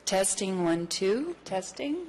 Testing 1, 2, testing.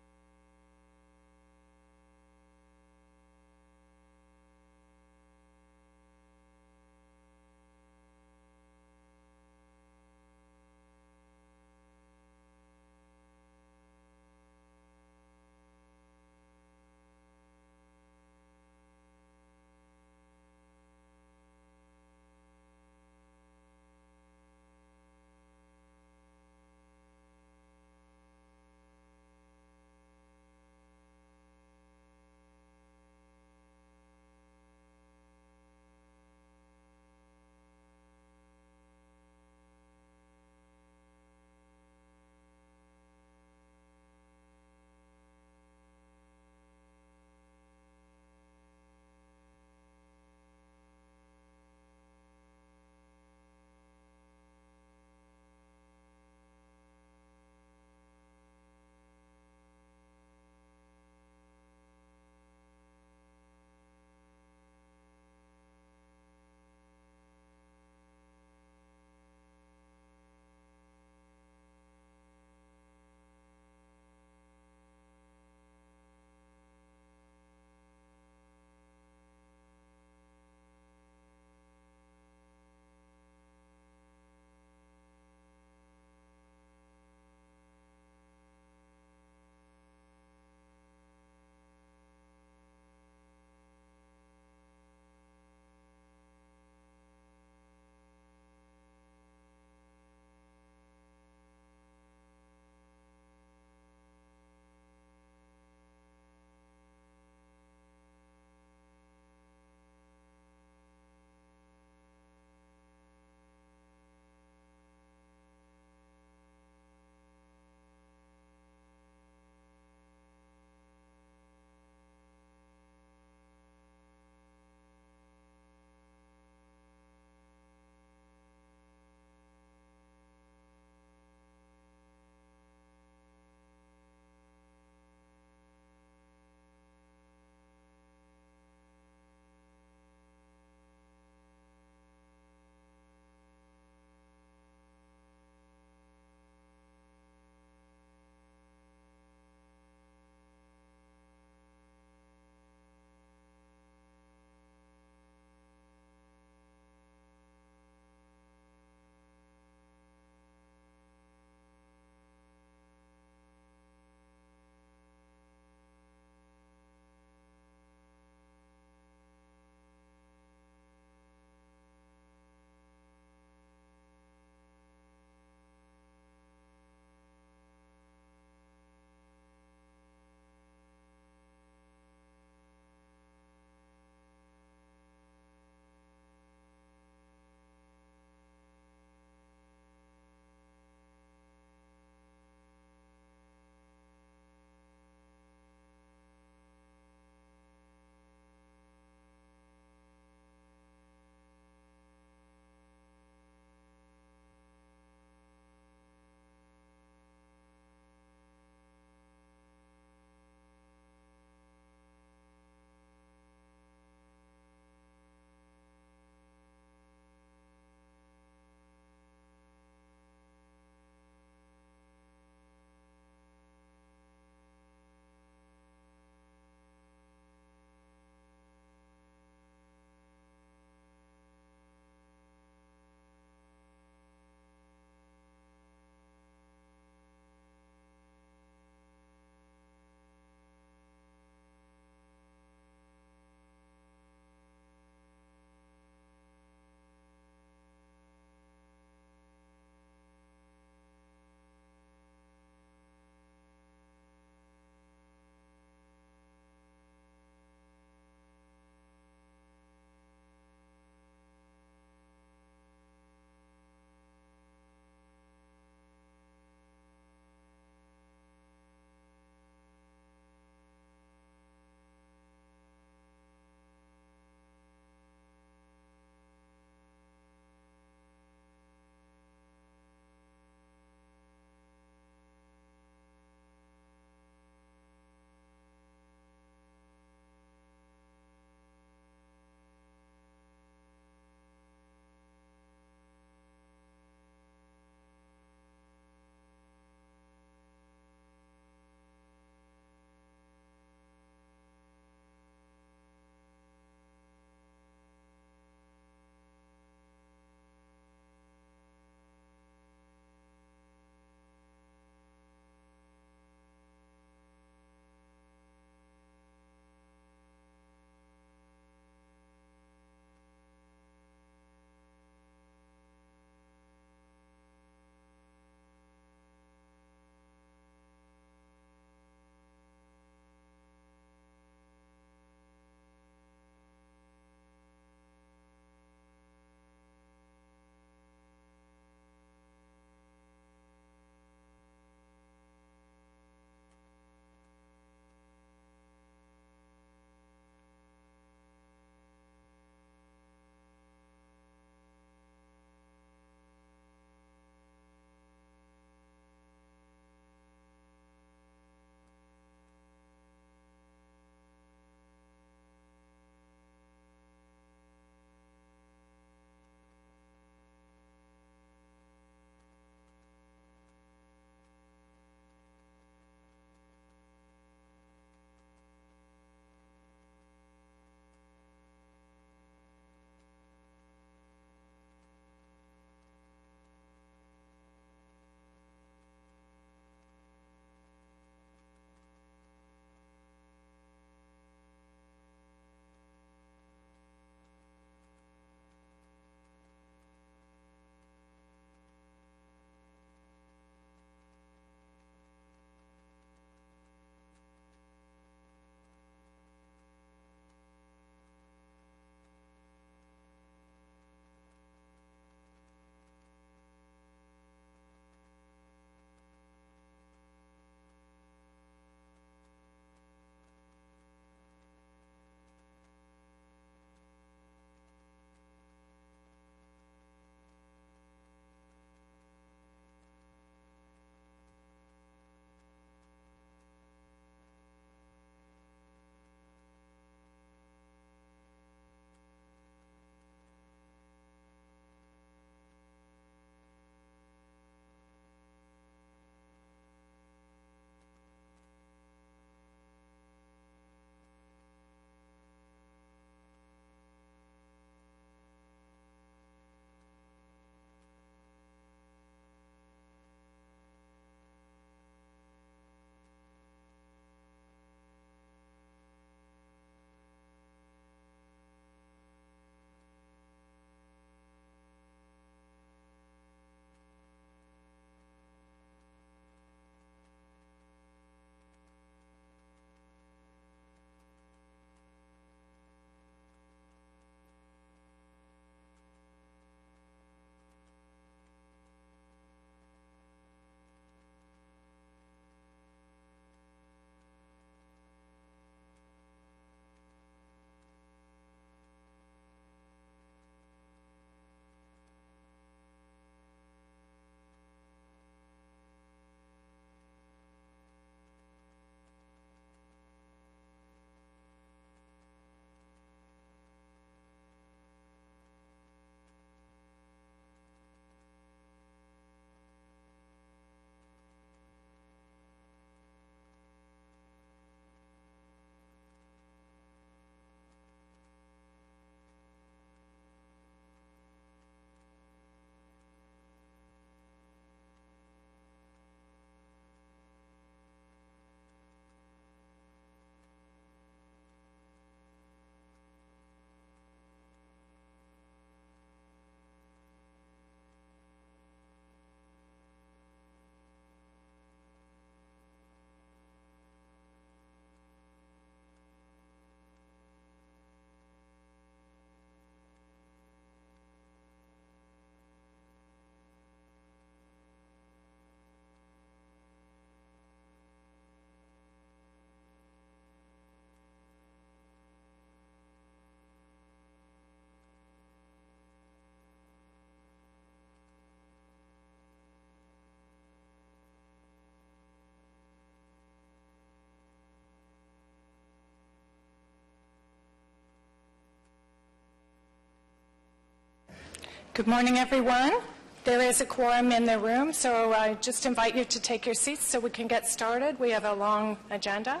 Good morning, everyone. There is a quorum in the room, so I just invite you to take your seats so we can get started. We have a long agenda.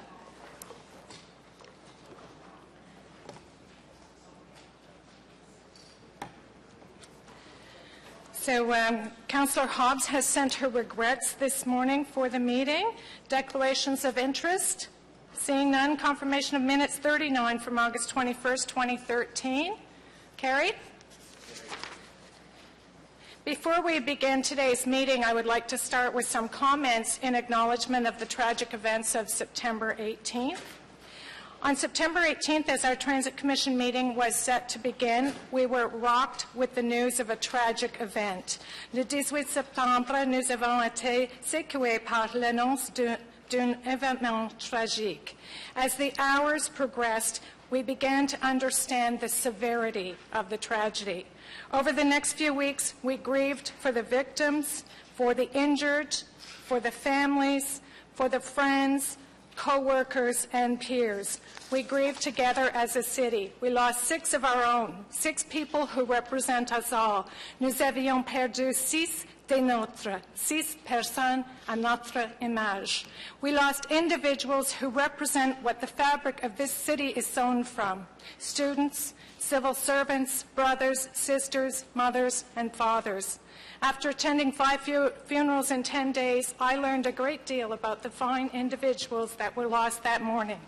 So Councillor Hobbs has sent her regrets this morning for the meeting. Declarations of interest. Seeing none. Confirmation of minutes 39 from August 21st, 2013. Carried. Before we begin today's meeting, I would like to start with some comments in acknowledgement of the tragic events of September 18th. On September 18th, as our Transit Commission meeting was set to begin, we were rocked with the news of a tragic event. Le 18 septembre, nous avons été secoués par l'annonce d'un événement tragique. As the hours progressed, we began to understand the severity of the tragedy. Over the next few weeks, we grieved for the victims, for the injured, for the families, for the friends, co-workers, and peers. We grieved together as a city. We lost 6 of our own, 6 people who represent us all. Nous avions perdu 6 des nôtres, 6 personnes à notre image. We lost individuals who represent what the fabric of this city is sewn from: students, civil servants, brothers, sisters, mothers, and fathers. After attending 5 funerals in 10 days, I learned a great deal about the fine individuals that were lost that morning.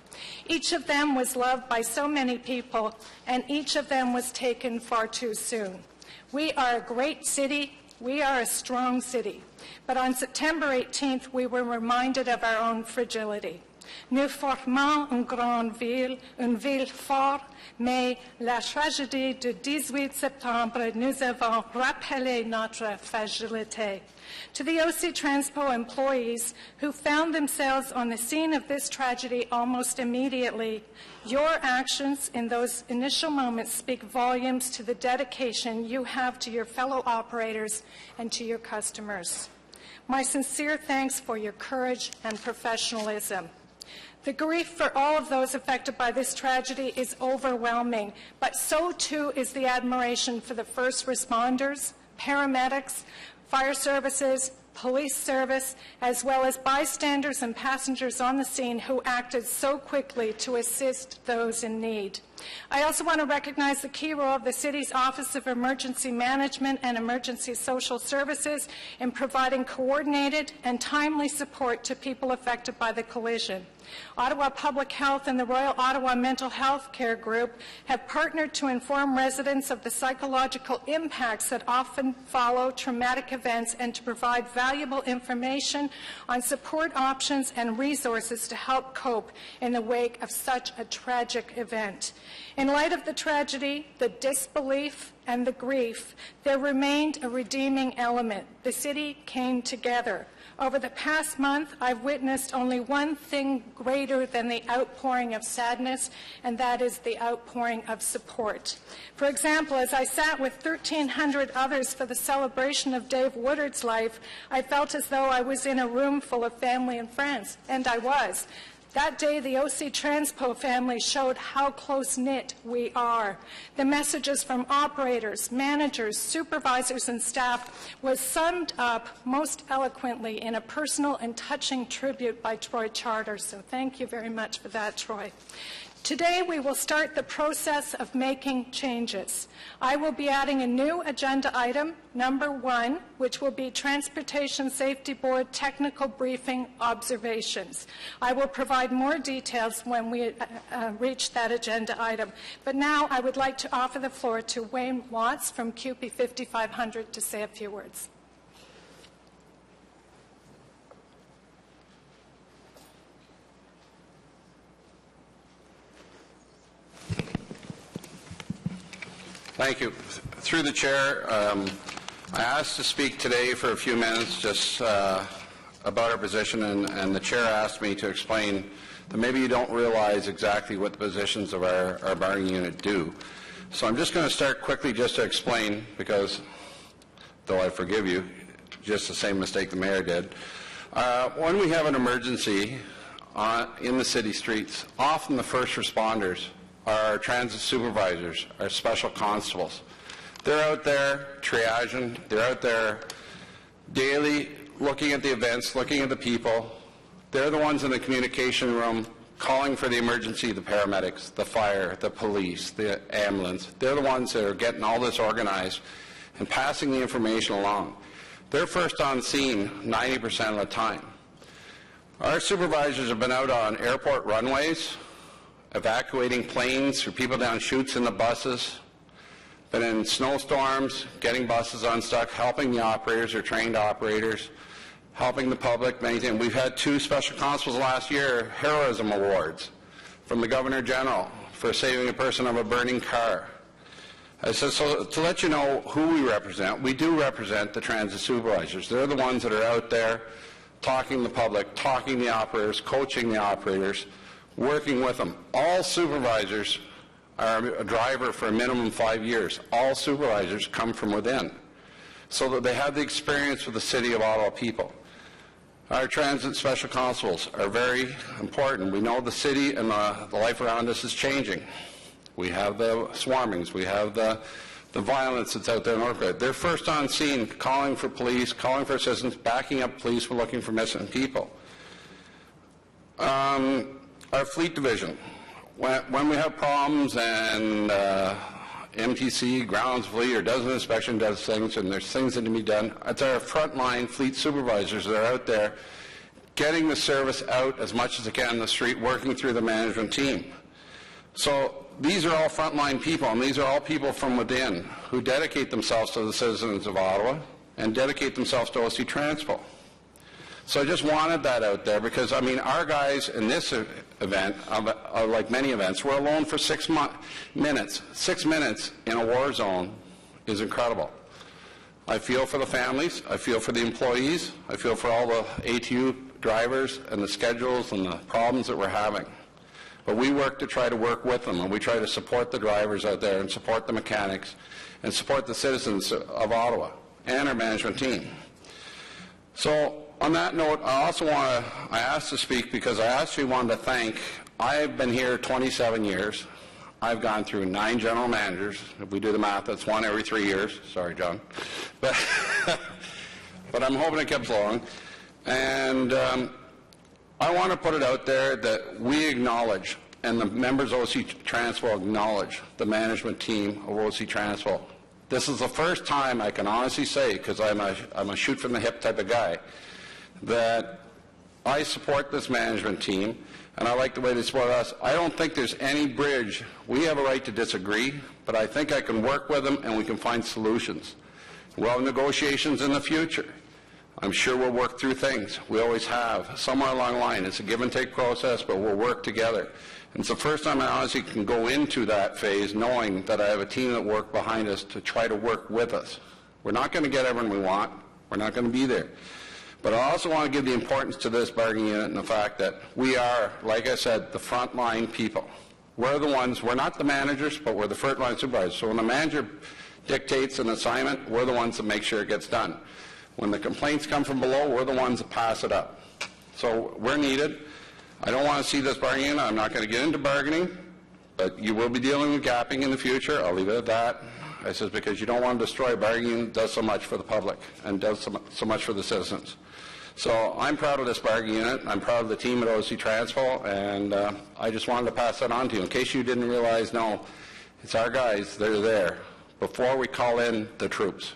Each of them was loved by so many people, and each of them was taken far too soon. We are a great city. We are a strong city. But on September 18th, we were reminded of our own fragility. Nous formons une ville forte, mais la tragédie du 18 septembre nous avons rappelé notre fragilité. To the OC Transpo employees who found themselves on the scene of this tragedy almost immediately, your actions in those initial moments speak volumes to the dedication you have to your fellow operators and to your customers. My sincere thanks for your courage and professionalism. The grief for all of those affected by this tragedy is overwhelming, but so too is the admiration for the first responders, paramedics, fire services, police service, as well as bystanders and passengers on the scene who acted so quickly to assist those in need. I also want to recognize the key role of the City's Office of Emergency Management and Emergency Social Services in providing coordinated and timely support to people affected by the collision. Ottawa Public Health and the Royal Ottawa Mental Health Care Group have partnered to inform residents of the psychological impacts that often follow traumatic events and to provide valuable information on support options and resources to help cope in the wake of such a tragic event. In light of the tragedy, the disbelief, and the grief, there remained a redeeming element. The city came together. Over the past month, I've witnessed only one thing greater than the outpouring of sadness, and that is the outpouring of support. For example, as I sat with 1,300 others for the celebration of Dave Woodard's life, I felt as though I was in a room full of family and friends, and I was. That day, the OC Transpo family showed how close-knit we are. The messages from operators, managers, supervisors, and staff was summed up most eloquently in a personal and touching tribute by Troy Charter. So thank you very much for that, Troy. Today, we will start the process of making changes. I will be adding a new agenda item, number 1, which will be Transportation Safety Board Technical Briefing Observations. I will provide more details when we reach that agenda item. But now I would like to offer the floor to Wayne Watts from QP 5500 to say a few words. Thank you. Through the chair, I asked to speak today for a few minutes just about our position, and the chair asked me to explain that maybe you don't realize exactly what the positions of our bargaining unit do. So I'm just going to start quickly just to explain, because though I forgive you, just the same mistake the mayor did. When we have an emergency in the city streets, often the first responders are our transit supervisors, our special constables. They're out there triaging, they're out there daily looking at the events, looking at the people. They're the ones in the communication room calling for the emergency, the paramedics, the fire, the police, the ambulance. They're the ones that are getting all this organized and passing the information along. They're first on scene 90% of the time. Our supervisors have been out on airport runways, evacuating planes or people down chutes in the buses, been in snowstorms, getting buses unstuck, helping the operators or trained operators, helping the public maintain. We've had 2 special constables last year, heroism awards from the Governor General for saving a person of a burning car. I said, so to let you know who we represent, we do represent the transit supervisors. They're the ones that are out there talking to the public, talking to the operators, coaching the operators, working with them. All supervisors are a driver for a minimum 5 years. All supervisors come from within, so that they have the experience with the City of Ottawa people. Our transit special constables are very important. We know the city and the life around us is changing. We have the swarmings, we have the violence that's out there in Ottawa. They're first on scene, calling for police, calling for assistance, backing up police for looking for missing people. Our fleet division, when we have problems and MTC, grounds fleet, or does an inspection, does things, and there's things that need to be done, it's our frontline fleet supervisors that are out there getting the service out as much as they can on the street, working through the management team. So these are all frontline people, and these are all people from within who dedicate themselves to the citizens of Ottawa and dedicate themselves to OC Transpo. So I just wanted that out there because, I mean, our guys in this event, like many events, were alone for 6 minutes. 6 minutes in a war zone is incredible. I feel for the families, I feel for the employees, I feel for all the ATU drivers and the schedules and the problems that we're having. But we work to try to work with them, and we try to support the drivers out there and support the mechanics and support the citizens of Ottawa and our management team. So on that note, I asked to speak because I actually wanted to thank, I've been here 27 years. I've gone through 9 general managers. If we do the math, that's 1 every 3 years. Sorry, John. But, but I'm hoping it keeps long. And I want to put it out there that we acknowledge, and the members of OC Transpo acknowledge, the management team of OC Transpo. This is the first time I can honestly say, because I'm a shoot from the hip type of guy, that I support this management team, and I like the way they support us. I don't think there's any bridge. We have a right to disagree, but I think I can work with them and we can find solutions. We'll have negotiations in the future. I'm sure we'll work through things. We always have. Somewhere along the line, it's a give and take process, but we'll work together. And it's the first time I honestly can go into that phase knowing that I have a team that work behind us to try to work with us. We're not going to get everyone we want. We're not going to be there. But I also want to give the importance to this bargaining unit and the fact that we are, like I said, the frontline people. We're the ones, we're not the managers, but we're the frontline supervisors. So when the manager dictates an assignment, we're the ones that make sure it gets done. When the complaints come from below, we're the ones that pass it up. So we're needed. I don't want to see this bargaining unit. I'm not going to get into bargaining, but you will be dealing with gapping in the future. I'll leave it at that. I says because you don't want to destroy bargaining that does so much for the public and does so much for the citizens. So I'm proud of this bargaining unit. I'm proud of the team at OC Transpo, and I just wanted to pass that on to you. In case you didn't realize, no, it's our guys. They're there. Before we call in the troops,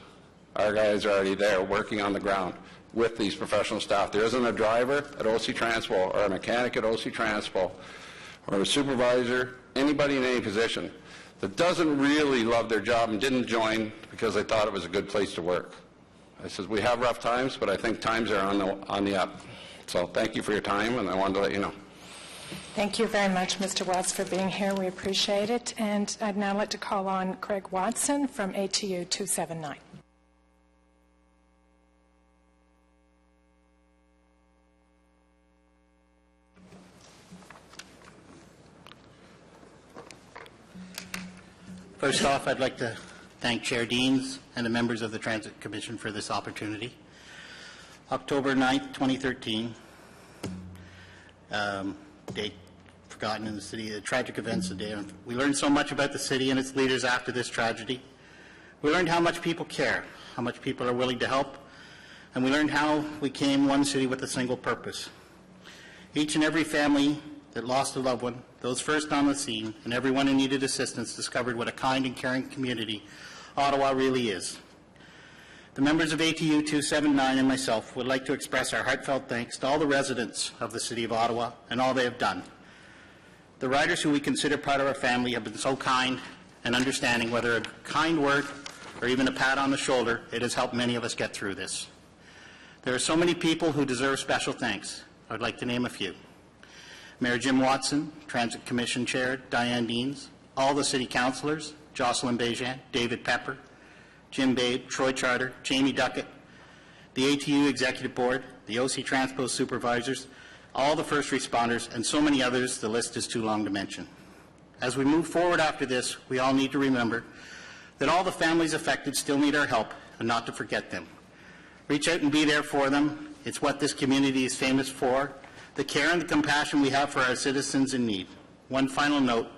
our guys are already there working on the ground with these professional staff. There isn't a driver at OC Transpo or a mechanic at OC Transpo or a supervisor, anybody in any position, that doesn't really love their job and didn't join because they thought it was a good place to work. I says, we have rough times, but I think times are on the up. So thank you for your time, and I wanted to let you know. Thank you very much, Mr. Watts, for being here. We appreciate it. And I'd now like to call on Craig Watson from ATU 279. First off, I'd like to thank Chair Deans and the members of the Transit Commission for this opportunity. October 9th, 2013, date forgotten in the city, the tragic events of the day. We learned so much about the city and its leaders after this tragedy. We learned how much people care, how much people are willing to help, and we learned how we came one city with a single purpose. Each and every family that lost a loved one, those first on the scene, and everyone who needed assistance discovered what a kind and caring community Ottawa really is. The members of ATU 279 and myself would like to express our heartfelt thanks to all the residents of the City of Ottawa and all they have done. The riders who we consider part of our family have been so kind and understanding. Whether a kind word or even a pat on the shoulder, it has helped many of us get through this. There are so many people who deserve special thanks. I would like to name a few. Mayor Jim Watson, Transit Commission Chair Diane Deans, all the City Councillors, Jocelyn Bejan, David Pepper, Jim Babe, Troy Charter, Jamie Duckett, the ATU Executive Board, the OC Transpo Supervisors, all the first responders, and so many others, the list is too long to mention. As we move forward after this, we all need to remember that all the families affected still need our help, and not to forget them. Reach out and be there for them. It's what this community is famous for, the care and the compassion we have for our citizens in need. One final note,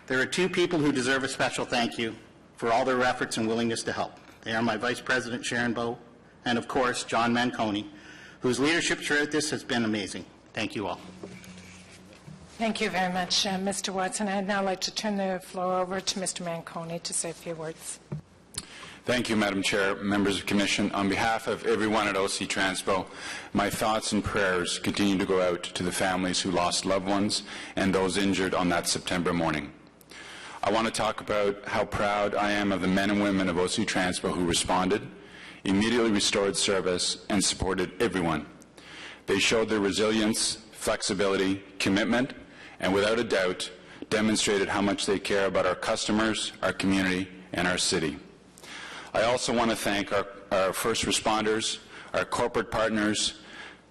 there are two people who deserve a special thank you for all their efforts and willingness to help. They are my Vice President, Sharon Bowe, and of course, John Manconi, whose leadership throughout this has been amazing. Thank you all. Thank you very much, Mr. Watson. I'd now like to turn the floor over to Mr. Manconi to say a few words. Thank you, Madam Chair, members of the Commission. On behalf of everyone at OC Transpo, my thoughts and prayers continue to go out to the families who lost loved ones and those injured on that September morning. I want to talk about how proud I am of the men and women of OC Transpo who responded, immediately restored service, and supported everyone. They showed their resilience, flexibility, commitment, and without a doubt, demonstrated how much they care about our customers, our community, and our city. I also want to thank our first responders, our corporate partners,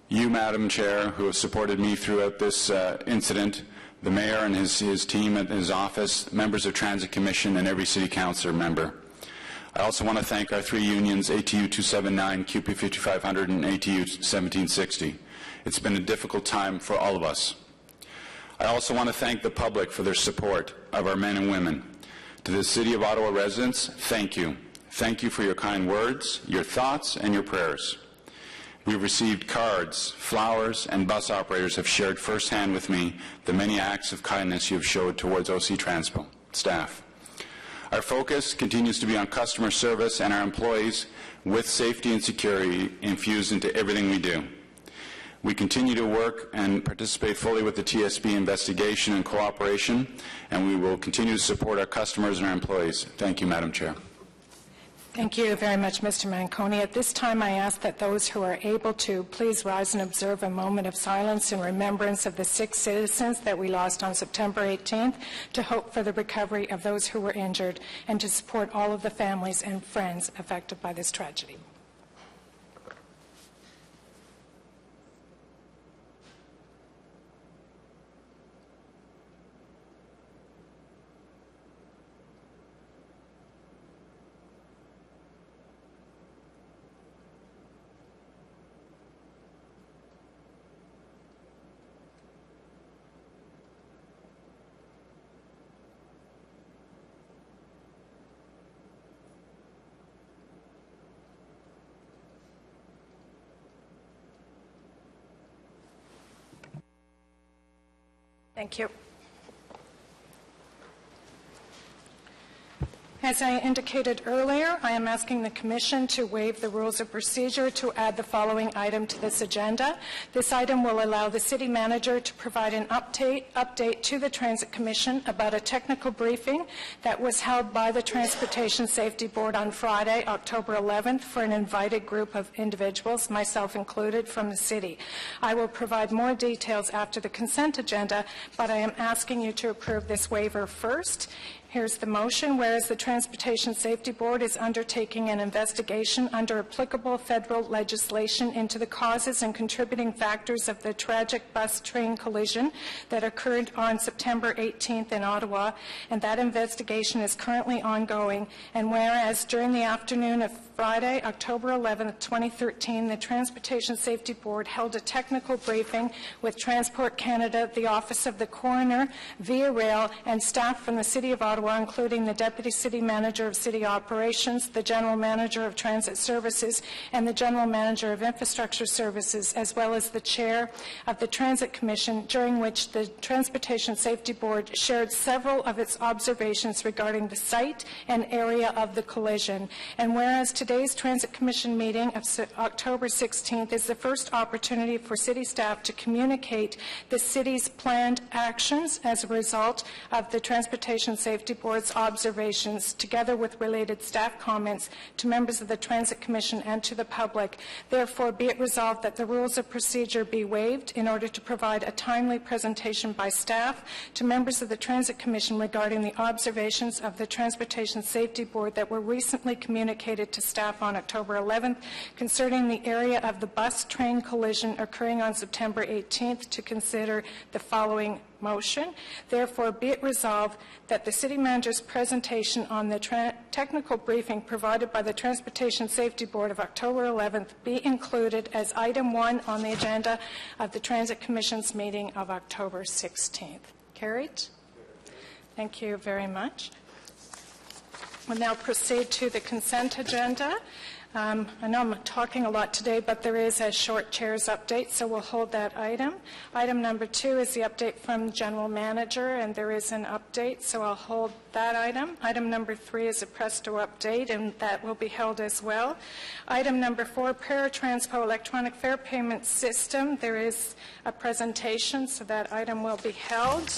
you, Madam Chair, who have supported me throughout this incident, the Mayor and his team at his office, members of Transit Commission, and every City Councillor member. I also want to thank our three unions, ATU 279, QP 5500, and ATU 1760. It's been a difficult time for all of us. I also want to thank the public for their support of our men and women. To the City of Ottawa residents, thank you. Thank you for your kind words, your thoughts, and your prayers. We've received cards, flowers, and bus operators have shared firsthand with me the many acts of kindness you have showed towards OC Transpo staff. Our focus continues to be on customer service and our employees, with safety and security infused into everything we do. We continue to work and participate fully with the TSB investigation and cooperation, and we will continue to support our customers and our employees. Thank you, Madam Chair. Thank you very much, Mr. Manconi. At this time, I ask that those who are able to please rise and observe a moment of silence in remembrance of the 6 citizens that we lost on September 18th, to hope for the recovery of those who were injured, and to support all of the families and friends affected by this tragedy. Thank you. As I indicated earlier, I am asking the Commission to waive the rules of procedure to add the following item to this agenda. This item will allow the City Manager to provide an update to the Transit Commission about a technical briefing that was held by the Transportation Safety Board on Friday, October 11th, for an invited group of individuals, myself included, from the City. I will provide more details after the consent agenda, but I am asking you to approve this waiver first. Here's the motion. Whereas the Transportation Safety Board is undertaking an investigation under applicable federal legislation into the causes and contributing factors of the tragic bus train collision that occurred on September 18th in Ottawa, and that investigation is currently ongoing. And whereas during the afternoon of Friday, October 11th, 2013, the Transportation Safety Board held a technical briefing with Transport Canada, the Office of the Coroner, Via Rail, and staff from the City of Ottawa Ottawa, including the Deputy City Manager of City Operations, the General Manager of Transit Services, and the General Manager of Infrastructure Services, as well as the Chair of the Transit Commission, during which the Transportation Safety Board shared several of its observations regarding the site and area of the collision. And whereas today's Transit Commission meeting of October 16th is the first opportunity for City staff to communicate the City's planned actions as a result of the Transportation Safety Board's observations, together with related staff comments, to members of the Transit Commission and to the public. Therefore, be it resolved that the rules of procedure be waived in order to provide a timely presentation by staff to members of the Transit Commission regarding the observations of the Transportation Safety Board that were recently communicated to staff on October 11th concerning the area of the bus-train collision occurring on September 18th, to consider the following motion. Therefore, be it resolved that the City Manager's presentation on the technical briefing provided by the Transportation Safety Board of October 11th be included as item 1 on the agenda of the Transit Commission's meeting of October 16th. Carried? Thank you very much. We'll now proceed to the consent agenda. I know I'm talking a lot today, but there is a short chair's update, so we'll hold that item. Item number 2 is the update from the General Manager, and there is an update, so I'll hold that item. Item number 3 is a Presto update, and that will be held as well. Item number 4, Paratranspo electronic fare payment system. There is a presentation, so that item will be held.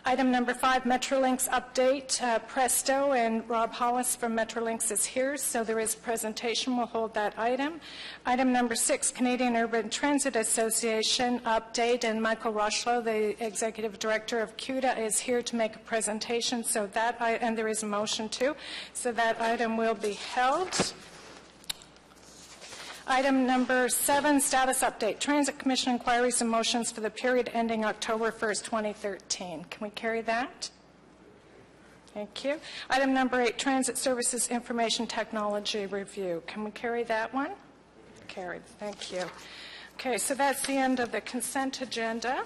Item number 5, Metrolinx update, Presto, and Rob Hollis from Metrolinx is here, so there is a presentation. We'll hold that item. Item number 6, Canadian Urban Transit Association update, and Michael Rochlow, the Executive Director of CUDA, is here to make a presentation, so that, and there is a motion too, so that item will be held. Item number 7, status update, Transit Commission inquiries and motions for the period ending October 1st, 2013. Can we carry that? Thank you. Item number 8, Transit Services Information Technology Review. Can we carry that one? Carried. Thank you. Okay, so that's the end of the consent agenda.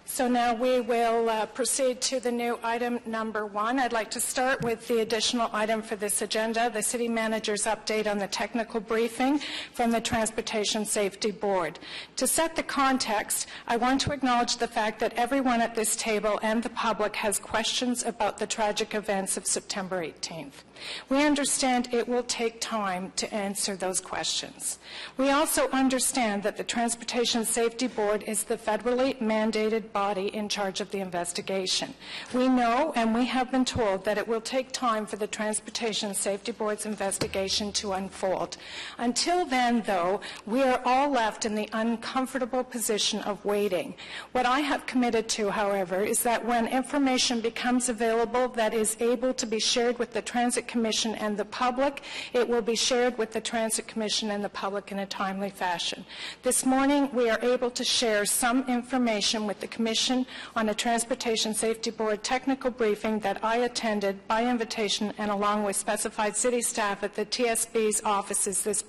So now we will proceed to the new item number 1. I'd like to start with the additional item for this agenda, the City Manager's update on the technical briefing from the Transportation Safety Board. To set the context, I want to acknowledge the fact that everyone at this table and the public has questions about the tragic events of September 18th. We understand it will take time to answer those questions. We also understand that the Transportation Safety Board is the federally mandated body in charge of the investigation. We know and we have been told that it will take time for the Transportation Safety Board's investigation to unfold. Until then, though, we are all left in the uncomfortable position of waiting. What I have committed to, however, is that when information becomes available that is able to be shared with the Transit Commission and the public, it will be shared with the Transit Commission and the public in a timely fashion. This morning, we are able to share some information with the Commission on a Transportation Safety Board technical briefing that I attended by invitation and along with specified city staff at the TSB's offices this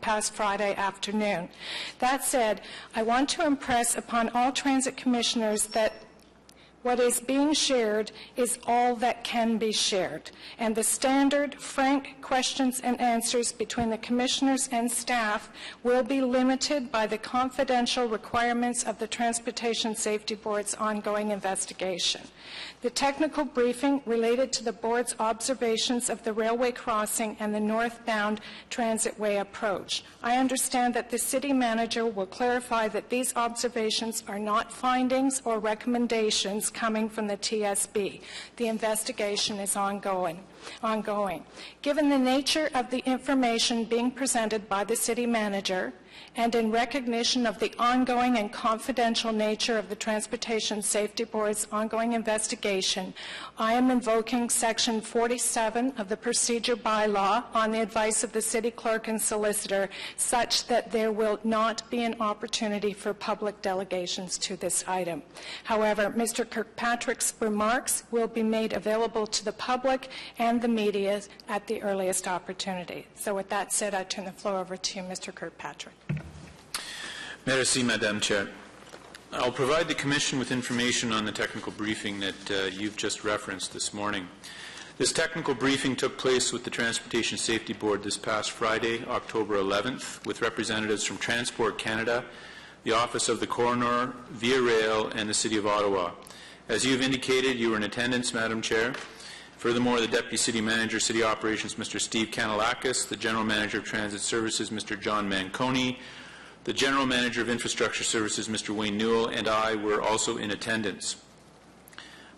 past Friday afternoon. That said, I want to impress upon all transit commissioners that what is being shared is all that can be shared, and the standard, frank questions and answers between the commissioners and staff will be limited by the confidential requirements of the Transportation Safety Board's ongoing investigation. The technical briefing related to the Board's observations of the railway crossing and the northbound transitway approach. I understand that the City Manager will clarify that these observations are not findings or recommendations coming from the TSB. The investigation is ongoing. Given the nature of the information being presented by the City Manager, and in recognition of the ongoing and confidential nature of the Transportation Safety Board's ongoing investigation, I am invoking Section 47 of the Procedure Bylaw on the advice of the City Clerk and Solicitor, such that there will not be an opportunity for public delegations to this item. However, Mr. Kirkpatrick's remarks will be made available to the public and the media at the earliest opportunity. So with that said, I turn the floor over to you, Mr. Kirkpatrick. Merci, Madame Chair. I'll provide the Commission with information on the technical briefing that you've just referenced this morning. This technical briefing took place with the Transportation Safety Board this past Friday, October 11th, with representatives from Transport Canada, the Office of the Coroner, Via Rail, and the City of Ottawa. As you have indicated, you were in attendance, Madam Chair. Furthermore, the Deputy City Manager, City Operations, Mr. Steve Kanalakis, the General Manager of Transit Services, Mr. John Manconi, the General Manager of Infrastructure Services, Mr. Wayne Newell, and I were also in attendance.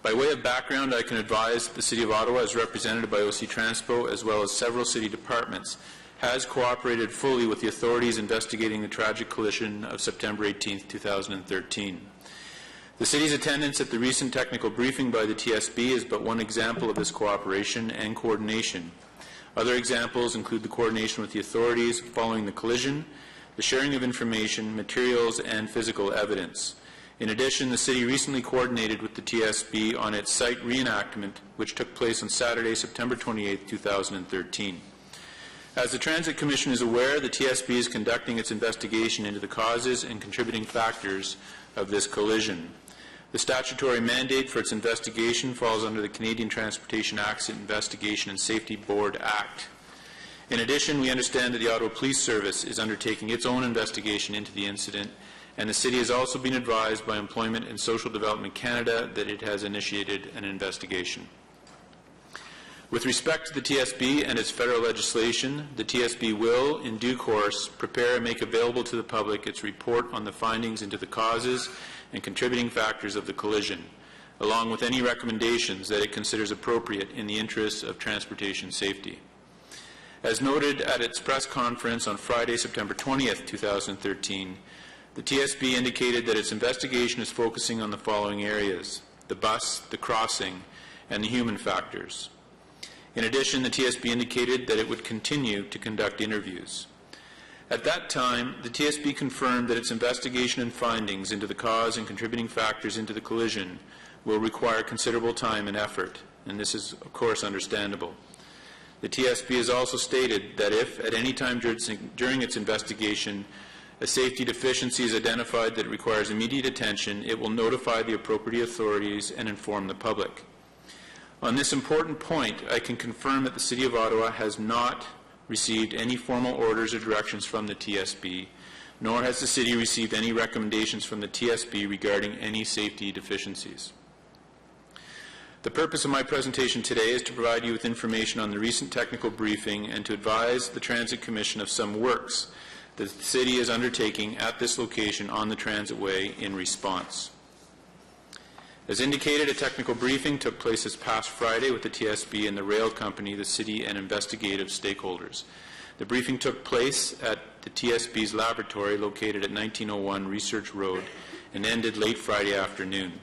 By way of background, I can advise that the City of Ottawa, as represented by OC Transpo, as well as several city departments, has cooperated fully with the authorities investigating the tragic collision of September 18, 2013. The City's attendance at the recent technical briefing by the TSB is but one example of this cooperation and coordination. Other examples include the coordination with the authorities following the collision, the sharing of information, materials, and physical evidence. In addition, the City recently coordinated with the TSB on its site reenactment, which took place on Saturday, September 28, 2013. As the Transit Commission is aware, the TSB is conducting its investigation into the causes and contributing factors of this collision. The statutory mandate for its investigation falls under the Canadian Transportation Accident Investigation and Safety Board Act. In addition, we understand that the Ottawa Police Service is undertaking its own investigation into the incident, and the City has also been advised by Employment and Social Development Canada that it has initiated an investigation. With respect to the TSB and its federal legislation, the TSB will, in due course, prepare and make available to the public its report on the findings into the causes and contributing factors of the collision, along with any recommendations that it considers appropriate in the interests of transportation safety. As noted at its press conference on Friday, September 20th, 2013, the TSB indicated that its investigation is focusing on the following areas: the bus, the crossing, and the human factors. In addition, the TSB indicated that it would continue to conduct interviews. At that time, the TSB confirmed that its investigation and findings into the cause and contributing factors into the collision will require considerable time and effort, and this is, of course, understandable. The TSB has also stated that if, at any time during its investigation, a safety deficiency is identified that requires immediate attention, it will notify the appropriate authorities and inform the public. On this important point, I can confirm that the City of Ottawa has not received any formal orders or directions from the TSB, nor has the City received any recommendations from the TSB regarding any safety deficiencies. The purpose of my presentation today is to provide you with information on the recent technical briefing and to advise the Transit Commission of some works that the City is undertaking at this location on the Transitway in response. As indicated, a technical briefing took place this past Friday with the TSB and the rail company, the City, and investigative stakeholders. The briefing took place at the TSB's laboratory located at 1901 Research Road and ended late Friday afternoon.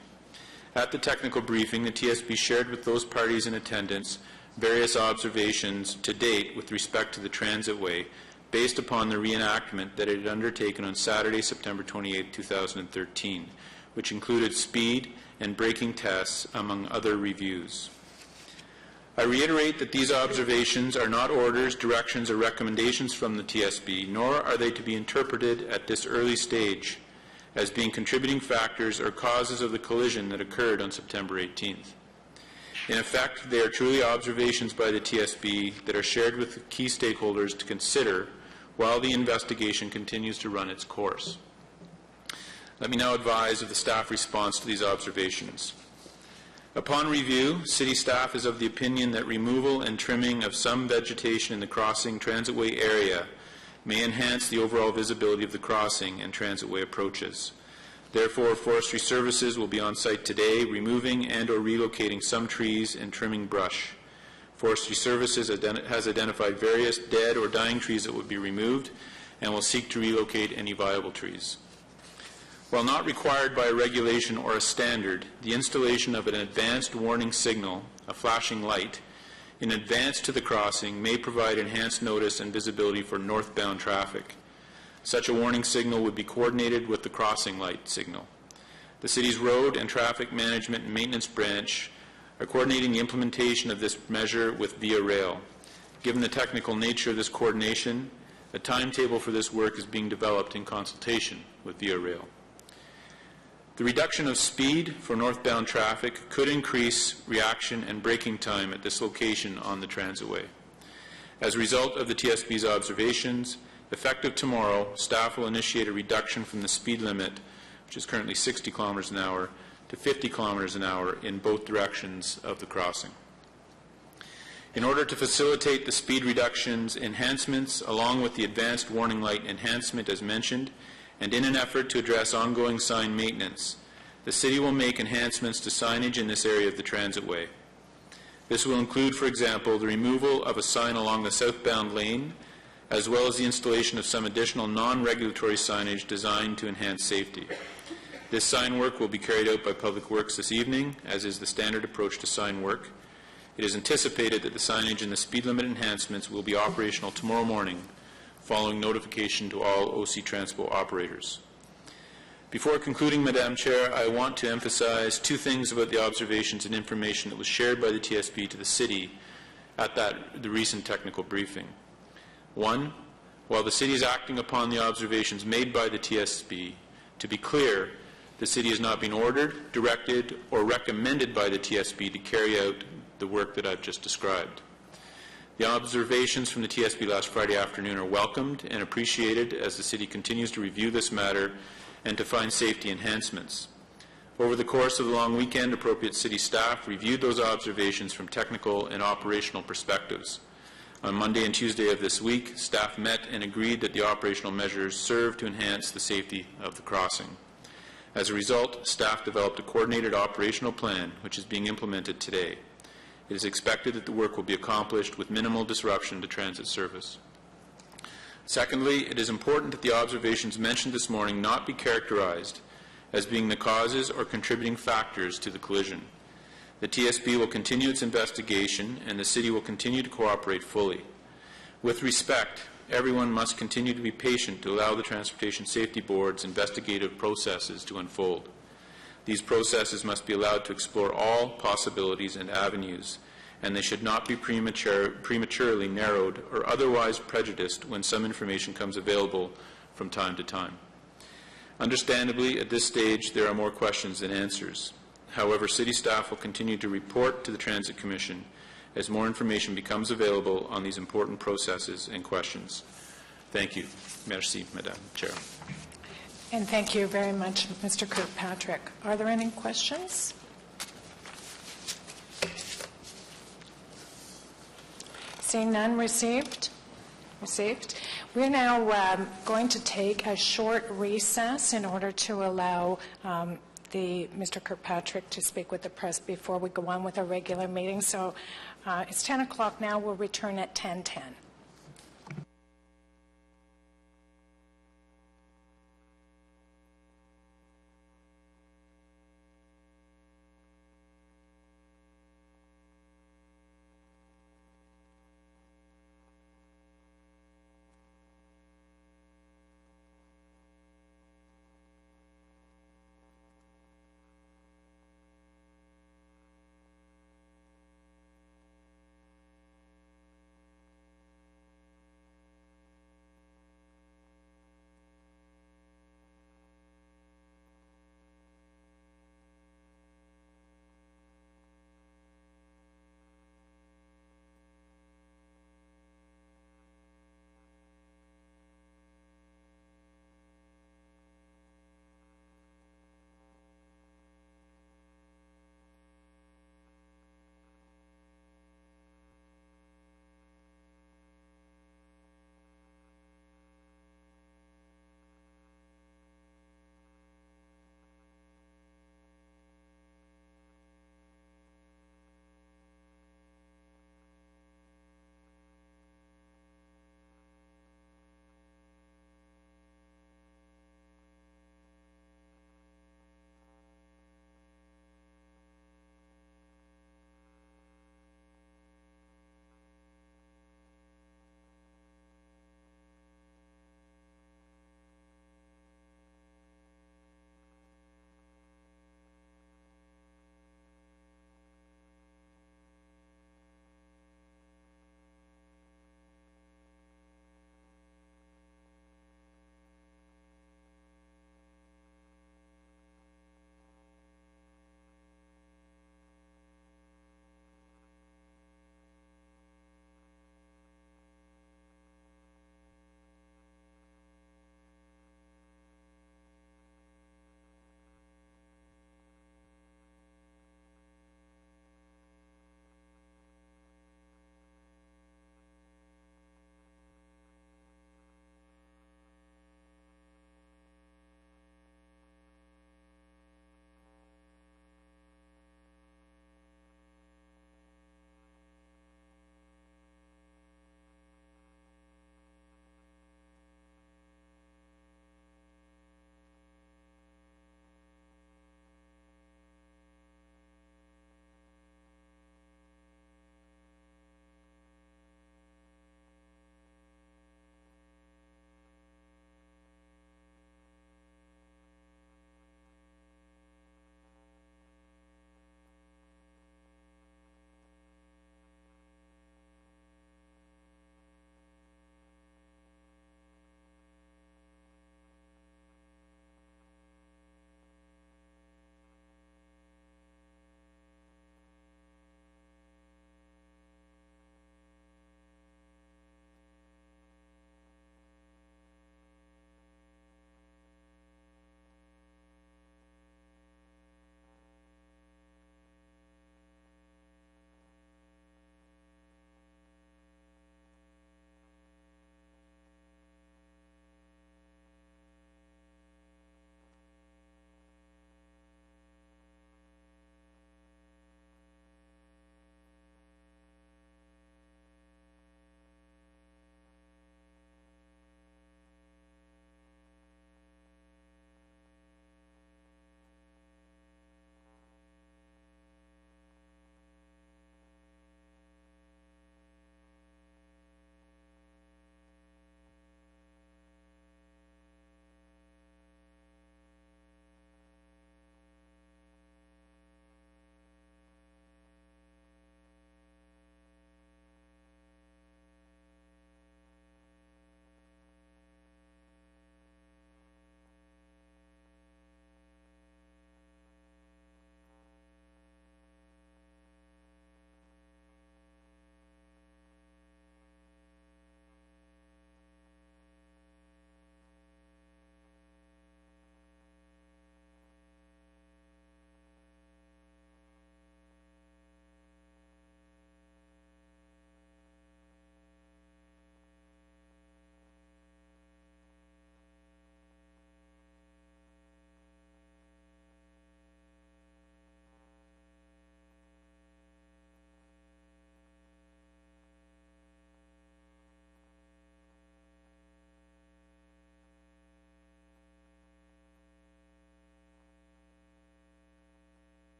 At the technical briefing, the TSB shared with those parties in attendance various observations to date with respect to the Transitway based upon the reenactment that it had undertaken on Saturday, September 28, 2013, which included speed and braking tests, among other reviews. I reiterate that these observations are not orders, directions, or recommendations from the TSB, nor are they to be interpreted at this early stage as being contributing factors or causes of the collision that occurred on September 18th. In effect, they are truly observations by the TSB that are shared with key stakeholders to consider while the investigation continues to run its course. Let me now advise of the staff response to these observations. Upon review, City staff is of the opinion that removal and trimming of some vegetation in the crossing Transitway area may enhance the overall visibility of the crossing and Transitway approaches. Therefore, Forestry Services will be on site today, removing and or relocating some trees and trimming brush. Forestry Services has identified various dead or dying trees that would be removed and will seek to relocate any viable trees. While not required by a regulation or a standard, the installation of an advanced warning signal, a flashing light, in advance to the crossing may provide enhanced notice and visibility for northbound traffic. Such a warning signal would be coordinated with the crossing light signal. The City's Road and Traffic Management and Maintenance Branch are coordinating the implementation of this measure with Via Rail. Given the technical nature of this coordination, a timetable for this work is being developed in consultation with Via Rail. The reduction of speed for northbound traffic could increase reaction and braking time at this location on the transitway. As a result of the TSB's observations, effective tomorrow, staff will initiate a reduction from the speed limit, which is currently 60 kilometers an hour, to 50 kilometers an hour in both directions of the crossing. In order to facilitate the speed reductions enhancements, along with the advanced warning light enhancement as mentioned, and in an effort to address ongoing sign maintenance, the City will make enhancements to signage in this area of the transitway. This will include, for example, the removal of a sign along the southbound lane, as well as the installation of some additional non-regulatory signage designed to enhance safety. This sign work will be carried out by Public Works this evening, as is the standard approach to sign work. It is anticipated that the signage and the speed limit enhancements will be operational tomorrow morning, following notification to all OC Transpo operators. Before concluding, Madam Chair, I want to emphasize two things about the observations and information that was shared by the TSB to the City at the recent technical briefing. One, while the City is acting upon the observations made by the TSB, to be clear, the City has not been ordered, directed, or recommended by the TSB to carry out the work that I've just described. The observations from the TSB last Friday afternoon are welcomed and appreciated as the City continues to review this matter and to find safety enhancements. Over the course of the long weekend, appropriate City staff reviewed those observations from technical and operational perspectives. On Monday and Tuesday of this week, staff met and agreed that the operational measures serve to enhance the safety of the crossing. As a result, staff developed a coordinated operational plan, which is being implemented today. It is expected that the work will be accomplished with minimal disruption to transit service. Secondly, it is important that the observations mentioned this morning not be characterized as being the causes or contributing factors to the collision. The TSB will continue its investigation and the City will continue to cooperate fully. With respect, everyone must continue to be patient to allow the Transportation Safety Board's investigative processes to unfold. These processes must be allowed to explore all possibilities and avenues, and they should not be prematurely narrowed or otherwise prejudiced when some information comes available from time to time. Understandably, at this stage, there are more questions than answers. However, City staff will continue to report to the Transit Commission as more information becomes available on these important processes and questions. Thank you. Merci, Madame Chair. And thank you very much, Mr. Kirkpatrick. Are there any questions? Seeing none received. We're now going to take a short recess in order to allow Mr. Kirkpatrick to speak with the press before we go on with our regular meeting. So it's 10 o'clock now. We'll return at 10:10.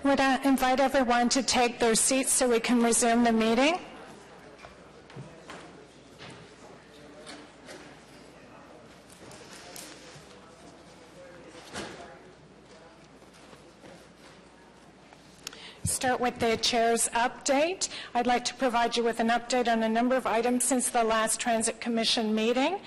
Would I invite everyone to take their seats so we can resume the meeting? Start with the chair's update. I'd like to provide you with an update on a number of items since the last Transit Commission meeting.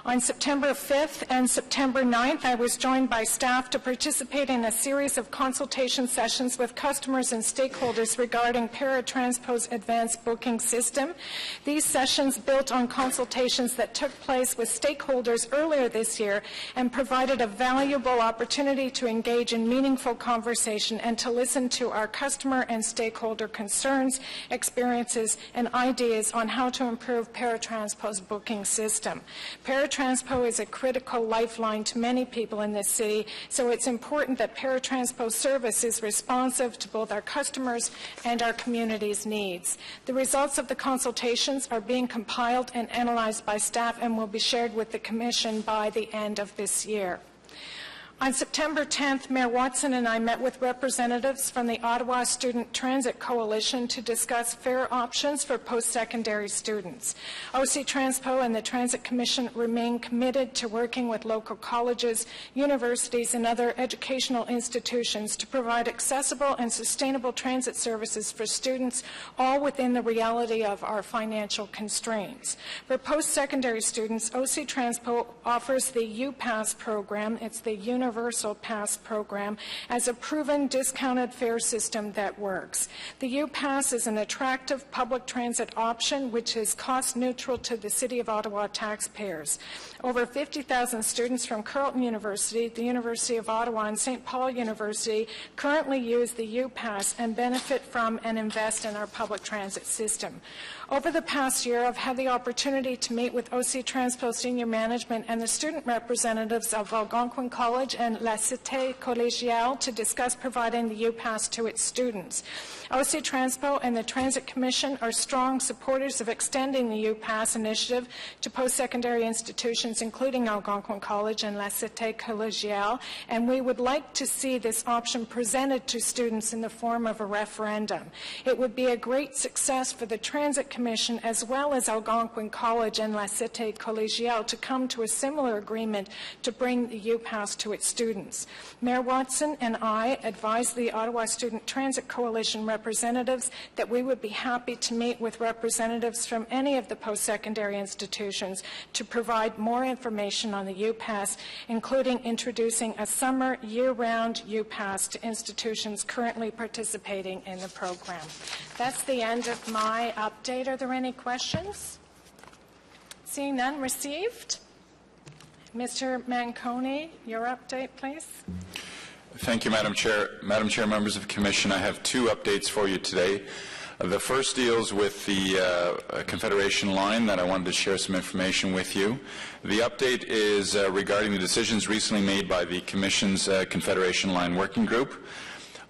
On September 5th and September 9th, I was joined by staff to participate in a series of consultation sessions with customers and stakeholders regarding Paratranspo's advanced booking system. These sessions built on consultations that took place with stakeholders earlier this year and provided a valuable opportunity to engage in meaningful conversation and to listen to our customer and stakeholder concerns, experiences, and ideas on how to improve Paratranspo's booking system. Paratranspo is a critical lifeline to many people in this city, so it's important that Paratranspo service is responsive to both our customers and our community's needs. The results of the consultations are being compiled and analyzed by staff and will be shared with the Commission by the end of this year. On September 10th, Mayor Watson and I met with representatives from the Ottawa Student Transit Coalition to discuss fare options for post-secondary students. OC Transpo and the Transit Commission remain committed to working with local colleges, universities, and other educational institutions to provide accessible and sustainable transit services for students, all within the reality of our financial constraints. For post-secondary students, OC Transpo offers the UPass program. It's the Universal Pass program as a proven discounted fare system that works. The UPass is an attractive public transit option which is cost neutral to the City of Ottawa taxpayers. Over 50,000 students from Carleton University, the University of Ottawa, and St. Paul University currently use the UPass and benefit from and invest in our public transit system. Over the past year, I've had the opportunity to meet with OC Transpo senior management and the student representatives of Algonquin College and La Cité Collégiale to discuss providing the UPass to its students. OC Transpo and the Transit Commission are strong supporters of extending the UPass initiative to post-secondary institutions, including Algonquin College and La Cité Collégiale, and we would like to see this option presented to students in the form of a referendum. It would be a great success for the Transit Commission as well as Algonquin College and La Cité Collégiale to come to a similar agreement to bring the UPass to its students. Mayor Watson and I advised the Ottawa Student Transit Coalition representatives that we would be happy to meet with representatives from any of the post-secondary institutions to provide more information on the UPass, including introducing a summer year-round UPass to institutions currently participating in the program. That's the end of my update. Are there any questions? Seeing none, received. Mr. Manconi, your update, please. Thank you, Madam Chair. Madam Chair, members of the Commission, I have two updates for you today. The first deals with the Confederation line that I wanted to share some information with you. The update is regarding the decisions recently made by the Commission's Confederation line working group.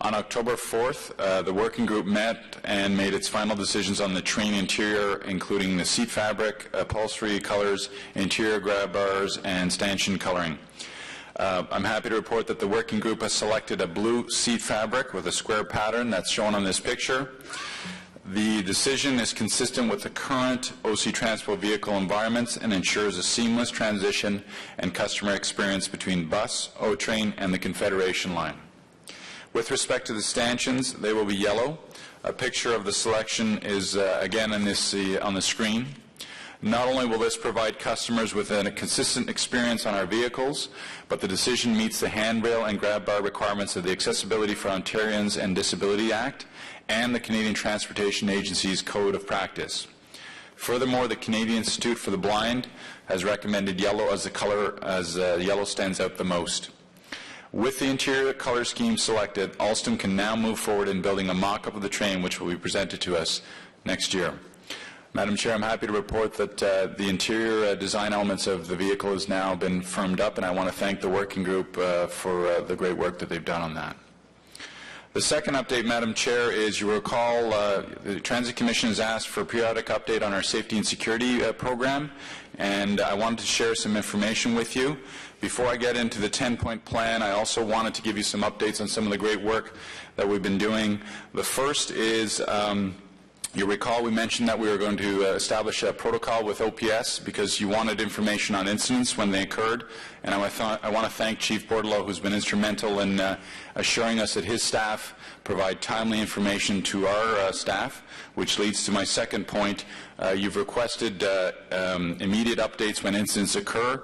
On October 4th, the working group met and made its final decisions on the train interior, including the seat fabric, upholstery colors, interior grab bars, and stanchion coloring. I'm happy to report that the working group has selected a blue seat fabric with a square pattern that's shown on this picture. The decision is consistent with the current OC Transpo vehicle environments and ensures a seamless transition and customer experience between bus, O-Train, and the Confederation line. With respect to the stanchions, they will be yellow. A picture of the selection is again on the screen. Not only will this provide customers with a consistent experience on our vehicles, but the decision meets the handrail and grab bar requirements of the Accessibility for Ontarians and Disability Act and the Canadian Transportation Agency's Code of Practice. Furthermore, the Canadian Institute for the Blind has recommended yellow as the color as yellow stands out the most. With the interior color scheme selected, Alstom can now move forward in building a mock-up of the train, which will be presented to us next year. Madam Chair, I'm happy to report that the interior design elements of the vehicle has now been firmed up, and I want to thank the working group for the great work that they've done on that. The second update, Madam Chair, is you recall the Transit Commission has asked for a periodic update on our safety and security program, and I wanted to share some information with you. Before I get into the 10-point plan, I also wanted to give you some updates on some of the great work that we've been doing. The first is, you recall we mentioned that we were going to establish a protocol with OPS because you wanted information on incidents when they occurred, and I want to thank Chief Bordelot, who's been instrumental in assuring us that his staff provide timely information to our staff, which leads to my second point. You've requested immediate updates when incidents occur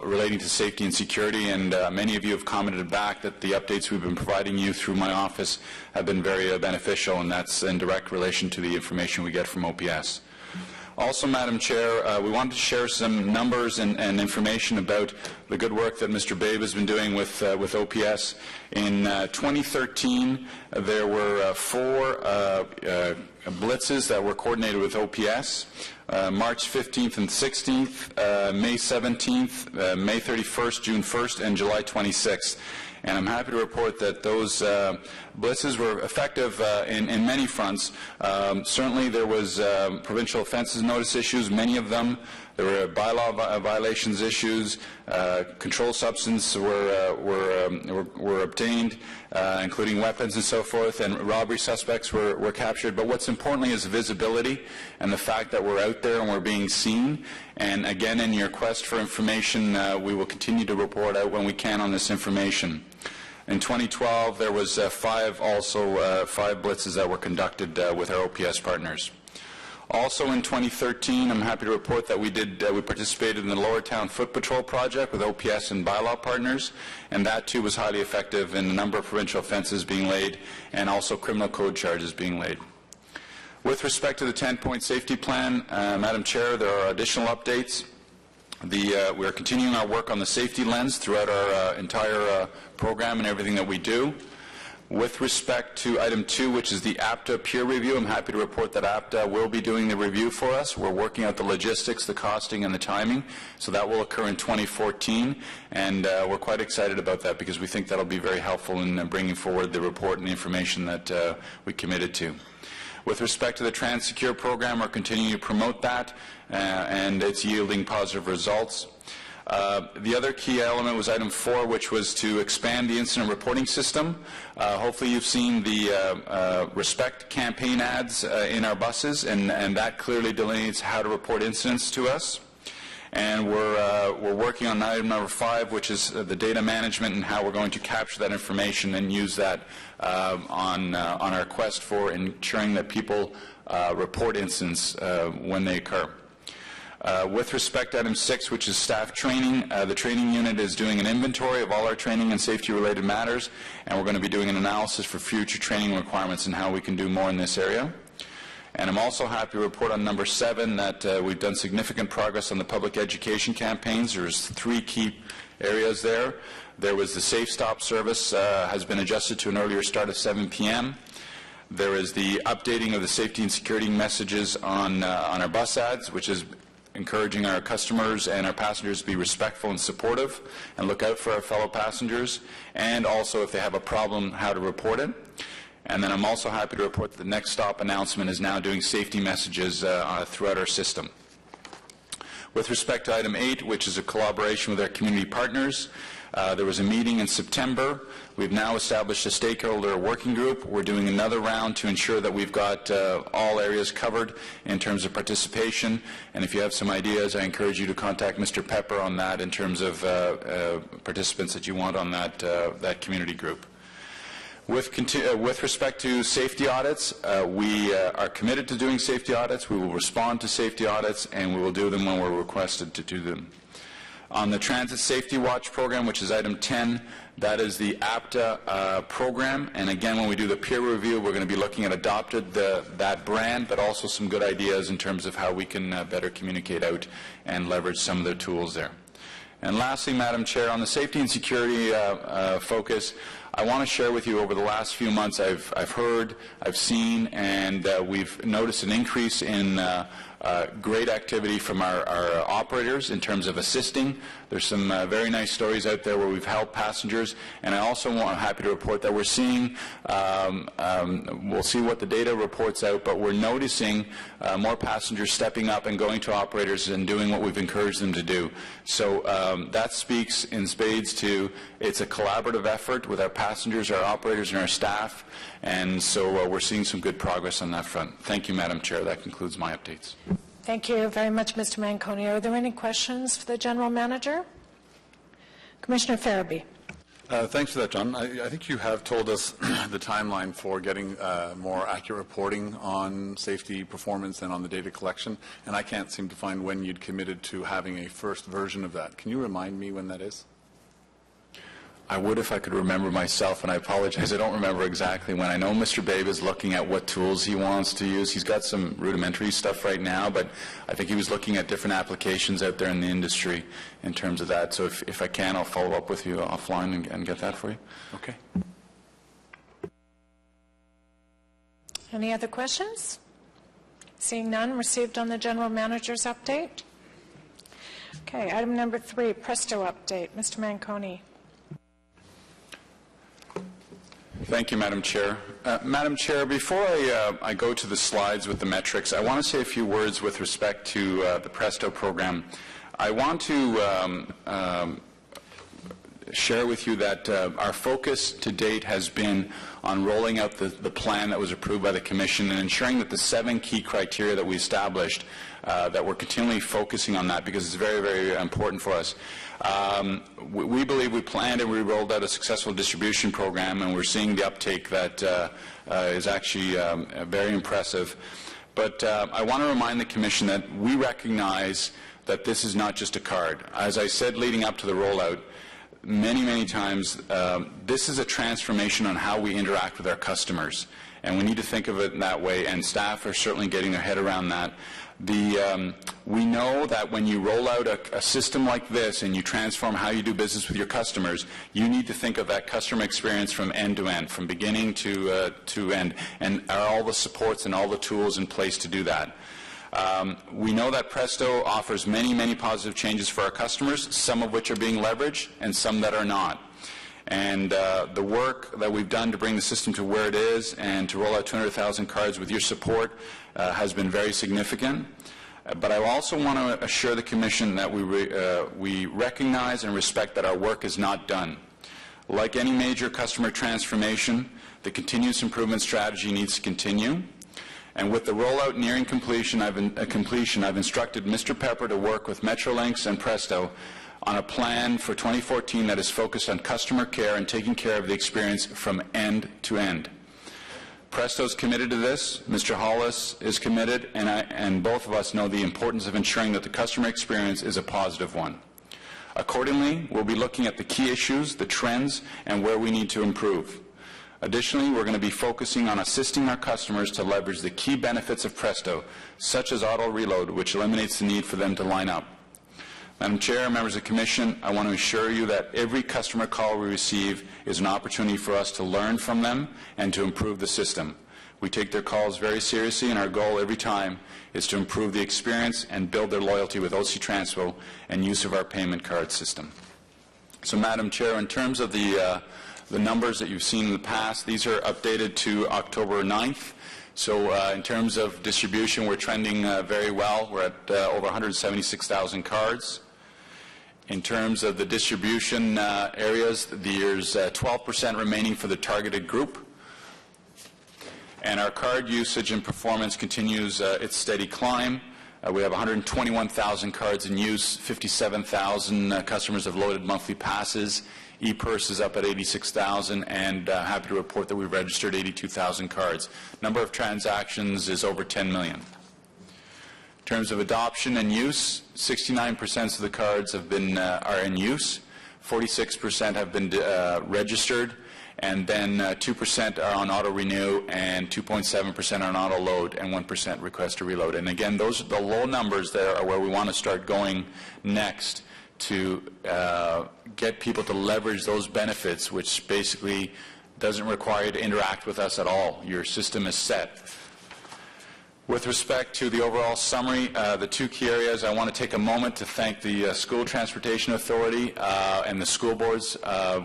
relating to safety and security, and many of you have commented back that the updates we've been providing you through my office have been very beneficial, and that's in direct relation to the information we get from OPS. Also, Madam Chair, we wanted to share some numbers and information about the good work that Mr. Babe has been doing with OPS. In 2013, there were 4 blitzes that were coordinated with OPS. March 15th and 16th, May 17th, May 31st, June 1st, and July 26th. And I'm happy to report that those blitzes were effective in many fronts. Certainly there was provincial offences notice issues, many of them. There were bylaw violations issues. Controlled substances were obtained, including weapons and so forth, and robbery suspects were captured. But what's importantly is visibility and the fact that we're out there and we're being seen. And again, in your quest for information, we will continue to report out when we can on this information. In 2012, there was 5 blitzes that were conducted with our OPS partners. Also in 2013, I'm happy to report that we participated in the Lower Town Foot Patrol project with OPS and bylaw partners, and that too was highly effective in a number of provincial offences being laid and also criminal code charges being laid. With respect to the 10-point safety plan, Madam Chair, there are additional updates. We are continuing our work on the safety lens throughout our entire program and everything that we do. With respect to item 2, which is the APTA peer review, I'm happy to report that APTA will be doing the review for us. We're working out the logistics, the costing, and the timing, so that will occur in 2014, and we're quite excited about that because we think that will be very helpful in bringing forward the report and the information that we committed to. With respect to the TransSecure program, we're continuing to promote that, and it's yielding positive results. The other key element was item 4, which was to expand the incident reporting system. Hopefully you've seen the Respect campaign ads in our buses, and that clearly delineates how to report incidents to us. And we're working on item number 5, which is the data management and how we're going to capture that information and use that on our quest for ensuring that people report incidents when they occur. With respect to item 6, which is staff training, the training unit is doing an inventory of all our training and safety-related matters, and we're going to be doing an analysis for future training requirements and how we can do more in this area. And I'm also happy to report on number 7 that we've done significant progress on the public education campaigns. There's 3 key areas there. There was the Safe Stop service has been adjusted to an earlier start of 7 p.m. There is the updating of the safety and security messages on our bus ads, which is encouraging our customers and our passengers to be respectful and supportive and look out for our fellow passengers, and also if they have a problem, how to report it. And then I'm also happy to report that the Next Stop announcement is now doing safety messages throughout our system. With respect to item 8, which is a collaboration with our community partners, there was a meeting in September. We've now established a stakeholder working group. We're doing another round to ensure that we've got all areas covered in terms of participation. And if you have some ideas, I encourage you to contact Mr. Pepper on that in terms of participants that you want on that community group. With respect to safety audits, we are committed to doing safety audits. We will respond to safety audits, and we will do them when we're requested to do them. On the Transit Safety Watch program, which is item 10, that is the APTA program. And again, when we do the peer review, we're going to be looking at that brand, but also some good ideas in terms of how we can better communicate out and leverage some of the tools there. And lastly, Madam Chair, on the safety and security focus, I want to share with you over the last few months I've heard, I've seen, and we've noticed an increase in great activity from our operators in terms of assisting. There's some very nice stories out there where we've helped passengers, and I'm happy to report that we're seeing, we'll see what the data reports out, but we're noticing more passengers stepping up and going to operators and doing what we've encouraged them to do. So that speaks in spades to it's a collaborative effort with our passengers, our operators, and our staff, and so we're seeing some good progress on that front. Thank you, Madam Chair. That concludes my updates. Thank you very much, Mr. Manconi. Are there any questions for the General Manager? Commissioner Farabee. Thanks for that, John. I think you have told us the timeline for getting more accurate reporting on safety performance and on the data collection, and I can't seem to find when you'd committed to having a first version of that. Can you remind me when that is? I would if I could remember myself, and I apologize, I don't remember exactly when. I know Mr. Babe is looking at what tools he wants to use. He's got some rudimentary stuff right now, but I think he was looking at different applications out there in the industry in terms of that. So if I can, I'll follow up with you offline and get that for you. Okay. Any other questions? Seeing none, received on the General Manager's update. Okay, item number 3, Presto update. Mr. Manconi. Thank you, Madam Chair. Madam Chair, before I go to the slides with the metrics, I want to say a few words with respect to the Presto program. I want to share with you that our focus to date has been on rolling out the plan that was approved by the Commission and ensuring that the 7 key criteria that we established, that we're continually focusing on that because it's very, very important for us. We believe we planned and we rolled out a successful distribution program, and we're seeing the uptake that is actually very impressive. But I want to remind the Commission that we recognize that this is not just a card. As I said leading up to the rollout, many times, this is a transformation on how we interact with our customers, and we need to think of it in that way, and staff are certainly getting their head around that. We know that when you roll out a system like this and you transform how you do business with your customers, you need to think of that customer experience from end to end, from beginning to end, and are all the supports and all the tools in place to do that. We know that Presto offers many positive changes for our customers, some of which are being leveraged and some that are not. And the work that we've done to bring the system to where it is and to roll out 200,000 cards with your support has been very significant. But I also want to assure the Commission that we recognize and respect that our work is not done. Like any major customer transformation, the continuous improvement strategy needs to continue. And with the rollout nearing completion, I've instructed Mr. Pepper to work with Metrolinx and Presto on a plan for 2014 that is focused on customer care and taking care of the experience from end to end. Presto is committed to this, Mr. Hollis is committed, and both of us know the importance of ensuring that the customer experience is a positive one. Accordingly, we'll be looking at the key issues, the trends, and where we need to improve. Additionally, we're going to be focusing on assisting our customers to leverage the key benefits of Presto, such as auto reload, which eliminates the need for them to line up. Madam Chair, members of the Commission, I want to assure you that every customer call we receive is an opportunity for us to learn from them and to improve the system. We take their calls very seriously, and our goal every time is to improve the experience and build their loyalty with OC Transpo and use of our payment card system. So, Madam Chair, in terms of the numbers that you've seen in the past, these are updated to October 9th. So in terms of distribution, we're trending very well. We're at over 176,000 cards. In terms of the distribution areas, there's 12% remaining for the targeted group. And our card usage and performance continues its steady climb. We have 121,000 cards in use, 57,000 customers have loaded monthly passes. ePurse is up at 86,000, and happy to report that we've registered 82,000 cards. Number of transactions is over 10 million. In terms of adoption and use, 69% of the cards have been are in use, 46% have been registered, and then 2% are on auto renew, and 2.7% are on auto load, and 1% request to reload. And again, those are the low numbers there are where we want to start going next to get people to leverage those benefits, which basically doesn't require you to interact with us at all. Your system is set. With respect to the overall summary, the two key areas, I want to take a moment to thank the School Transportation Authority and the school boards.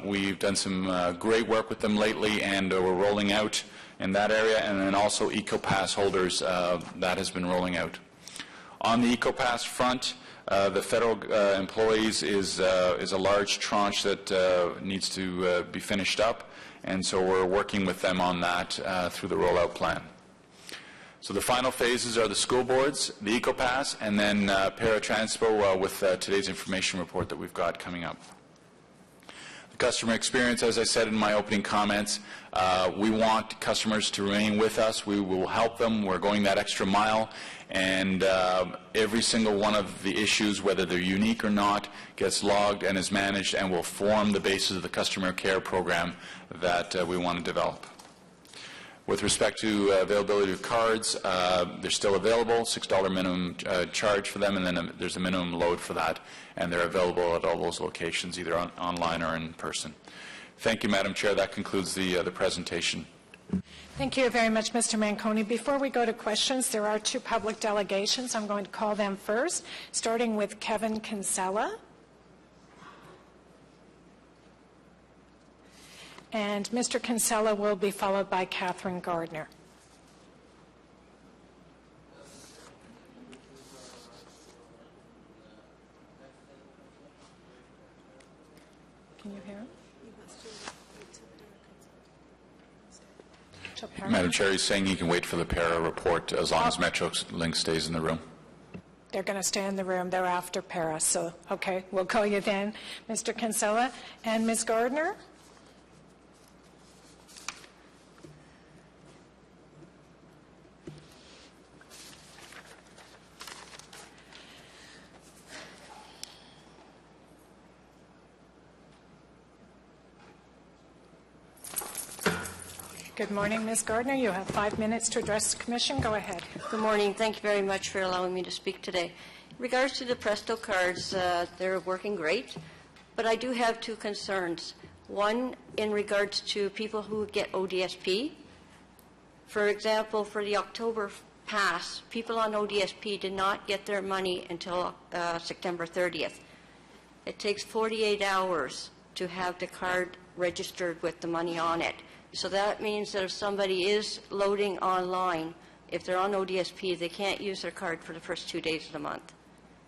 We've done some great work with them lately, and we're rolling out in that area, and then also EcoPass holders, that has been rolling out. On the EcoPass front, the federal employees is a large tranche that needs to be finished up, and so we're working with them on that through the rollout plan. So the final phases are the school boards, the EcoPass, and then Paratranspo with today's information report that we've got coming up. The customer experience, as I said in my opening comments, we want customers to remain with us. We will help them. We're going that extra mile, and every single one of the issues, whether they're unique or not, gets logged and is managed and will form the basis of the customer care program that we want to develop. With respect to availability of cards, they're still available, $6 minimum charge for them, and then there's a minimum load for that, and they're available at all those locations, either online or in person. Thank you, Madam Chair. That concludes the presentation. Thank you very much, Mr. Manconi. Before we go to questions, there are two public delegations. I'm going to call them first, starting with Kevin Kinsella. And Mr. Kinsella will be followed by Catherine Gardner. Can you hear him? Madam Chair, he's saying he can wait for the para report as long as Metrolink stays in the room. They're going to stay in the room. They're after para, so okay, we'll call you then, Mr. Kinsella. And Ms. Gardner? Good morning, Ms. Gardner. You have 5 minutes to address the Commission. Go ahead. Good morning. Thank you very much for allowing me to speak today. In regards to the Presto cards, they're working great, but I do have two concerns. One, in regards to people who get ODSP. For example, for the October pass, people on ODSP did not get their money until September 30th. It takes 48 hours to have the card registered with the money on it. So that means that if somebody is loading online, if they're on ODSP, they can't use their card for the first 2 days of the month,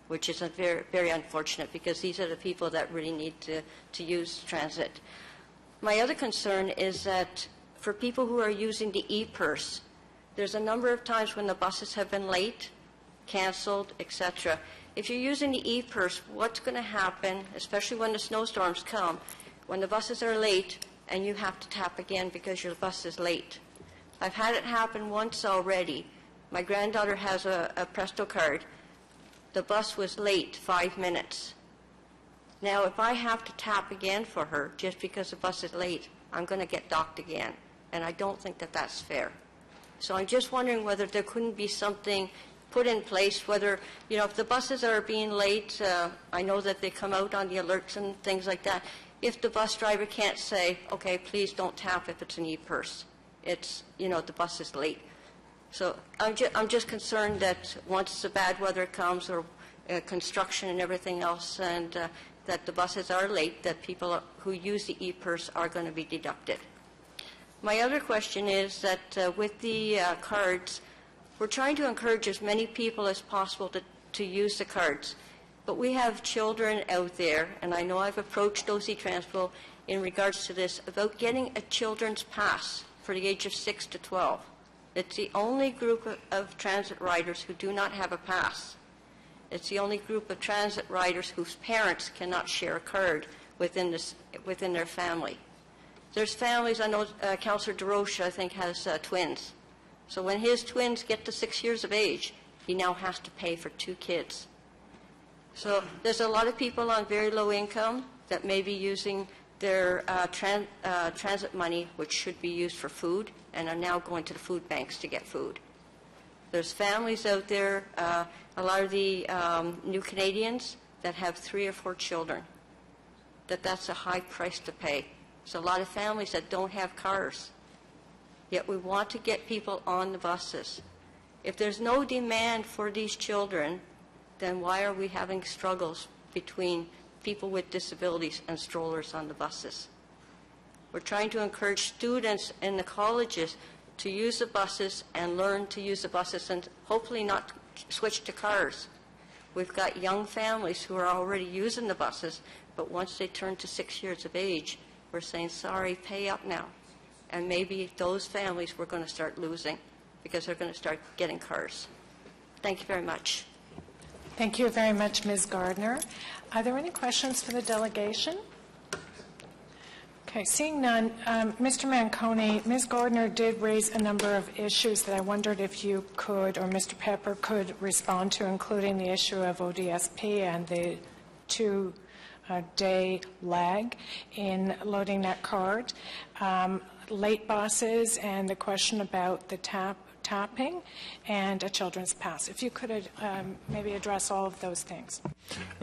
which is very, very unfortunate because these are the people that really need to use transit. My other concern is that for people who are using the e-purse, there's a number of times when the buses have been late, canceled, etc. If you're using the e-purse, what's going to happen, especially when the snowstorms come, when the buses are late, and you have to tap again because your bus is late. I've had it happen once already. My granddaughter has a Presto card. The bus was late 5 minutes. Now, if I have to tap again for her just because the bus is late, I'm going to get docked again, and I don't think that that's fair. So I'm just wondering whether there couldn't be something put in place, whether, you know, if the buses are being late, I know that they come out on the alerts and things like that. If the bus driver can't say, okay, please don't tap if it's an e-purse. It's, you know, the bus is late. So I'm just concerned that once the bad weather comes or construction and everything else and that the buses are late, that people who use the e-purse are going to be deducted. My other question is that with the cards, we're trying to encourage as many people as possible to use the cards. But we have children out there, and I know I've approached OC Transpo in regards to this, about getting a children's pass for the age of 6 to 12. It's the only group of transit riders who do not have a pass. It's the only group of transit riders whose parents cannot share a card within their family. There's families, I know Councillor DeRoche, I think, has twins. So when his twins get to 6 years of age, he now has to pay for 2 kids. So there's a lot of people on very low income that may be using their transit money, which should be used for food, and are now going to the food banks to get food. There's families out there, a lot of the new Canadians that have 3 or 4 children, that's a high price to pay. There's a lot of families that don't have cars, yet we want to get people on the buses. If there's no demand for these children, then why are we having struggles between people with disabilities and strollers on the buses? We're trying to encourage students in the colleges to use the buses and learn to use the buses and hopefully not switch to cars. We've got young families who are already using the buses, but once they turn to 6 years of age, we're saying, sorry, pay up now. And maybe those families we're going to start losing because they're going to start getting cars. Thank you very much. Thank you very much, Ms. Gardner. Are there any questions for the delegation? Okay, seeing none, Mr. Manconi, Ms. Gardner did raise a number of issues that I wondered if you could, or Mr. Pepper could respond to, including the issue of ODSP and the 2-day lag in loading that card, late buses, and the question about the tapping, and a children's pass. If you could maybe address all of those things.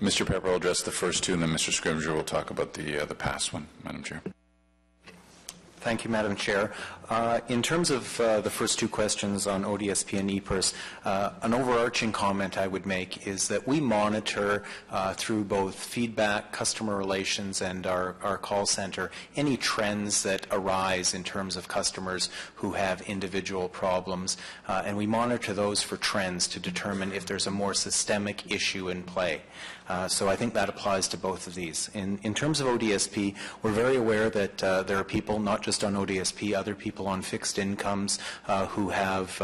Mr. Pepper will address the first two, and then Mr. Scrimgeour will talk about the pass one, Madam Chair. Thank you, Madam Chair. In terms of the first two questions on ODSP and ePERS, an overarching comment I would make is that we monitor through both feedback, customer relations, and our call center any trends that arise in terms of customers who have individual problems, and we monitor those for trends to determine if there's a more systemic issue in play. So I think that applies to both of these. In terms of ODSP, we're very aware that there are people, not just on ODSP, other people on fixed incomes who have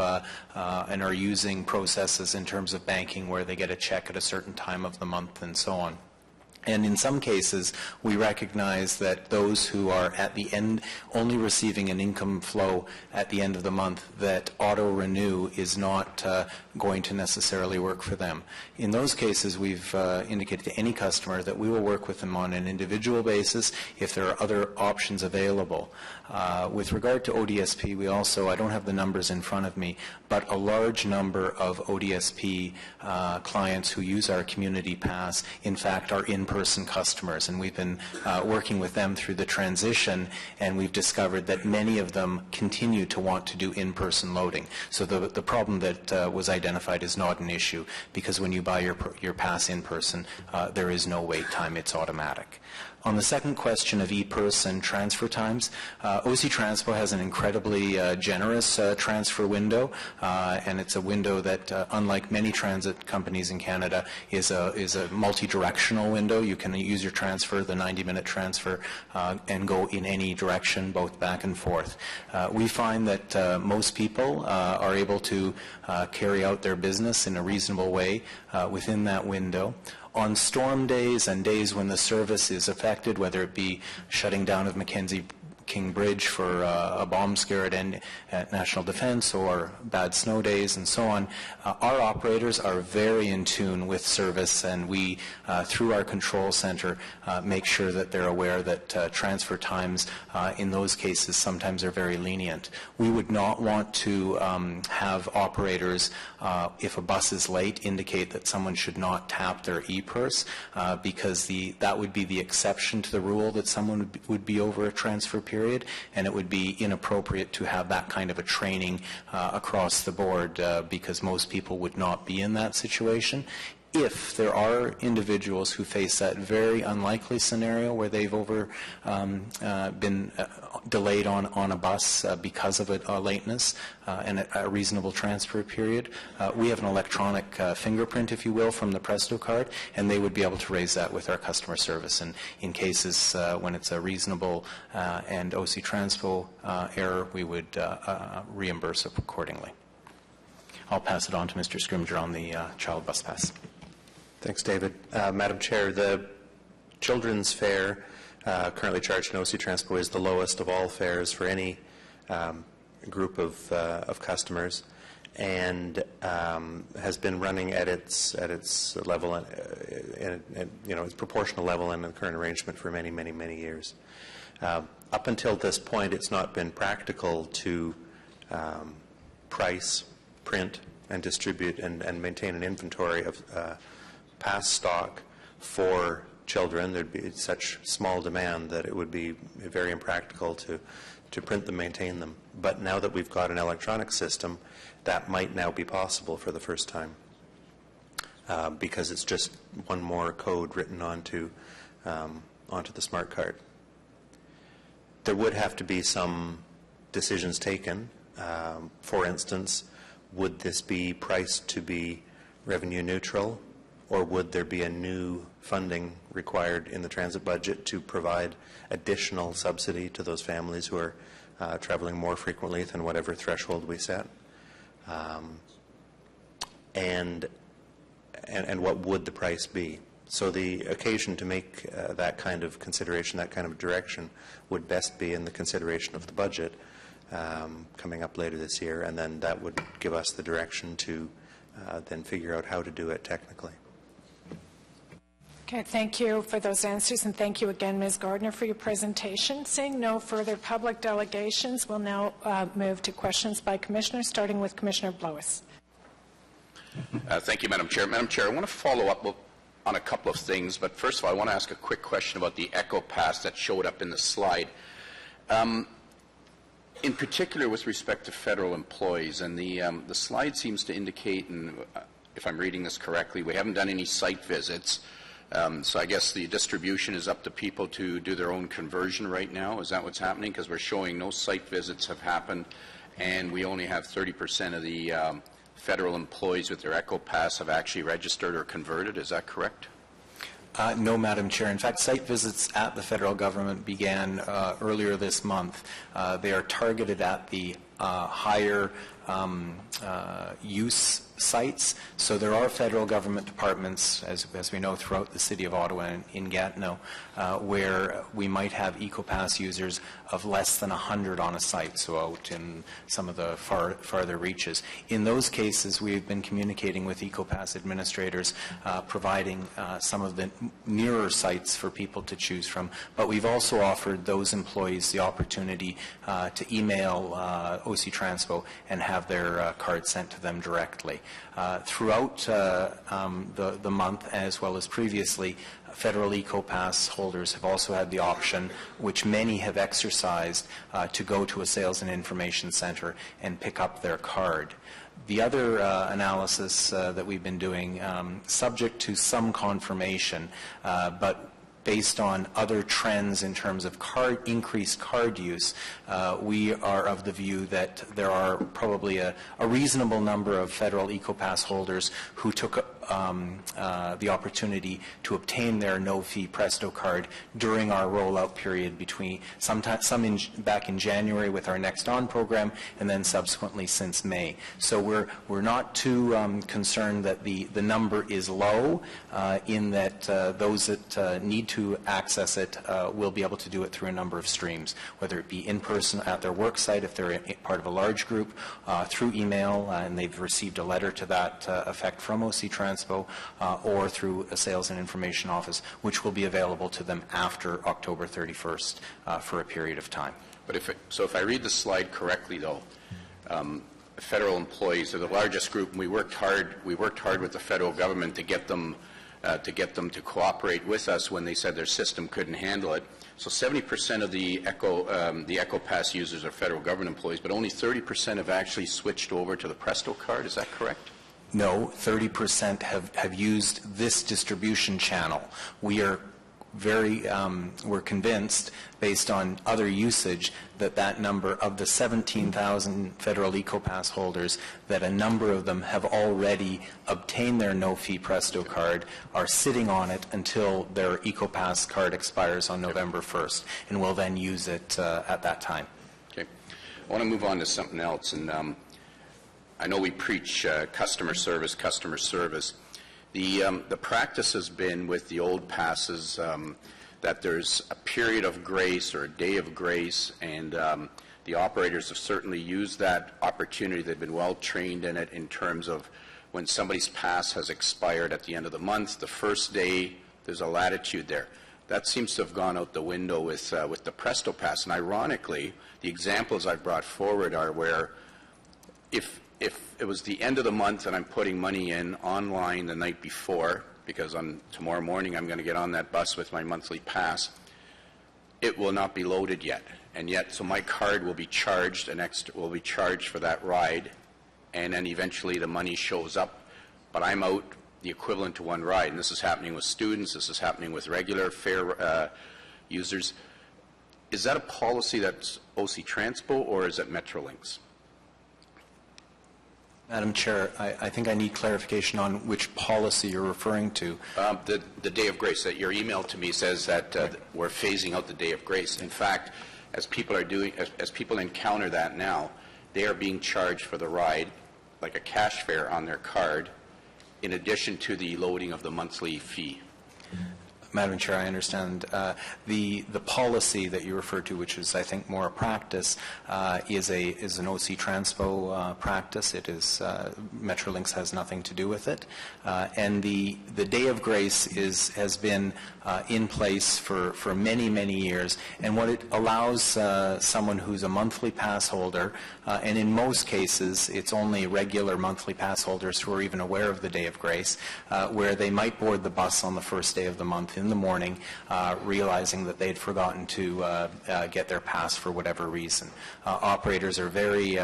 and are using processes in terms of banking where they get a check at a certain time of the month and so on. And in some cases, we recognize that those who are at the end only receiving an income flow at the end of the month, that auto-renew is not going to necessarily work for them. In those cases, we've indicated to any customer that we will work with them on an individual basis if there are other options available. With regard to ODSP, we also, I don't have the numbers in front of me, but a large number of ODSP clients who use our Community Pass, in fact, are in-person customers, and we've been working with them through the transition, and we've discovered that many of them continue to want to do in-person loading. So the problem that was identified is not an issue, because when you buy your pass in person, there is no wait time, it's automatic. On the second question of ePERS and transfer times, OC Transpo has an incredibly generous transfer window, and it's a window that, unlike many transit companies in Canada, is a multi-directional window. You can use your transfer, the 90-minute transfer, and go in any direction, both back and forth. We find that most people are able to carry out their business in a reasonable way within that window. On storm days and days when the service is affected, whether it be shutting down of Mackenzie King Bridge for a bomb scare at National Defense or bad snow days and so on, our operators are very in tune with service, and we, through our control center, make sure that they're aware that transfer times in those cases sometimes are very lenient. We would not want to have operators, if a bus is late, indicate that someone should not tap their ePERS, because that would be the exception to the rule that someone would be over a transfer period, and it would be inappropriate to have that kind of a training across the board, because most people would not be in that situation. If there are individuals who face that very unlikely scenario where they've been delayed on a bus because of a lateness and a reasonable transfer period, we have an electronic fingerprint, if you will, from the Presto card, and they would be able to raise that with our customer service. And in cases when it's a reasonable and OC Transpo error, we would reimburse accordingly. I'll pass it on to Mr. Scrimgeour on the child bus pass. Thanks, David. Madam Chair, the children's fare currently charged in OC Transpo is the lowest of all fares for any group of customers, and has been running at its level, its proportional level in the current arrangement for many years. Up until this point, it's not been practical to price, print, and distribute and maintain an inventory of pass stock for children. There'd be such small demand that it would be very impractical to print them, maintain them. But now that we've got an electronic system, that might now be possible for the first time, because it's just one more code written onto the smart card. There would have to be some decisions taken. For instance, would this be priced to be revenue neutral, or would there be a new funding required in the transit budget to provide additional subsidy to those families who are traveling more frequently than whatever threshold we set? And what would the price be? So the occasion to make that kind of consideration, that kind of direction, would best be in the consideration of the budget coming up later this year, and then that would give us the direction to then figure out how to do it technically. Okay, thank you for those answers, and thank you again, Ms. Gardner, for your presentation. Seeing no further public delegations, we'll now move to questions by commissioners, starting with Commissioner Blowis. Thank you, Madam Chair. Madam Chair, I want to follow up on a couple of things, but first of all, I want to ask a quick question about the Echo Pass that showed up in the slide. In particular, with respect to federal employees, and the slide seems to indicate, and if I'm reading this correctly, we haven't done any site visits. So I guess the distribution is up to people to do their own conversion right now. Is that what's happening? Because we're showing no site visits have happened, and we only have 30% of the federal employees with their Echo Pass have actually registered or converted. Is that correct? No, Madam Chair. In fact, site visits at the federal government began earlier this month. They are targeted at the higher use sites. So there are federal government departments, as we know, throughout the city of Ottawa and in Gatineau, where we might have EcoPass users of less than 100 on a site, so out in some of the farther reaches. In those cases, we've been communicating with EcoPass administrators, providing some of the nearer sites for people to choose from. But we've also offered those employees the opportunity to email OC Transpo and have their card sent to them directly. Throughout the month, as well as previously, federal EcoPass holders have also had the option, which many have exercised, to go to a sales and information center and pick up their card. The other analysis that we've been doing, subject to some confirmation, but based on other trends in terms of increased card use, we are of the view that there are probably a reasonable number of federal EcoPass holders who took the opportunity to obtain their no-fee Presto card during our rollout period between back in January with our Next On program, and then subsequently since May. So we're not too concerned that the number is low, in that those that need to access it will be able to do it through a number of streams, whether it be in person at their work site if they're part of a large group, through email, and they've received a letter to that effect from OC Transpo, or through a sales and information office, which will be available to them after October 31st for a period of time. But if I read the slide correctly, though, federal employees are the largest group, and we worked hard with the federal government to get them to cooperate with us when they said their system couldn't handle it. So 70% of the Echo Pass users are federal government employees, but only 30% have actually switched over to the Presto card. Is that correct? No, 30% have used this distribution channel. We are we're convinced, based on other usage, that number of the 17,000 federal EcoPass holders, that a number of them have already obtained their no-fee Presto card, are sitting on it until their EcoPass card expires on November 1st, and will then use it at that time. Okay. I want to move on to something else, and I know we preach customer service. The practice has been with the old passes that there's a period of grace or a day of grace, and the operators have certainly used that opportunity. They've been well trained in it in terms of when somebody's pass has expired at the end of the month, the first day, there's a latitude there. That seems to have gone out the window with the Presto Pass. And ironically, the examples I've brought forward are where if it was the end of the month and I'm putting money in online the night before, because on tomorrow morning I'm going to get on that bus with my monthly pass. It will not be loaded yet, and yet, so my card will be charged, will be charged for that ride, and then eventually the money shows up, but I'm out the equivalent to one ride. And this is happening with students, this is happening with regular fare users. Is that a policy that's OC Transpo, or is it Metrolinx? Madam Chair, I think I need clarification on which policy you're referring to. The day of grace. That your email to me says that we're phasing out the day of grace. In fact, as people encounter that now, they are being charged for the ride like a cash fare on their card, in addition to the loading of the monthly fee. Madam Chair, I understand. The policy that you refer to, which is, I think, more a practice, is an OC Transpo practice. It is Metrolinx has nothing to do with it, and the day of grace has been in place for many years. And what it allows someone who's a monthly pass holder, and in most cases it's only regular monthly pass holders who are even aware of the day of grace, where they might board the bus on the first day of the month in the morning, realizing that they'd forgotten to get their pass for whatever reason. Operators are very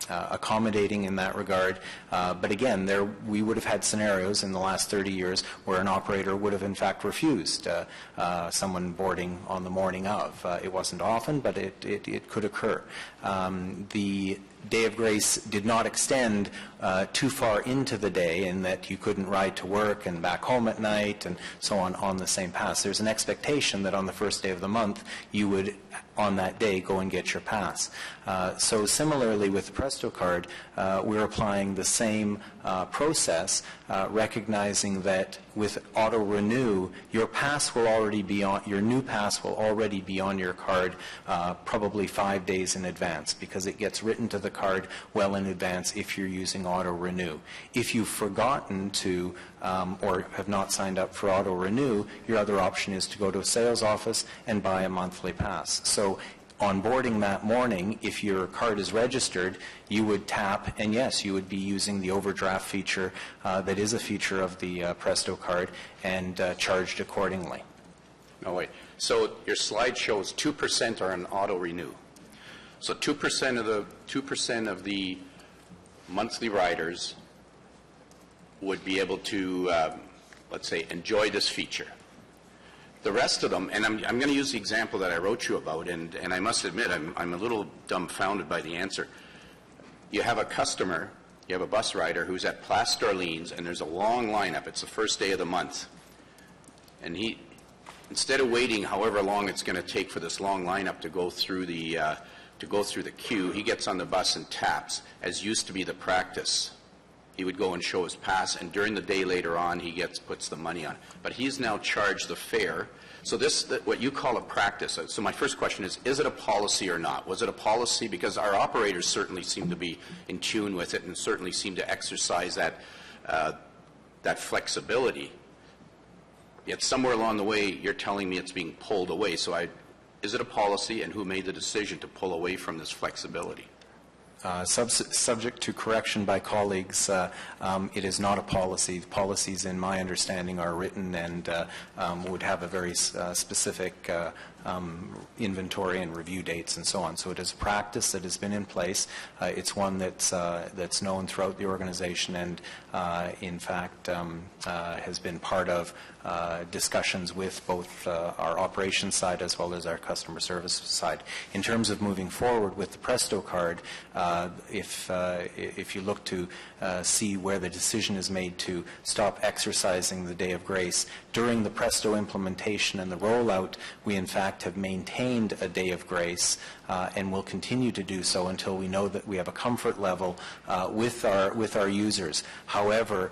accommodating in that regard, but again, we would have had scenarios in the last 30 years where an operator would have in fact refused someone boarding on the morning of. It wasn't often, but it could occur. The day of grace did not extend too far into the day in that you couldn't ride to work and back home at night and so on the same pass. There's an expectation that on the first day of the month you would, on that day, go and get your pass. So similarly with the Presto card, we're applying the same process, recognizing that with auto renew, your pass will already be on, your new pass will already be on your card probably 5 days in advance, because it gets written to the card well in advance if you're using auto renew. If you've forgotten to or have not signed up for auto renew, your other option is to go to a sales office and buy a monthly pass. So on boarding that morning, if your card is registered, you would tap, and yes, you would be using the overdraft feature that is a feature of the Presto card, and charged accordingly. No, wait. So your slide shows 2% are on auto renew. So 2% of the monthly riders would be able to, let's say, enjoy this feature. The rest of them, and I'm going to use the example that I wrote you about, and I must admit I'm a little dumbfounded by the answer. You have a customer, you have a bus rider who's at Place d'Orleans, and there's a long lineup. It's the first day of the month. And he, instead of waiting however long it's going to take for this long lineup to go through the queue, he gets on the bus and taps, as used to be the practice. He would go and show his pass, and during the day later on, he puts the money on. But he's now charged the fare. So what you call a practice. So my first question is it a policy or not? Was it a policy? Because our operators certainly seem to be in tune with it and certainly seem to exercise that flexibility. Yet somewhere along the way, you're telling me it's being pulled away. So is it a policy, and who made the decision to pull away from this flexibility? Subject to correction by colleagues, it is not a policy. Policies, in my understanding, are written and would have a very specific inventory and review dates and so on. So it is a practice that has been in place. It's one that's known throughout the organization, and in fact has been part of discussions with both our operations side as well as our customer service side. In terms of moving forward with the Presto card, if you look to see where the decision is made to stop exercising the day of grace, during the Presto implementation and the rollout, we in fact have maintained a day of grace and will continue to do so until we know that we have a comfort level with our users. However,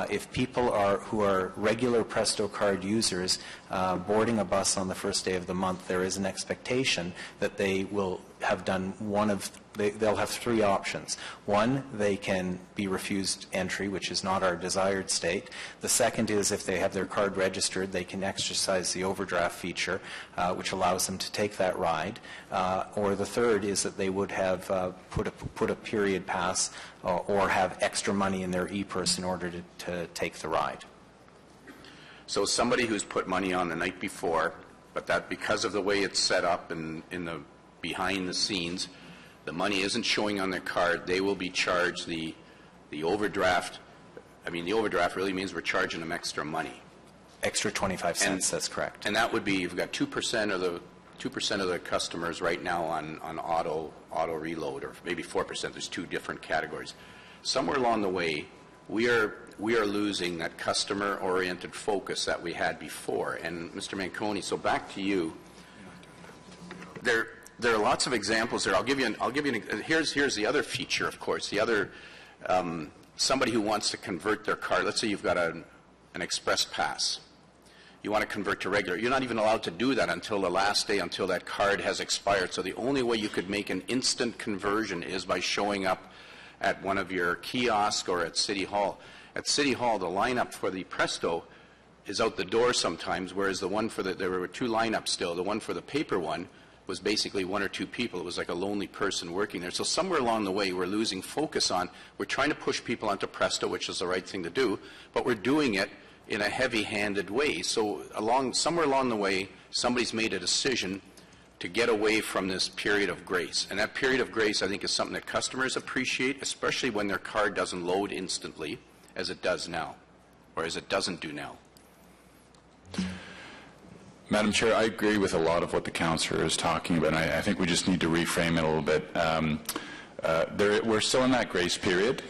if people who are regular Presto card users boarding a bus on the first day of the month, there is an expectation that they will have done they'll have three options. One, they can be refused entry, which is not our desired state. The second is, if they have their card registered, they can exercise the overdraft feature, which allows them to take that ride. Or the third is that they would have put a period pass or have extra money in their e-purse in order to take the ride. So somebody who's put money on the night before, but that because of the way it's set up and in the behind the scenes, the money isn't showing on their card, they will be charged the overdraft. I mean, the overdraft really means we're charging them extra money. Extra 25 cents, that's correct. And that would be, you've got 2% of the customers right now on auto reload, or maybe 4%. There's two different categories. Somewhere along the way, we are losing that customer-oriented focus that we had before. And Mr. Manconi, so back to you. There are lots of examples there. I'll give you. Here's the other feature, of course. The other somebody who wants to convert their card. Let's say you've got an express pass. You want to convert to regular. You're not even allowed to do that until the last day, until that card has expired. So the only way you could make an instant conversion is by showing up at one of your kiosks or at City Hall. At City Hall, the lineup for the Presto is out the door sometimes, whereas the one for there were two lineups still. The one for the paper one was basically one or two people. It was like a lonely person working there. So somewhere along the way, we're losing focus on, we're trying to push people onto Presto, which is the right thing to do, but we're doing it in a heavy-handed way. So somewhere along the way, somebody's made a decision to get away from this period of grace. And that period of grace, I think, is something that customers appreciate, especially when their card doesn't load instantly, as it does now, or as it doesn't do now. Madam Chair, I agree with a lot of what the councillor is talking about, and I think we just need to reframe it a little bit. We're still in that grace period.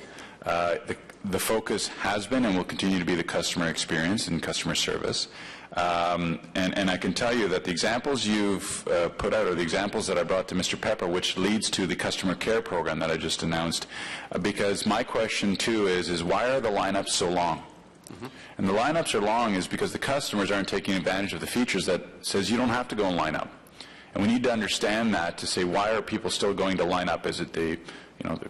The focus has been and will continue to be the customer experience and customer service. And I can tell you that the examples you've put out are the examples that I brought to Mr. Pepper, which leads to the customer care program that I just announced. Because my question, too, is why are the lineups so long? Mm-hmm. And the lineups are long is because the customers aren't taking advantage of the features that says you don't have to go and line up. And we need to understand that to say, why are people still going to line up? Is it they're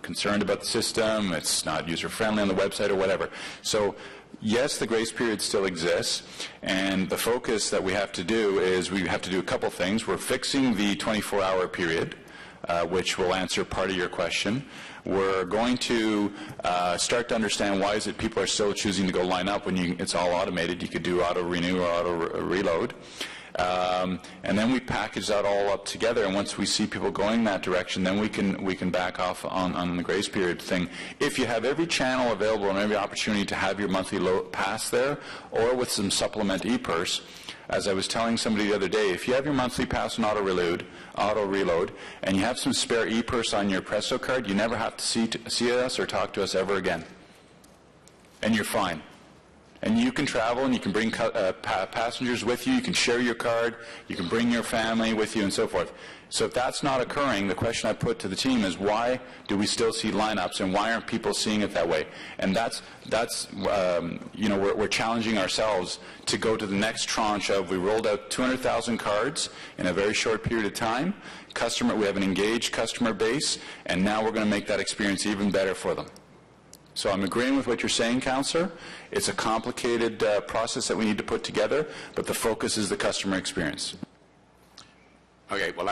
concerned about the system, it's not user-friendly on the website or whatever. So, yes, the grace period still exists, and the focus that we have to do is we have to do a couple things. We're fixing the 24-hour period, which will answer part of your question. We're going to start to understand why is it people are still choosing to go line up when it's all automated. You could do auto-renew or auto-reload. And then we package that all up together, and once we see people going that direction, then we can back off on the grace period thing. If you have every channel available and every opportunity to have your monthly pass there, or with some supplement e-purse, as I was telling somebody the other day, if you have your monthly pass on auto-reload, and you have some spare e-purse on your Presto card, you never have to see us or talk to us ever again. And you're fine. And you can travel and you can bring passengers with you, you can share your card, you can bring your family with you and so forth. So if that's not occurring, the question I put to the team is why do we still see lineups and why aren't people seeing it that way? And we're challenging ourselves to go to the next tranche of we rolled out 200,000 cards in a very short period of time. We have an engaged customer base, and now we're going to make that experience even better for them. So I'm agreeing with what you're saying, Councillor. It's a complicated process that we need to put together, but the focus is the customer experience. Okay, well,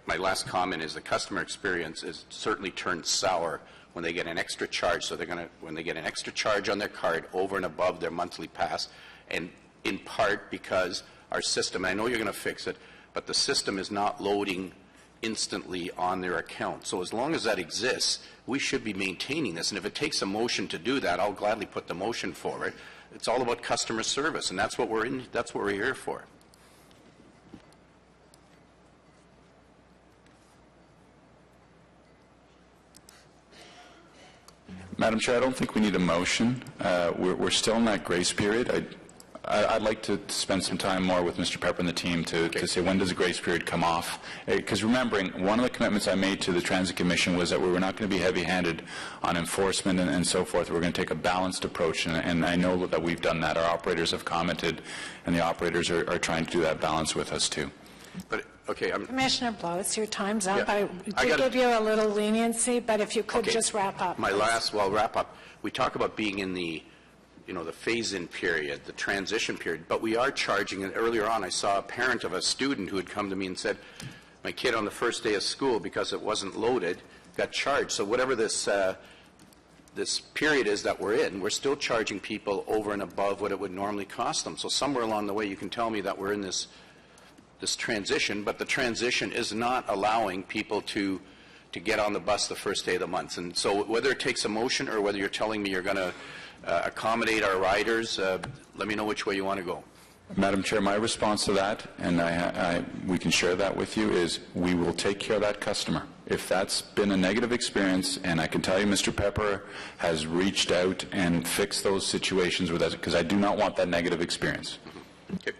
my last comment is the customer experience is certainly turned sour when they get an extra charge. So when they get an extra charge on their card over and above their monthly pass, and in part because our system, I know you're going to fix it, but the system is not loading instantly on their account. So as long as that exists, we should be maintaining this. And if it takes a motion to do that, I'll gladly put the motion forward. It's all about customer service, and that's what we're here for. Madam Chair, I don't think we need a motion. We're still in that grace period. I'd like to spend some time more with Mr. Pepper and the team to say when does the grace period come off. Because remembering, one of the commitments I made to the Transit Commission was that we were not going to be heavy-handed on enforcement and so forth. We're going to take a balanced approach, and I know that we've done that. Our operators have commented, and the operators are trying to do that balance with us too. But okay, Commissioner Blows, your time's up. Yeah, I did give you a little leniency, but if you could just wrap up. Wrap up. We talk about being in the phase-in period, the transition period, but we are charging. And earlier on, I saw a parent of a student who had come to me and said, my kid on the first day of school, because it wasn't loaded, got charged. So whatever this this period is that we're in, we're still charging people over and above what it would normally cost them. So somewhere along the way, you can tell me that we're in this transition, but the transition is not allowing people to get on the bus the first day of the month. And so whether it takes a motion or whether you're telling me you're going to accommodate our riders, let me know which way you want to go. Madam Chair, my response to that, and we can share that with you, is we will take care of that customer. If that's been a negative experience, and I can tell you Mr. Pepper has reached out and fixed those situations with us, because I do not want that negative experience. Okay.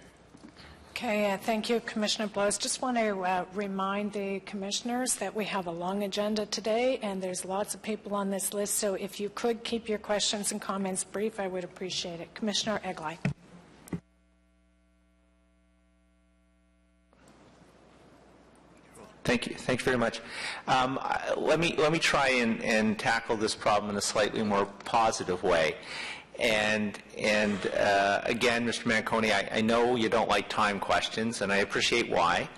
Okay, thank you, Commissioner Blows. Just want to remind the commissioners that we have a long agenda today, and there's lots of people on this list, so if you could keep your questions and comments brief, I would appreciate it. Commissioner Egley. Thank you. Thank you very much. Let me try and tackle this problem in a slightly more positive way. And again, Mr. Manconi, I know you don't like time questions, and I appreciate why.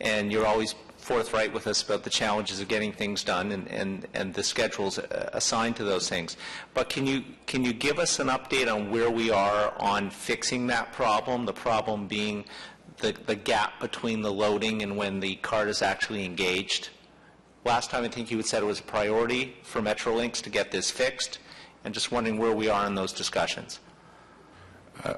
And you're always forthright with us about the challenges of getting things done and the schedules assigned to those things. But can you give us an update on where we are on fixing that problem, the problem being the gap between the loading and when the card is actually engaged? Last time I think you had said it was a priority for Metrolinx to get this fixed, and just wondering where we are in those discussions.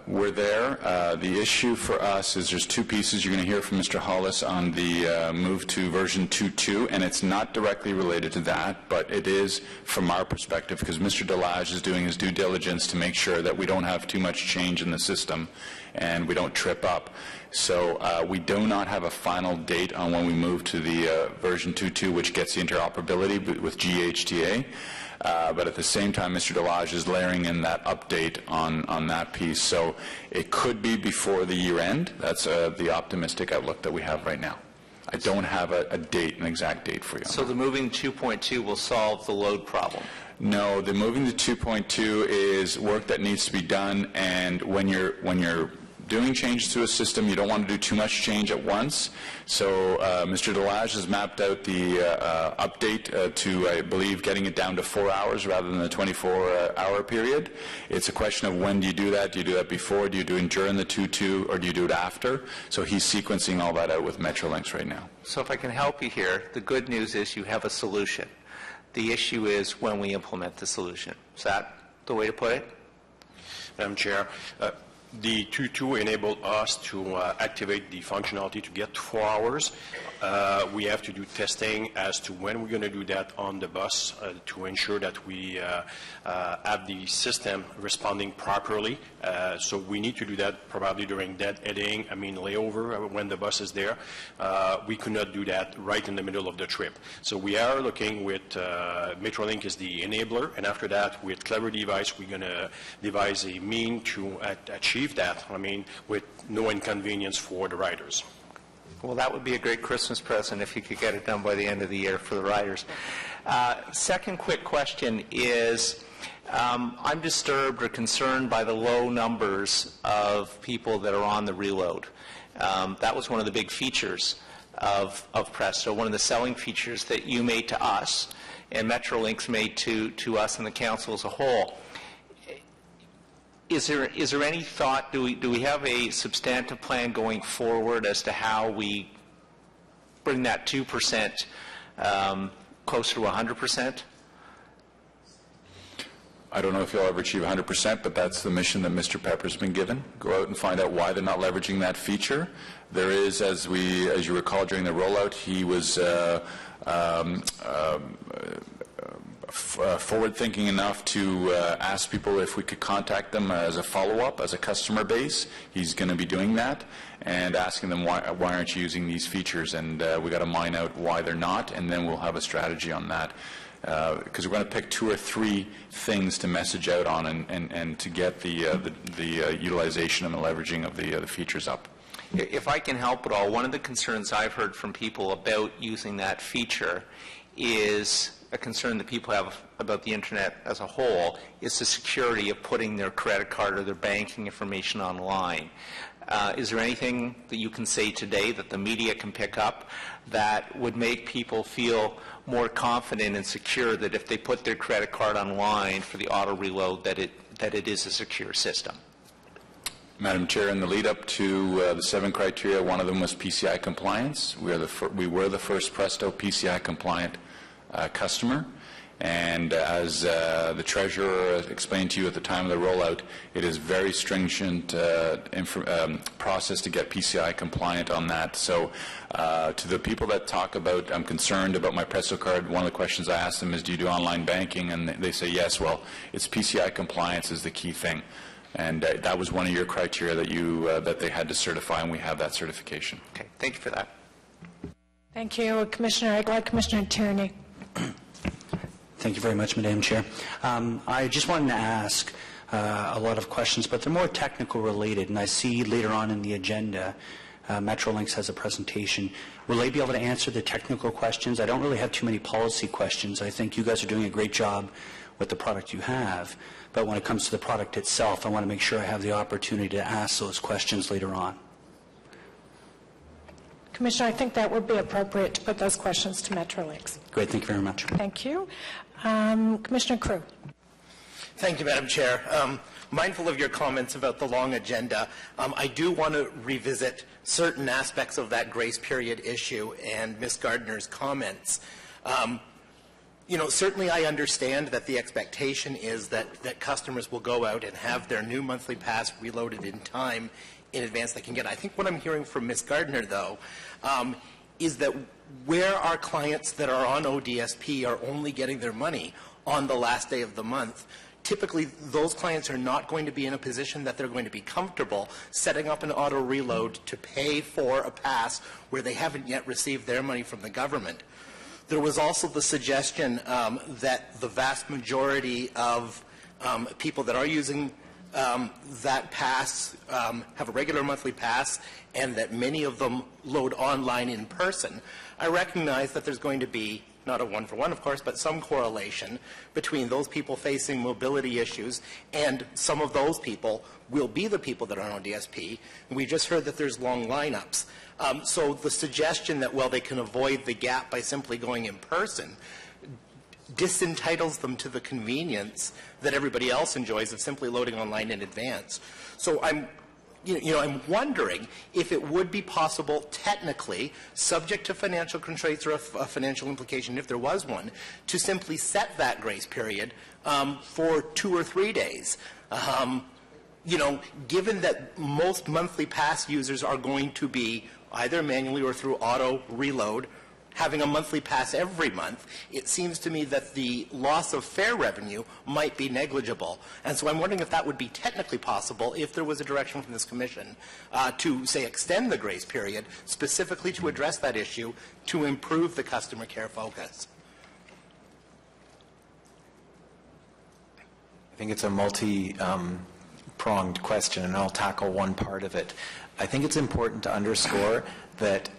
We're there. The issue for us is there's two pieces. You're going to hear from Mr. Hollis on the move to version 2.2, and it's not directly related to that, but it is from our perspective, because Mr. Delage is doing his due diligence to make sure that we don't have too much change in the system and we don't trip up. So we do not have a final date on when we move to the version 2.2, which gets the interoperability with GHTA. But at the same time, Mr. Delage is layering in that update on that piece. So it could be before the year end. That's the optimistic outlook that we have right now. I don't have a date, an exact date for you. So the moving to 2.2 will solve the load problem? No, the moving to 2.2 is work that needs to be done, and when you're doing changes to a system, you don't want to do too much change at once. So Mr. Delage has mapped out the update to, I believe, getting it down to 4 hours rather than the 24-hour period. It's a question of when do you do that? Do you do that before? Do you do it during the 2.2, or do you do it after? So he's sequencing all that out with Metrolinx right now. So if I can help you here, the good news is you have a solution. The issue is when we implement the solution. Is that the way to put it? Madam Chair, the 2.2 enabled us to activate the functionality to get 4 hours. We have to do testing as to when we're going to do that on the bus to ensure that we have the system responding properly. So we need to do that probably during deadheading, layover when the bus is there. We could not do that right in the middle of the trip. So we are looking with Metrolink is the enabler, and after that with Clever Device we're going to devise a mean to achieve that, with no inconvenience for the riders. Well, that would be a great Christmas present if you could get it done by the end of the year for the riders. Second quick question is, I'm disturbed or concerned by the low numbers of people that are on the reload. That was one of the big features of Presto, one of the selling features that you made to us and Metrolinx made to us and the council as a whole. Is there any thought, do we have a substantive plan going forward as to how we bring that 2% closer to 100%? I don't know if you'll ever achieve 100%, but that's the mission that Mr. Pepper's been given. Go out and find out why they're not leveraging that feature. There is, as you recall during the rollout, he was forward-thinking enough to ask people if we could contact them as a follow-up, as a customer base. He's going to be doing that and asking them why aren't you using these features, and we got to mine out why they're not, and then we'll have a strategy on that. Because we're going to pick 2 or 3 things to message out on and to get the utilization and the leveraging of the features up. If I can help at all, one of the concerns I've heard from people about using that feature is a concern that people have about the internet as a whole is the security of putting their credit card or their banking information online. Is there anything that you can say today that the media can pick up that would make people feel more confident and secure that if they put their credit card online for the auto reload that it is a secure system? Madam Chair, in the lead-up to the 7 criteria, one of them was PCI compliance. We were the first Presto PCI-compliant customer, and as the Treasurer explained to you at the time of the rollout, it is very stringent process to get PCI compliant on that. So to the people that talk about, I'm concerned about my Presto card, one of the questions I ask them is, do you do online banking? And they say yes. Well, it's PCI compliance is the key thing. And that was one of your criteria that they had to certify, and we have that certification. Okay, thank you for that. Thank you, Commissioner Egglard. Commissioner Tierney. Thank you very much, Madam Chair. I just wanted to ask a lot of questions, but they're more technical related, and I see later on in the agenda Metrolinx has a presentation. Will they be able to answer the technical questions? I don't really have too many policy questions. I think you guys are doing a great job with the product you have, but when it comes to the product itself, I want to make sure I have the opportunity to ask those questions later on. Commissioner, I think that would be appropriate to put those questions to Metrolinx. Great, thank you very much. Thank you. Commissioner Crew. Thank you, Madam Chair. Mindful of your comments about the long agenda, I do want to revisit certain aspects of that grace period issue and Ms. Gardner's comments. Certainly I understand that the expectation is that customers will go out and have their new monthly pass reloaded in time in advance they can get. I think what I'm hearing from Ms. Gardner, though, is that where our clients that are on ODSP are only getting their money on the last day of the month, typically those clients are not going to be in a position that they're going to be comfortable setting up an auto reload to pay for a pass where they haven't yet received their money from the government. There was also the suggestion that the vast majority of people that are using that pass have a regular monthly pass, and that many of them load online in person. I recognize that there's going to be, not a one-for-one, of course, but some correlation between those people facing mobility issues, and some of those people will be the people that are on DSP. And we just heard that there's long lineups. So the suggestion that, well, they can avoid the gap by simply going in person disentitles them to the convenience that everybody else enjoys of simply loading online in advance. So I'm wondering if it would be possible technically, subject to financial constraints or a financial implication if there was one, to simply set that grace period for 2 or 3 days. Given that most monthly pass users are going to be either manually or through auto reload, having a monthly pass every month, it seems to me that the loss of fare revenue might be negligible. And so I'm wondering if that would be technically possible if there was a direction from this Commission to, say, extend the grace period specifically to address that issue to improve the customer care focus. I think it's a multi-pronged question, and I'll tackle one part of it. I think it's important to underscore that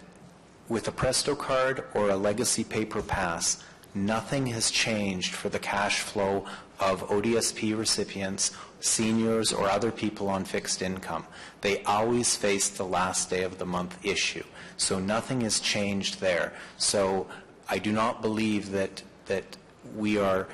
with a Presto card or a legacy paper pass, nothing has changed for the cash flow of ODSP recipients, seniors, or other people on fixed income. They always face the last day of the month issue. So nothing has changed there. So I do not believe that we are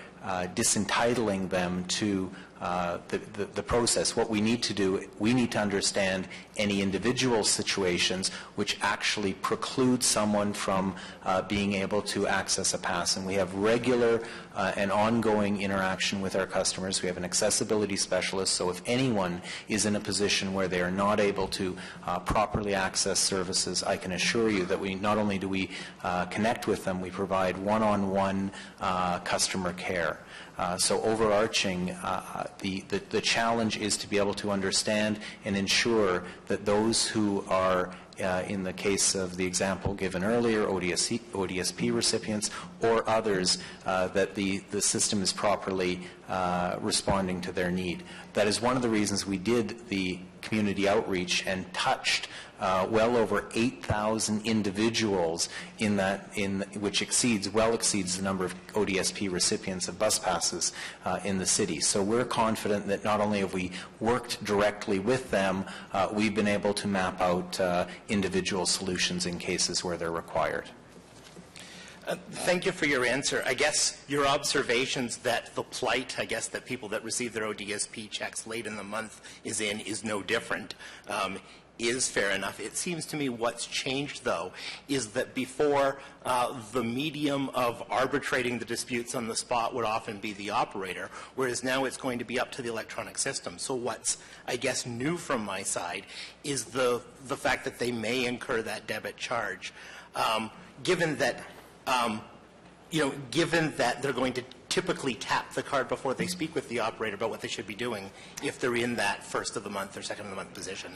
disentitling them to the process. What we need to do, we need to understand any individual situations which actually preclude someone from being able to access a pass. And we have regular and ongoing interaction with our customers. We have an accessibility specialist, so if anyone is in a position where they are not able to properly access services, I can assure you that we not only do we connect with them, we provide one-on-one customer care. So overarching, the challenge is to be able to understand and ensure that those who are, in the case of the example given earlier, ODSP recipients or others, that the system is properly responding to their need. That is one of the reasons we did the community outreach and touched well over 8,000 individuals which well exceeds the number of ODSP recipients of bus passes in the city. So we're confident that not only have we worked directly with them, we've been able to map out individual solutions in cases where they're required. Thank you for your answer. I guess your observations that the plight, that people that receive their ODSP checks late in the month is no different, is fair enough. It seems to me what's changed, though, is that before the medium of arbitrating the disputes on the spot would often be the operator, whereas now it's going to be up to the electronic system. So what's, new from my side is the fact that they may incur that debit charge. Given that given that they're going to typically tap the card before they speak with the operator about what they should be doing if they're in that first of the month or second of the month position.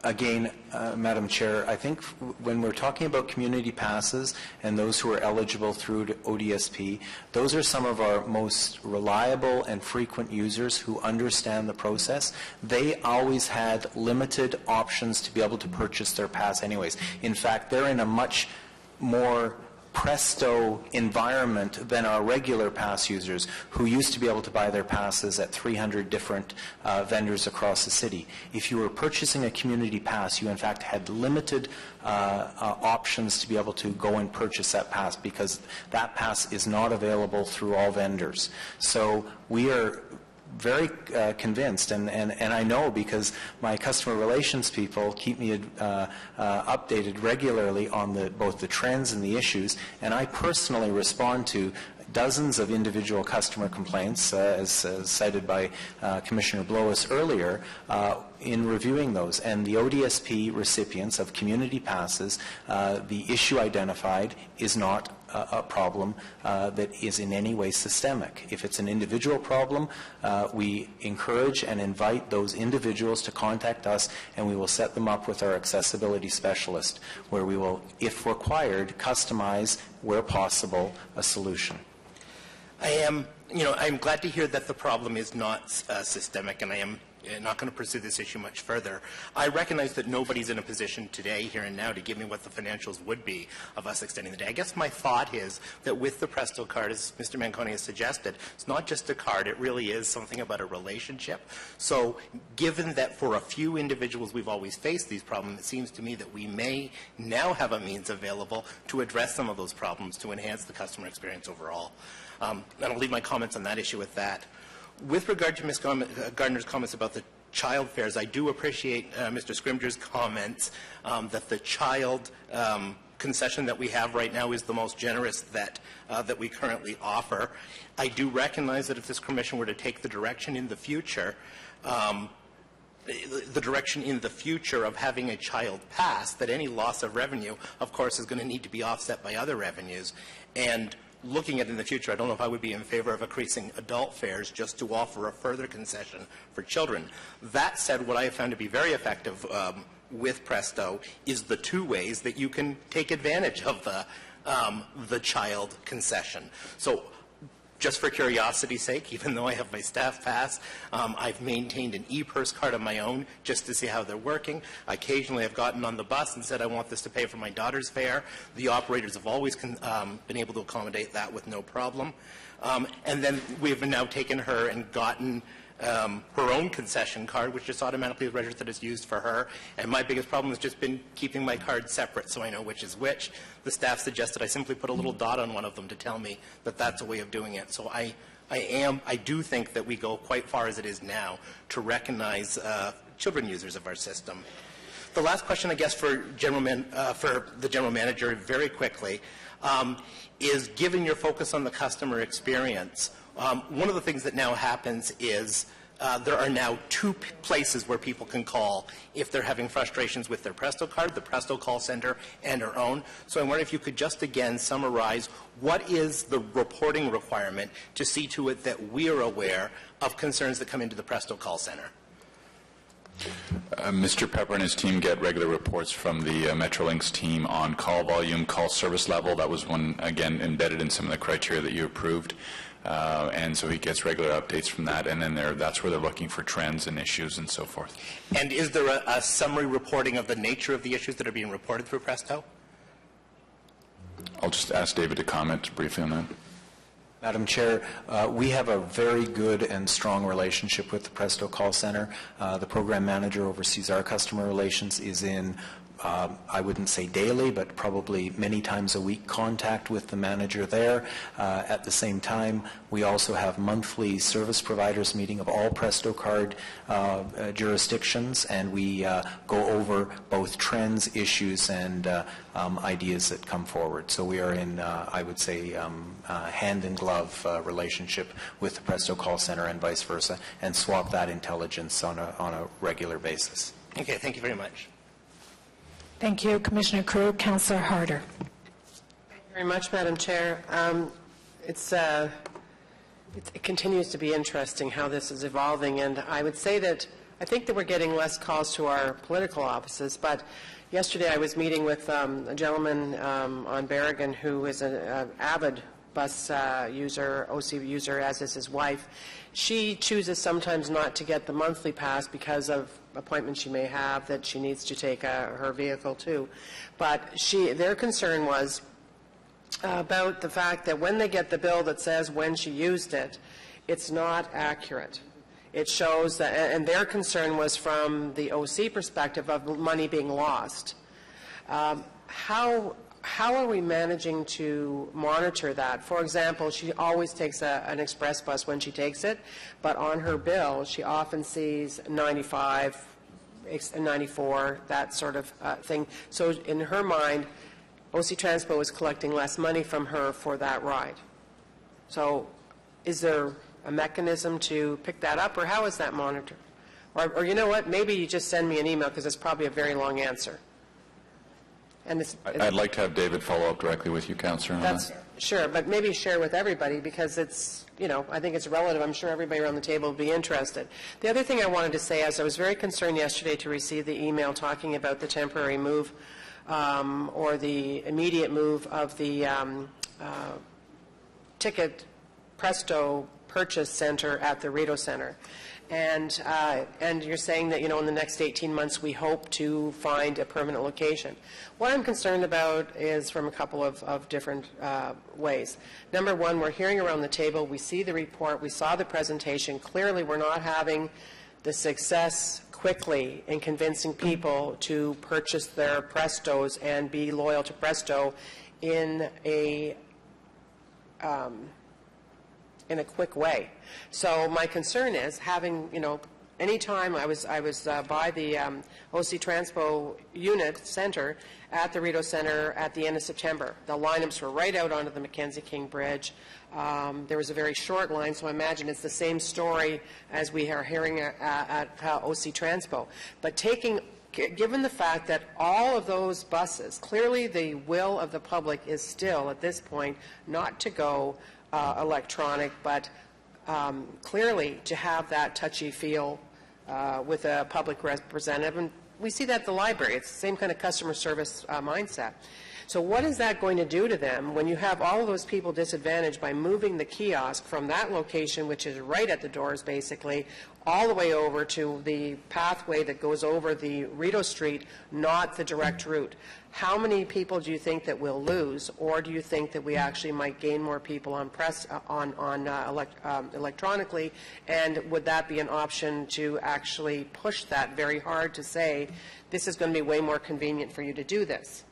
Again, Madam Chair, I think when we're talking about community passes and those who are eligible through ODSP, those are some of our most reliable and frequent users who understand the process. They always had limited options to be able to purchase their pass anyways. In fact, they're in a much more presto environment than our regular pass users who used to be able to buy their passes at 300 different vendors across the city. If you were purchasing a community pass, you in fact had limited options to be able to go and purchase that pass because that pass is not available through all vendors. So we are very convinced, and I know because my customer relations people keep me updated regularly on both the trends and the issues, and I personally respond to dozens of individual customer complaints, as cited by Commissioner Blois earlier, in reviewing those. And the ODSP recipients of community passes, the issue identified is not a problem that is in any way systemic. If it's an individual problem, we encourage and invite those individuals to contact us, and we will set them up with our accessibility specialist, where we will, if required, customize, where possible, a solution. I'm glad to hear that the problem is not systemic, and I am not going to pursue this issue much further. I recognize that nobody's in a position today, here and now, to give me what the financials would be of us extending the day. I guess my thought is that with the Presto card, as Mr. Manconi has suggested, it's not just a card, it really is something about a relationship. So given that for a few individuals we've always faced these problems, it seems to me that we may now have a means available to address some of those problems to enhance the customer experience overall. And I'll leave my comments on that issue with that. With regard to Ms. Gardner's comments about the child fares, I do appreciate Mr. Scrimger's comments that the child concession that we have right now is the most generous that we currently offer. I do recognize that if this commission were to take the direction in the future, of having a child pass, that any loss of revenue, of course, is going to need to be offset by other revenues. And looking at in the future, I don't know if I would be in favor of increasing adult fares just to offer a further concession for children. That said, what I have found to be very effective with Presto is the two ways that you can take advantage of the child concession. So just for curiosity's sake, even though I have my staff pass, I've maintained an e-purse card of my own just to see how they're working. Occasionally I've gotten on the bus and said I want this to pay for my daughter's fare. The operators have always been able to accommodate that with no problem. And then we've now taken her and gotten her own concession card, which just automatically registers that it's used for her. And my biggest problem has just been keeping my cards separate so I know which is which. The staff suggested I simply put a little dot on one of them to tell me that that's a way of doing it. So I do think that we go quite far as it is now to recognize children users of our system. The last question, I guess, for the general manager, very quickly, is given your focus on the customer experience, one of the things that now happens is there are now two places where people can call if they're having frustrations with their Presto card, the Presto call center and our own. So I wonder if you could just again summarize what is the reporting requirement to see to it that we are aware of concerns that come into the Presto call center. Mr. Pepper and his team get regular reports from the Metrolinx team on call volume, call service level. That was one, again, embedded in some of the criteria that you approved. and so he gets regular updates from that, and then that's where they're looking for trends and issues and so forth. And is there a summary reporting of the nature of the issues that are being reported through Presto? I'll just ask David to comment briefly on that. Madam Chair, we have a very good and strong relationship with the Presto call center. The program manager oversees our customer relations, is in I wouldn't say daily, but probably many times a week contact with the manager there. At the same time, we also have monthly service providers meeting of all Presto card jurisdictions, and we go over both trends, issues, and ideas that come forward. So we are in, I would say, hand-in-glove relationship with the Presto call center and vice versa, and swap that intelligence on a regular basis. Okay, thank you very much. Thank you, Commissioner Crew. Councillor Harder. Thank you very much, Madam Chair. It continues to be interesting how this is evolving, and I would say that I think that we're getting less calls to our political offices, but yesterday I was meeting with a gentleman on Berrigan who is an avid bus user, OC user, as is his wife. She chooses sometimes not to get the monthly pass because of appointments she may have that she needs to take her vehicle to. But their concern was about the fact that when they get the bill that says when she used it, it's not accurate. It shows that, and their concern was from the OC perspective of money being lost. How are we managing to monitor that? For example, she always takes an express bus when she takes it, but on her bill, she often sees 95, 94, that sort of thing. So in her mind, OC Transpo is collecting less money from her for that ride. So is there a mechanism to pick that up, or how is that monitored? Or you know what, maybe you just send me an email, because it's probably a very long answer. And I'd like to have David follow up directly with you, Councillor. That's sure, but maybe share with everybody, because it's, I think it's relative. I'm sure everybody around the table will be interested. The other thing I wanted to say is I was very concerned yesterday to receive the email talking about the temporary move or the immediate move of the ticket Presto purchase center at the Rideau Center. And you're saying that, in the next 18 months we hope to find a permanent location. What I'm concerned about is from a couple of different ways. Number one, we're hearing around the table, we see the report, we saw the presentation. Clearly we're not having the success quickly in convincing people to purchase their Prestos and be loyal to Presto in a quick way. So my concern is having, any time I was by the OC Transpo unit center at the Rideau Center at the end of September. The lineups were right out onto the Mackenzie King Bridge. There was a very short line, so I imagine it's the same story as we are hearing at OC Transpo. But given the fact that all of those buses, clearly the will of the public is still at this point not to go electronic, but clearly to have that touchy feel with a public representative. And we see that at the library. It's the same kind of customer service mindset. So what is that going to do to them when you have all of those people disadvantaged by moving the kiosk from that location, which is right at the doors basically, all the way over to the pathway that goes over the Rideau Street, not the direct route? How many people do you think that we'll lose, or do you think that we actually might gain more people on electronically? And would that be an option to actually push that very hard to say this is going to be way more convenient for you to do this?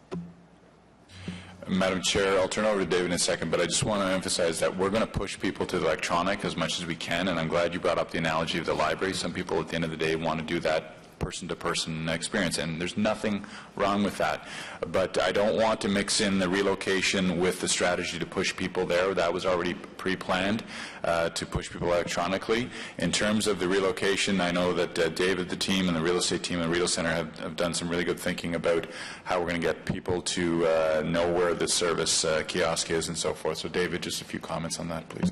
Madam Chair, I'll turn over to David in a second, but I just want to emphasize that we're going to push people to the electronic as much as we can, and I'm glad you brought up the analogy of the library. Some people at the end of the day want to do that person-to-person experience, and there's nothing wrong with that. But I don't want to mix in the relocation with the strategy to push people there. That was already pre-planned to push people electronically. In terms of the relocation, I know that David, the team, and the real estate team at the Rideau Center have done some really good thinking about how we're going to get people to know where the service kiosk is and so forth. So David, just a few comments on that, please.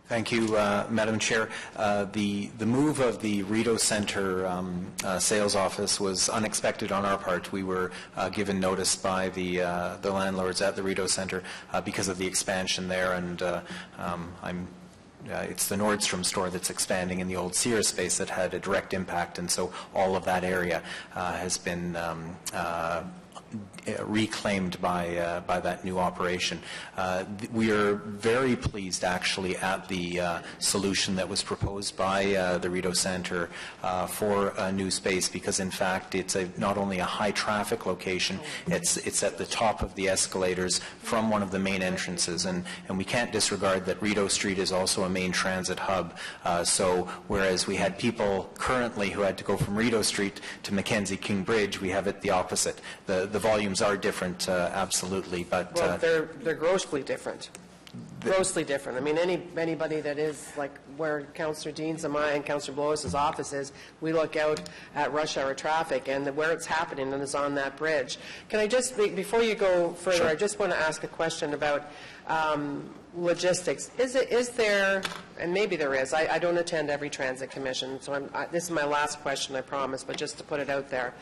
Thank you, Madam Chair. The move of the Rideau Centre sales office was unexpected on our part. We were given notice by the landlords at the Rideau Centre because of the expansion there, and it's the Nordstrom store that's expanding in the old Sears space that had a direct impact, and so all of that area has been reclaimed by that new operation. We are very pleased, actually, at the solution that was proposed by the Rideau Centre for a new space, because, in fact, it's not only a high-traffic location, it's at the top of the escalators from one of the main entrances, and we can't disregard that Rideau Street is also a main transit hub. So whereas we had people currently who had to go from Rideau Street to Mackenzie King Bridge, we have it the opposite. The volumes are different, absolutely, but well, they're grossly different. Grossly different. I mean, anybody that is like where Councillor Dean's and mine and Councillor Blois's office is, we look out at rush hour traffic and where it's happening and is on that bridge. Can I just, before you go further, sure. I just want to ask a question about logistics. Is there, and maybe there is, I don't attend every transit commission, so this is my last question, I promise, but just to put it out there.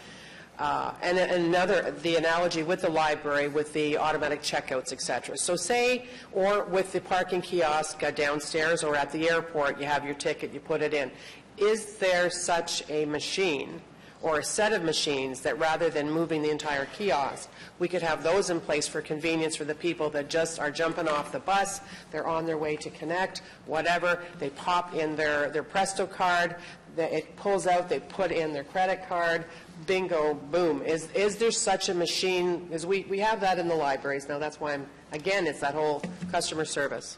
And another, the analogy with the library, with the automatic checkouts, etc. So say, or with the parking kiosk downstairs or at the airport, you have your ticket, you put it in. Is there such a machine or a set of machines that rather than moving the entire kiosk, we could have those in place for convenience for the people that just are jumping off the bus, they're on their way to connect, whatever, they pop in their Presto card, it pulls out, they put in their credit card, bingo, boom. Is there such a machine? Because we have that in the libraries now. That's why again, it's that whole customer service.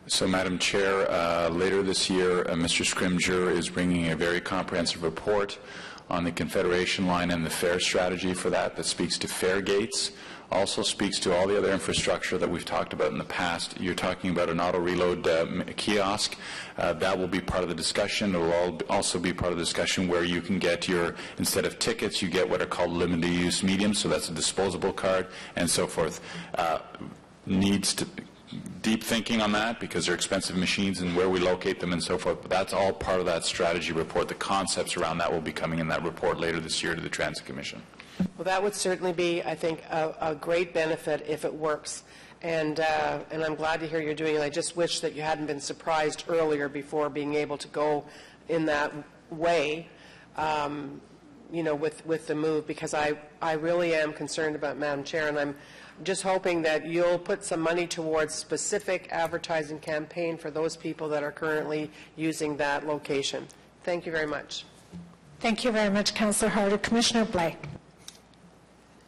So, Madam Chair, later this year, Mr. Scrimgeour is bringing a very comprehensive report on the Confederation line and the fare strategy for that speaks to fare gates, also speaks to all the other infrastructure that we've talked about in the past. You're talking about an auto reload kiosk. That will be part of the discussion. It will also be part of the discussion where you can get your, instead of tickets, you get what are called limited use mediums, so that's a disposable card, and so forth. Needs to deep thinking on that because they're expensive machines and where we locate them and so forth. But that's all part of that strategy report. The concepts around that will be coming in that report later this year to the Transit Commission. Well, that would certainly be, I think, a great benefit if it works. And I'm glad to hear you're doing it. I just wish that you hadn't been surprised earlier before being able to go in that way, you know, with the move, because I really am concerned about Madam Chair, and I'm just hoping that you'll put some money towards specific advertising campaign for those people that are currently using that location. Thank you very much. Thank you very much, Councillor Harder. Commissioner Blake.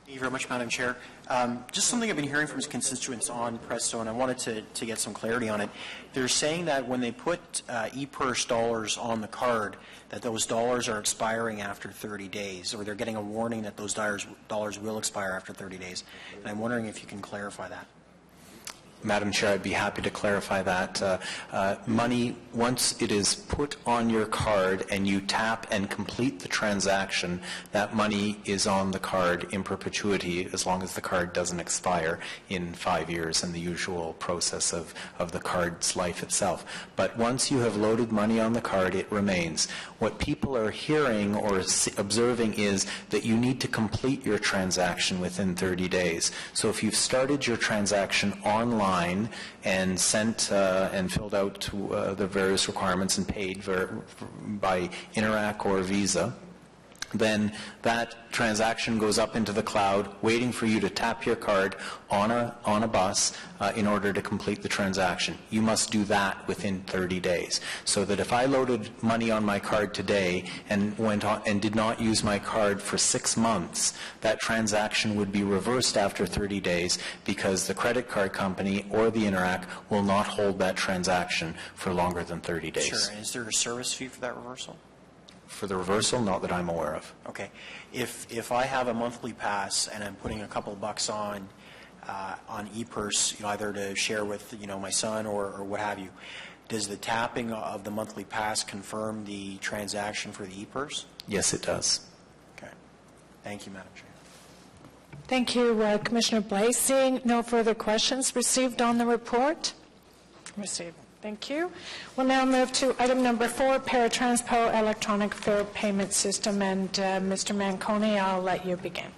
Thank you very much, Madam Chair. Just something I've been hearing from constituents on Presto, and I wanted to get some clarity on it. They're saying that when they put e-purse dollars on the card, that those dollars are expiring after 30 days, or they're getting a warning that those dollars will expire after 30 days. And I'm wondering if you can clarify that. Madam Chair, I'd be happy to clarify that. Money, once it is put on your card and you tap and complete the transaction, that money is on the card in perpetuity as long as the card doesn't expire in 5 years in the usual process of the card's life itself. But once you have loaded money on the card, it remains. What people are hearing or observing is that you need to complete your transaction within 30 days. So if you've started your transaction online and sent and filled out the various requirements and paid by Interac or Visa, then that transaction goes up into the cloud waiting for you to tap your card on a bus in order to complete the transaction. You must do that within 30 days. So that if I loaded money on my card today and went on and did not use my card for 6 months, that transaction would be reversed after 30 days because the credit card company or the Interac will not hold that transaction for longer than 30 days. Sure. And is there a service fee for that reversal? For the reversal, not that I'm aware of. Okay. If I have a monthly pass and I'm putting a couple bucks on e-purse, either to share with my son or what have you, does the tapping of the monthly pass confirm the transaction for the e-purse? Yes, it does. Okay. Thank you, Madam Chair. Thank you, Commissioner Blake. Seeing no further questions received on the report. Received. Thank you. We'll now move to item number 4, Paratranspo electronic fare payment system. And Mr. Manconi, I'll let you begin.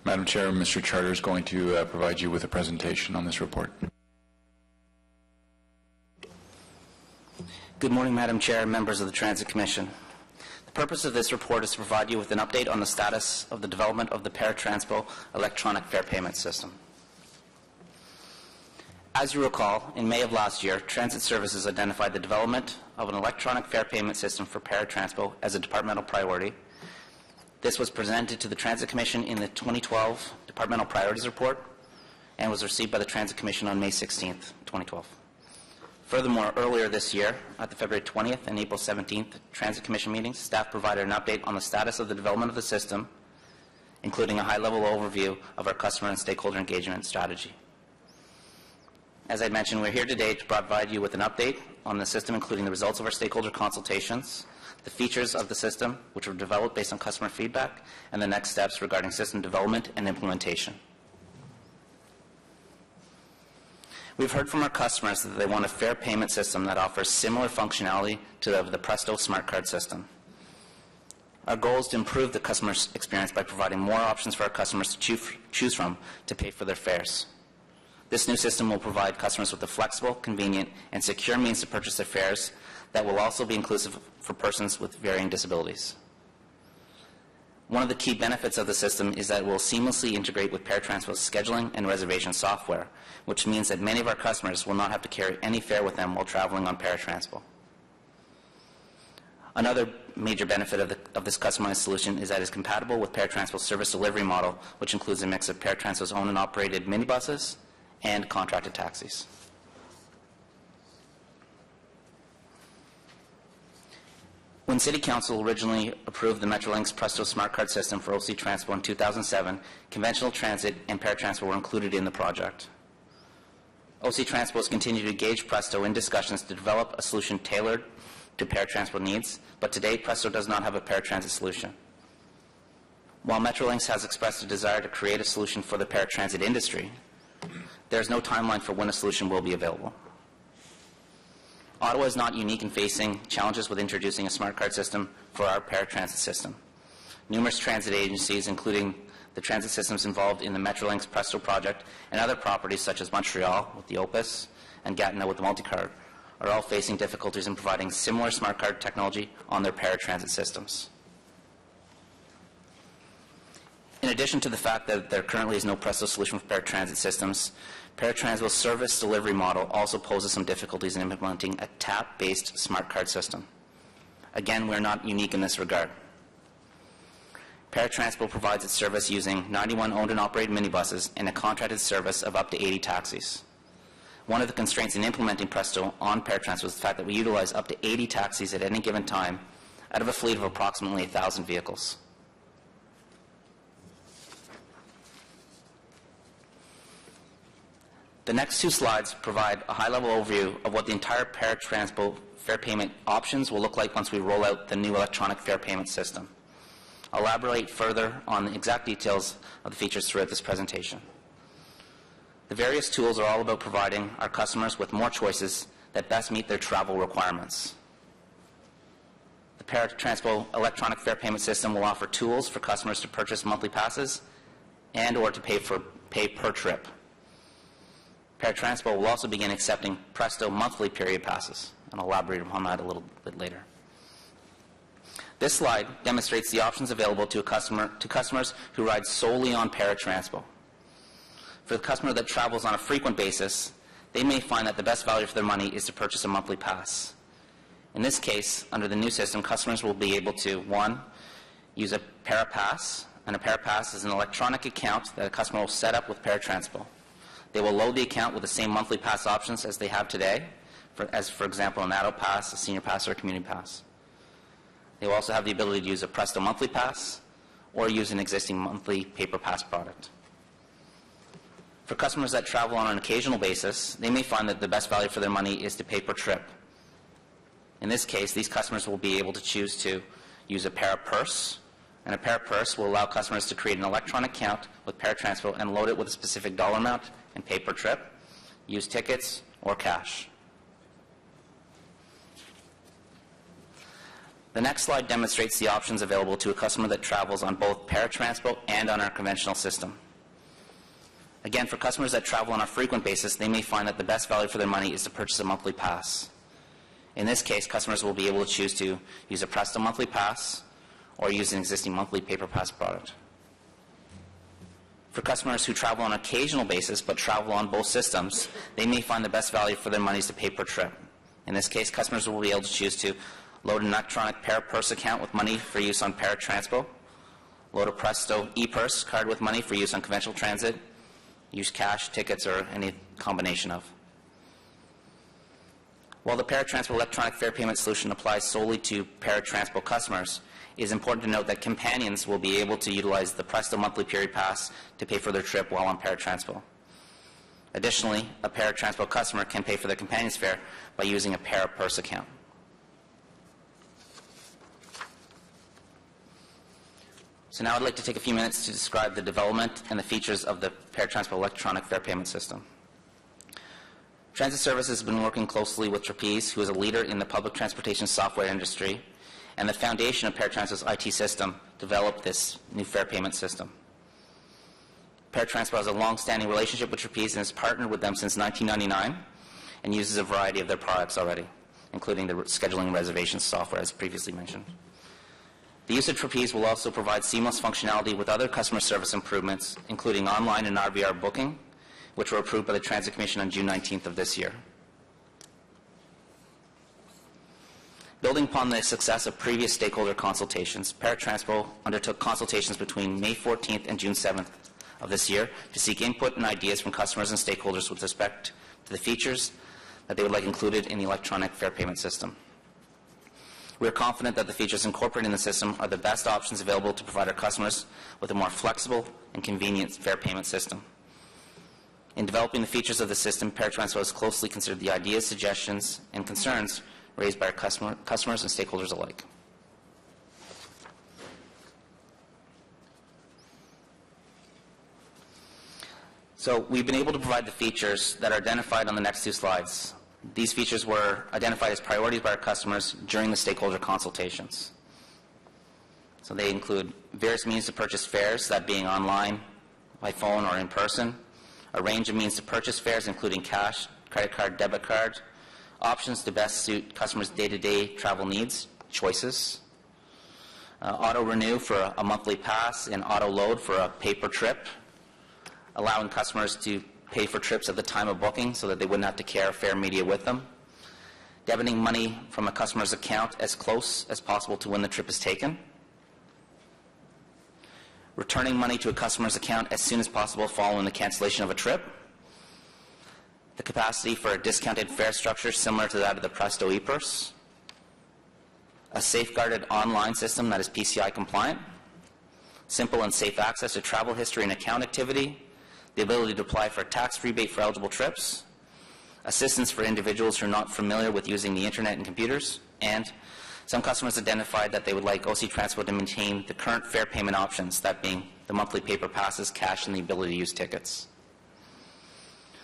Madam Chair, Mr. Charter is going to provide you with a presentation on this report. Good morning, Madam Chair and members of the Transit Commission. The purpose of this report is to provide you with an update on the status of the development of the Paratranspo electronic fare payment system. As you recall, in May of last year, Transit Services identified the development of an electronic fare payment system for Paratranspo as a departmental priority. This was presented to the Transit Commission in the 2012 Departmental Priorities Report and was received by the Transit Commission on May 16, 2012. Furthermore, earlier this year, at the February 20th and April 17th Transit Commission meetings, staff provided an update on the status of the development of the system, including a high-level overview of our customer and stakeholder engagement strategy. As I mentioned, we're here today to provide you with an update on the system, including the results of our stakeholder consultations, the features of the system, which were developed based on customer feedback, and the next steps regarding system development and implementation. We've heard from our customers that they want a fare payment system that offers similar functionality to the Presto smart card system. Our goal is to improve the customer experience by providing more options for our customers to choose from to pay for their fares. This new system will provide customers with a flexible, convenient, and secure means to purchase their fares that will also be inclusive for persons with varying disabilities. One of the key benefits of the system is that it will seamlessly integrate with Paratranspo's scheduling and reservation software, which means that many of our customers will not have to carry any fare with them while traveling on Paratranspo. Another major benefit of this customized solution is that it is compatible with Paratranspo's service delivery model, which includes a mix of Paratranspo's owned and operated minibuses and contracted taxis. When City Council originally approved the Metrolinx Presto Smart Card system for OC Transpo in 2007, conventional transit and Paratranspo were included in the project. OC Transpo has continued to engage Presto in discussions to develop a solution tailored to Paratranspo needs, but to date, Presto does not have a paratransit solution. While Metrolinx has expressed a desire to create a solution for the paratransit industry, there is no timeline for when a solution will be available. Ottawa is not unique in facing challenges with introducing a smart card system for our paratransit system. Numerous transit agencies, including the transit systems involved in the Metrolinx Presto project and other properties such as Montreal with the Opus and Gatineau with the Multicard, are all facing difficulties in providing similar smart card technology on their paratransit systems. In addition to the fact that there currently is no Presto solution for paratransit systems, Paratranspo's service delivery model also poses some difficulties in implementing a tap-based smart card system. Again, we're not unique in this regard. Paratranspo provides its service using 91 owned and operated minibuses and a contracted service of up to 80 taxis. One of the constraints in implementing Presto on Paratranspo is the fact that we utilize up to 80 taxis at any given time out of a fleet of approximately 1,000 vehicles. The next two slides provide a high-level overview of what the entire Paratranspo fare payment options will look like once we roll out the new electronic fare payment system. I'll elaborate further on the exact details of the features throughout this presentation. The various tools are all about providing our customers with more choices that best meet their travel requirements. The Paratranspo electronic fare payment system will offer tools for customers to purchase monthly passes and or to pay per trip. Paratranspo will also begin accepting Presto monthly period passes, and I'll elaborate upon that a little bit later. This slide demonstrates the options available to customers who ride solely on Paratranspo. For the customer that travels on a frequent basis, they may find that the best value for their money is to purchase a monthly pass. In this case, under the new system, customers will be able to, one, use a Parapass and a Parapass is an electronic account that a customer will set up with Paratranspo. They will load the account with the same monthly pass options as they have today, for example, an adult pass, a senior pass, or a community pass. They will also have the ability to use a Presto monthly pass or use an existing monthly paper pass product. For customers that travel on an occasional basis, they may find that the best value for their money is to pay per trip. In this case, these customers will be able to choose to use a Parapurse, and a Parapurse will allow customers to create an electronic account with Paratranspo and load it with a specific dollar amount and pay per trip, use tickets, or cash. The next slide demonstrates the options available to a customer that travels on both Paratranspo and on our conventional system. Again, for customers that travel on a frequent basis, they may find that the best value for their money is to purchase a monthly pass. In this case, customers will be able to choose to use a Presto monthly pass or use an existing monthly paper pass product. For customers who travel on an occasional basis but travel on both systems, they may find the best value for their money is to pay per trip. In this case, customers will be able to choose to load an electronic Parapurse account with money for use on Paratranspo, load a Presto e-purse card with money for use on conventional transit, use cash, tickets, or any combination of. While the Paratranspo electronic fare payment solution applies solely to Paratranspo customers, it is important to note that companions will be able to utilize the Presto monthly period pass to pay for their trip while on Paratranspo. Additionally, a Paratranspo customer can pay for their companion's fare by using a Parapurse account. So now I'd like to take a few minutes to describe the development and the features of the Paratranspo electronic fare payment system. Transit Services has been working closely with Trapeze, who is a leader in the public transportation software industry, and the foundation of Paratranspo's IT system developed this new fare payment system. Paratranspo has a long-standing relationship with Trapeze and has partnered with them since 1999 and uses a variety of their products already, including the scheduling and reservations software, as previously mentioned. The use of Trapeze will also provide seamless functionality with other customer service improvements, including online and RVR booking, which were approved by the Transit Commission on June 19th of this year. Building upon the success of previous stakeholder consultations, Paratranspo undertook consultations between May 14th and June 7th of this year to seek input and ideas from customers and stakeholders with respect to the features that they would like included in the electronic fare payment system. We are confident that the features incorporated in the system are the best options available to provide our customers with a more flexible and convenient fare payment system. In developing the features of the system, Paratranspo has closely considered the ideas, suggestions, and concerns raised by our customers and stakeholders alike. So we've been able to provide the features that are identified on the next two slides. These features were identified as priorities by our customers during the stakeholder consultations. So they include various means to purchase fares, that being online, by phone, or in person, a range of means to purchase fares, including cash, credit card, debit card, options to best suit customers' day-to-day travel needs, choices, auto-renew for a monthly pass, and auto-load for a pay-per-trip, allowing customers to pay for trips at the time of booking so that they wouldn't have to carry fare media with them, debiting money from a customer's account as close as possible to when the trip is taken, returning money to a customer's account as soon as possible following the cancellation of a trip, the capacity for a discounted fare structure similar to that of the Presto e-purse, a safeguarded online system that is PCI compliant, simple and safe access to travel history and account activity, the ability to apply for a tax rebate for eligible trips, assistance for individuals who are not familiar with using the internet and computers, and some customers identified that they would like OC Transpo to maintain the current fare payment options, that being the monthly paper passes, cash, and the ability to use tickets.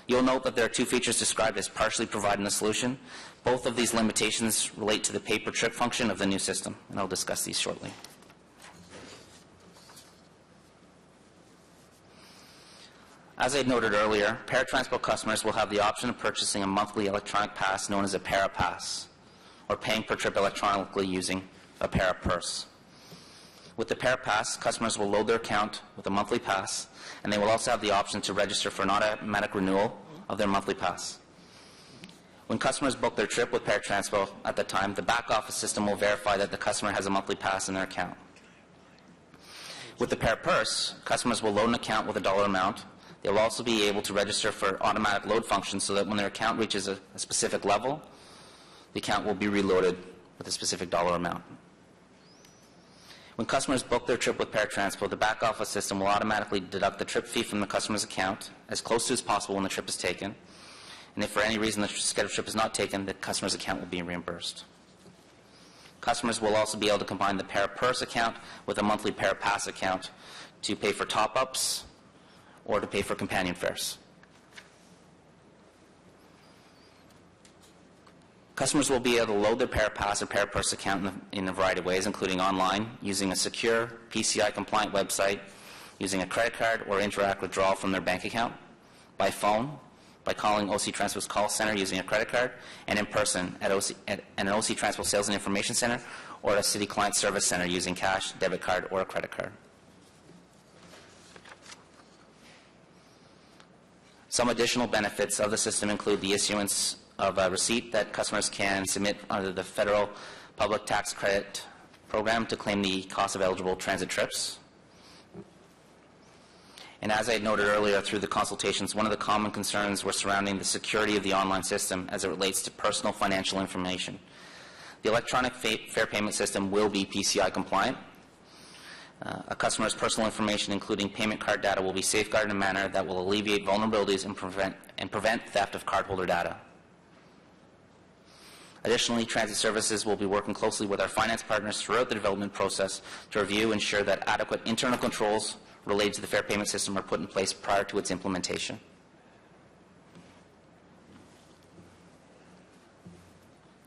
You'll note that there are two features described as partially providing the solution. Both of these limitations relate to the pay-per-trip function of the new system, and I'll discuss these shortly. As I noted earlier, Paratranspo customers will have the option of purchasing a monthly electronic pass known as a Parapass, or paying per trip electronically using a Parapurse. With the Parapass, customers will load their account with a monthly pass, and they will also have the option to register for an automatic renewal of their monthly pass. When customers book their trip with Paratranspo at the time, the back office system will verify that the customer has a monthly pass in their account. With the Pair Purse, customers will load an account with a dollar amount. They will also be able to register for automatic load functions so that when their account reaches a specific level, the account will be reloaded with a specific dollar amount. When customers book their trip with Paratranspo, the back office system will automatically deduct the trip fee from the customer's account as close to as possible when the trip is taken. And if for any reason the scheduled trip is not taken, the customer's account will be reimbursed. Customers will also be able to combine the Para Purse account with a monthly Para Pass account to pay for top-ups or to pay for companion fares. Customers will be able to load their Para Pass or Para Purse account in a variety of ways, including online, using a secure, PCI-compliant website, using a credit card or Interac withdrawal from their bank account, by phone, by calling OC Transpo's call center using a credit card, and in person at an OC Transpo Sales and Information Center or at a City Client Service Center using cash, debit card, or a credit card. Some additional benefits of the system include the issuance of a receipt that customers can submit under the Federal Public Tax Credit Program to claim the cost of eligible transit trips. And as I had noted earlier through the consultations, one of the common concerns were surrounding the security of the online system as it relates to personal financial information. The electronic fare payment system will be PCI compliant. A customer's personal information, including payment card data, will be safeguarded in a manner that will alleviate vulnerabilities and prevent theft of cardholder data. Additionally, transit services will be working closely with our finance partners throughout the development process to review and ensure that adequate internal controls related to the fare payment system are put in place prior to its implementation.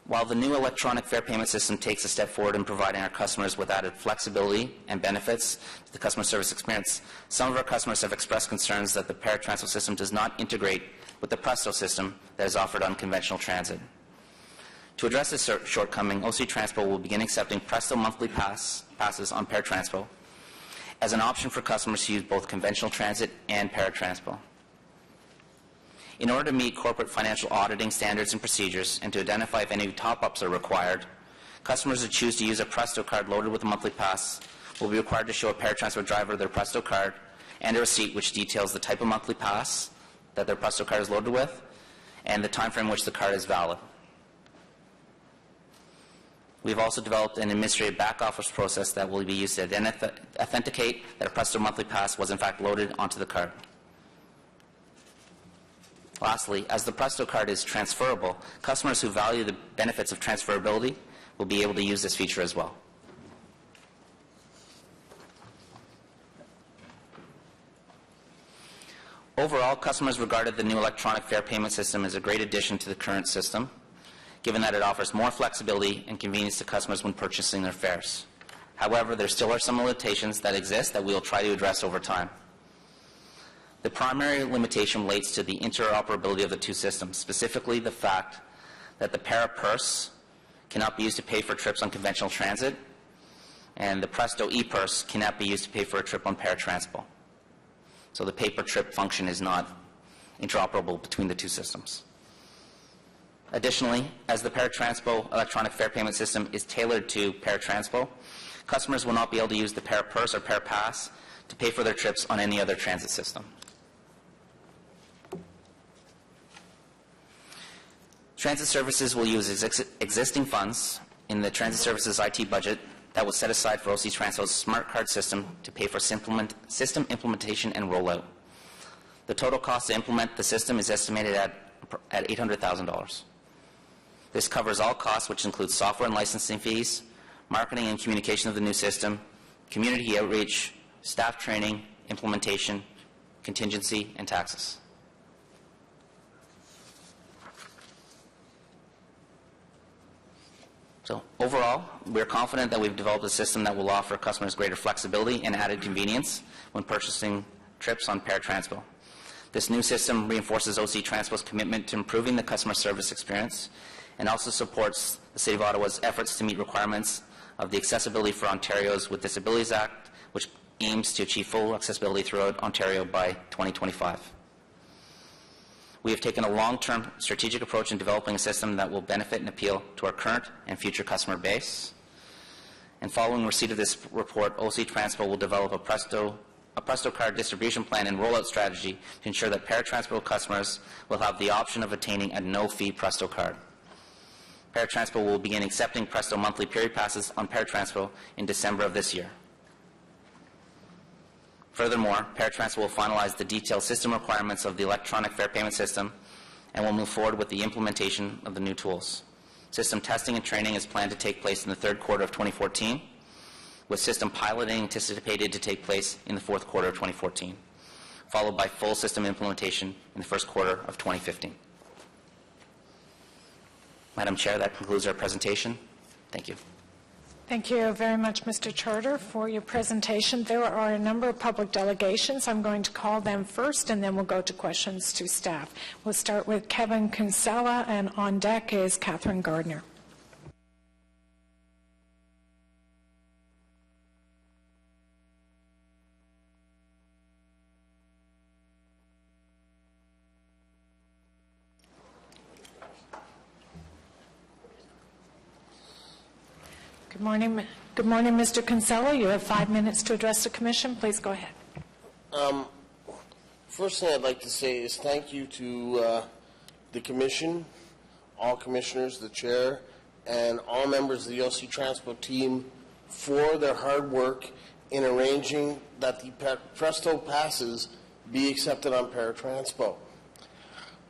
While the new electronic fare payment system takes a step forward in providing our customers with added flexibility and benefits to the customer service experience, some of our customers have expressed concerns that the Paratranspo system does not integrate with the Presto system that is offered on conventional transit. To address this shortcoming, OC Transpo will begin accepting Presto monthly passes on Paratranspo as an option for customers to use both conventional transit and Paratranspo. In order to meet corporate financial auditing standards and procedures and to identify if any top-ups are required, customers who choose to use a Presto card loaded with a monthly pass will be required to show a Paratranspo driver their Presto card and a receipt which details the type of monthly pass that their Presto card is loaded with and the time frame in which the card is valid. We've also developed an administrative back-office process that will be used to authenticate that a Presto monthly pass was in fact loaded onto the card. Lastly, as the Presto card is transferable, customers who value the benefits of transferability will be able to use this feature as well. Overall, customers regarded the new electronic fare payment system as a great addition to the current system, given that it offers more flexibility and convenience to customers when purchasing their fares. However, there still are some limitations that exist that we will try to address over time. The primary limitation relates to the interoperability of the two systems, specifically the fact that the Para Purse cannot be used to pay for trips on conventional transit, and the Presto e-Purse cannot be used to pay for a trip on Paratranspo. So the pay-per-trip function is not interoperable between the two systems. Additionally, as the Paratranspo electronic fare payment system is tailored to Paratranspo, customers will not be able to use the Para Purse or Para Pass to pay for their trips on any other transit system. Transit services will use existing funds in the transit services IT budget that was set aside for OC Transpo's smart card system to pay for system implementation and rollout. The total cost to implement the system is estimated at $800,000. This covers all costs, which includes software and licensing fees, marketing and communication of the new system, community outreach, staff training, implementation, contingency, and taxes. So overall, we're confident that we've developed a system that will offer customers greater flexibility and added convenience when purchasing trips on Paratranspo. This new system reinforces OC Transpo's commitment to improving the customer service experience and also supports the City of Ottawa's efforts to meet requirements of the Accessibility for Ontarios with Disabilities Act, which aims to achieve full accessibility throughout Ontario by 2025. We have taken a long-term strategic approach in developing a system that will benefit and appeal to our current and future customer base. And following receipt of this report, OC Transpo will develop a Presto card distribution plan and rollout strategy to ensure that Paratranspo customers will have the option of obtaining a no-fee Presto card. Paratranspo will begin accepting Presto monthly period passes on Paratranspo in December of this year. Furthermore, Paratranspo will finalize the detailed system requirements of the electronic fare payment system and will move forward with the implementation of the new tools. System testing and training is planned to take place in the third quarter of 2014, with system piloting anticipated to take place in the fourth quarter of 2014, followed by full system implementation in the first quarter of 2015. Madam Chair, that concludes our presentation. Thank you. Thank you very much, Mr. Charter, for your presentation. There are a number of public delegations. I'm going to call them first, and then we'll go to questions to staff. We'll start with Kevin Kinsella, and on deck is Catherine Gardner. Good morning. Good morning, Mr. Kinsella. You have 5 minutes to address the Commission. Please go ahead. First thing I'd like to say is thank you to the Commission, all Commissioners, the Chair, and all members of the OC Transpo team for their hard work in arranging that the Presto passes be accepted on Paratranspo.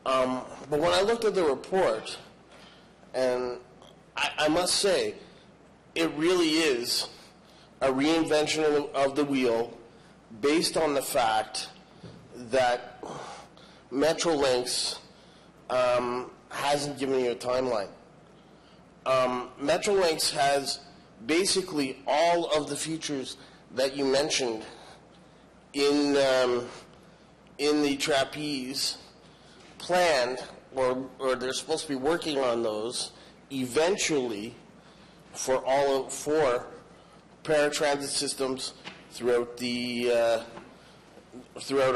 But when I looked at the report, and I must say, it really is a reinvention of the wheel based on the fact that Metrolinx hasn't given you a timeline. Metrolinx has basically all of the features that you mentioned in the trapeze planned, or they're supposed to be working on those eventually for paratransit systems throughout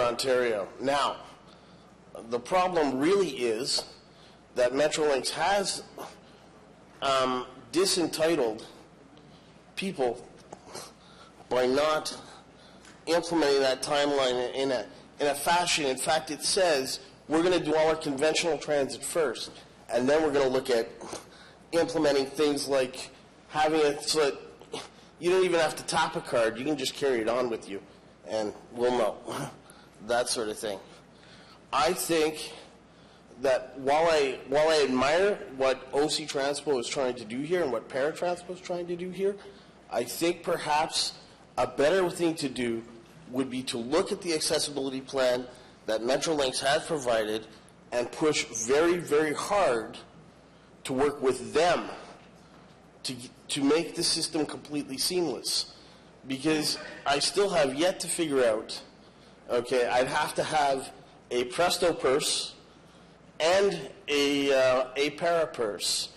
Ontario. Now, the problem really is that Metrolinx has disentitled people by not implementing that timeline in a fashion. In fact, it says we're going to do all our conventional transit first, and then we're going to look at implementing things like having it so that you don't even have to tap a card. You can just carry it on with you, and we'll know. That sort of thing. I think that while I admire what OC Transpo is trying to do here and what Paratranspo is trying to do here, I think perhaps a better thing to do would be to look at the accessibility plan that Metrolinx has provided and push very, very hard to work with them to make the system completely seamless. Because I still have yet to figure out, okay, I'd have to have a Presto purse and a para purse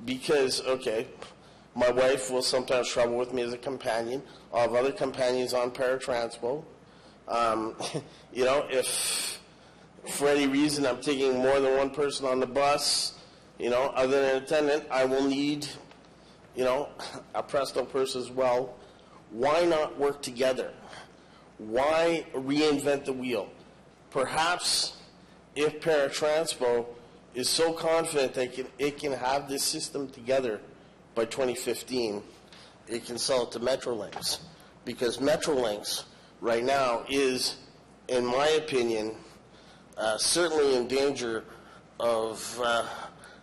because, okay, my wife will sometimes travel with me as a companion. I'll have other companions on Paratranspo. You know, if for any reason I'm taking more than one person on the bus, you know, other than an attendant, I will need, you know, a Presto purse as well. Why not work together? Why reinvent the wheel? Perhaps if Paratranspo is so confident that it can have this system together by 2015, it can sell it to Metrolinx. Because Metrolinx right now is, in my opinion, certainly in danger of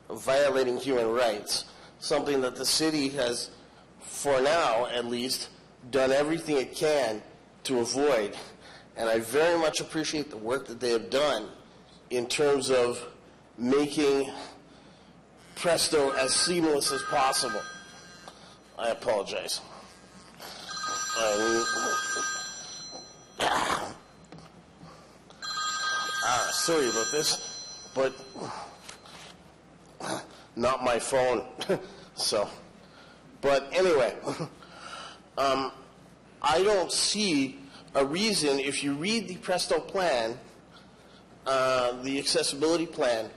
violating human rights, something that the city has, for now at least, done everything it can to avoid. And I very much appreciate the work that they have done in terms of making Presto as seamless as possible. I apologize. Sorry about this, but not my phone. So, but anyway, I don't see a reason, if you read the Presto plan, the accessibility plan,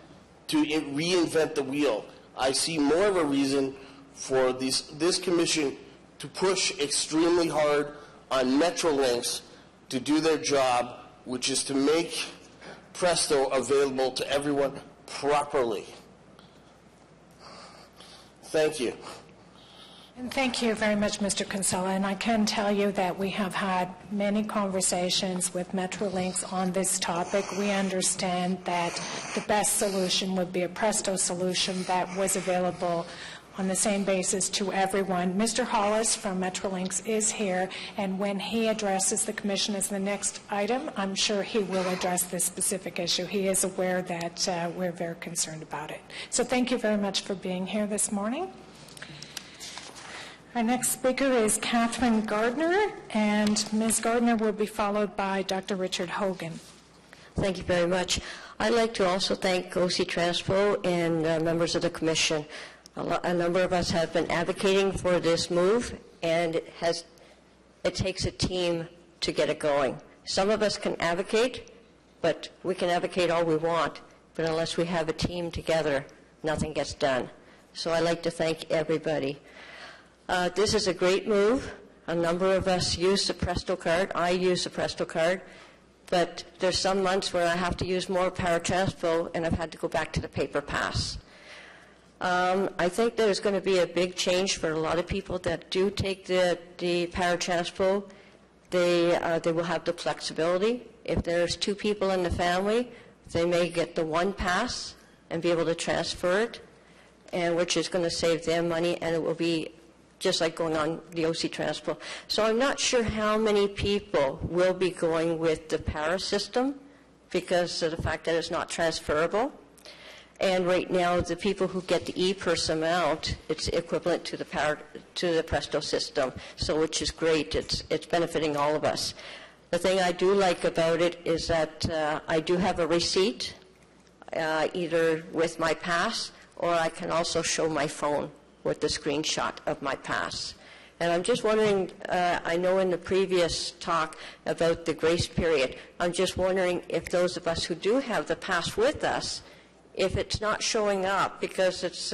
to reinvent the wheel. I see more of a reason for this commission to push extremely hard on Metrolinx to do their job, which is to make Presto available to everyone properly. Thank you. And thank you very much, Mr. Kinsella. And I can tell you that we have had many conversations with Metrolinx on this topic. We understand that the best solution would be a Presto solution that was available on the same basis to everyone. Mr. Hollis from Metrolinx is here, and when he addresses the Commission as the next item, I'm sure he will address this specific issue. He is aware that we're very concerned about it. So thank you very much for being here this morning. Our next speaker is Catherine Gardner, and Ms. Gardner will be followed by Dr. Richard Hogan. Thank you very much. I'd like to also thank OC Transpo and members of the Commission. A number of us have been advocating for this move, and it takes a team to get it going. Some of us can advocate, but we can advocate all we want, but unless we have a team together, nothing gets done. So I'd like to thank everybody. This is a great move. A number of us use the Presto card. I use the Presto card, but there's some months where I have to use more Paratranspo, and I've had to go back to the paper pass. I think there's going to be a big change for a lot of people that do take the Paratranspo. They will have the flexibility. If there's 2 people in the family, they may get the one pass and be able to transfer it, and which is going to save them money, and it will be just like going on the OC Transpo. So I'm not sure how many people will be going with the Para system because of the fact that it's not transferable. And right now, the people who get the e-purse amount, it's equivalent to the Presto system, so which is great. It's benefiting all of us. The thing I do like about it is that I do have a receipt, either with my pass, or I can also show my phone with the screenshot of my pass. And I'm just wondering, I know in the previous talk about the grace period, I'm just wondering if those of us who do have the pass with us, if it's not showing up because it's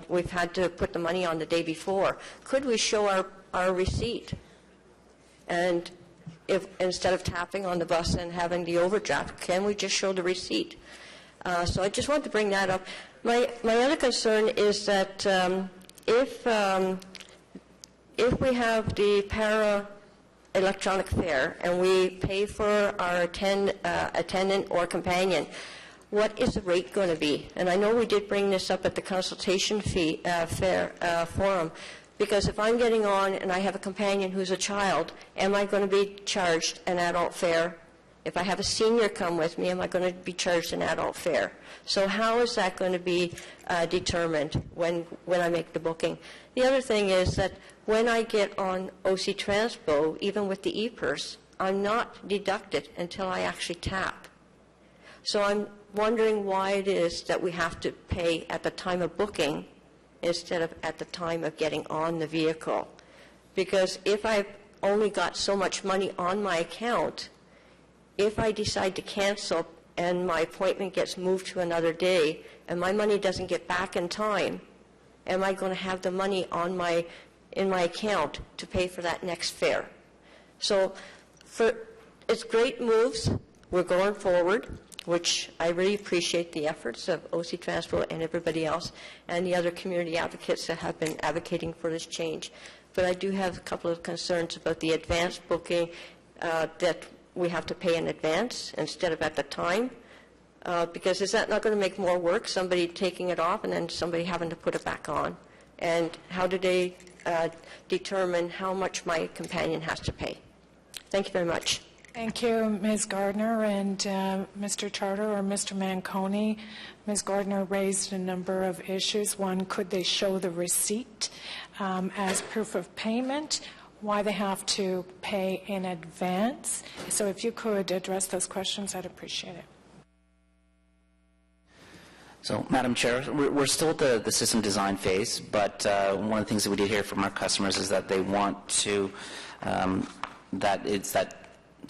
we've had to put the money on the day before, could we show our receipt? And if instead of tapping on the bus and having the overdraft, can we just show the receipt? So I just wanted to bring that up. My other concern is that if we have the Para electronic fare and we pay for our attendant or companion, what is the rate going to be? And I know we did bring this up at the consultation fee forum, because if I'm getting on and I have a companion who's a child, am I going to be charged an adult fare? If I have a senior come with me, am I going to be charged an adult fare? So how is that going to be determined when I make the booking? The other thing is that when I get on OC Transpo, even with the e-purse, I'm not deducted until I actually tap. So I'm wondering why it is that we have to pay at the time of booking instead of at the time of getting on the vehicle. Because if I've only got so much money on my account, if I decide to cancel and my appointment gets moved to another day and my money doesn't get back in time, am I going to have the money in my account to pay for that next fare? So it's great moves. We're going forward, which I really appreciate the efforts of OC Transpo and everybody else and the other community advocates that have been advocating for this change. But I do have a couple of concerns about the advanced booking that we have to pay in advance instead of at the time, because is that not going to make more work, somebody taking it off and then somebody having to put it back on? And how do they determine how much my companion has to pay? Thank you very much. Thank you, Ms. Gardner and Mr. Charter or Mr. Manconi. Ms. Gardner raised a number of issues. One, could they show the receipt as proof of payment? Why they have to pay in advance? So if you could address those questions, I'd appreciate it. So, Madam Chair, we're still at the system design phase, but one of the things that we did hear from our customers is that they want to, that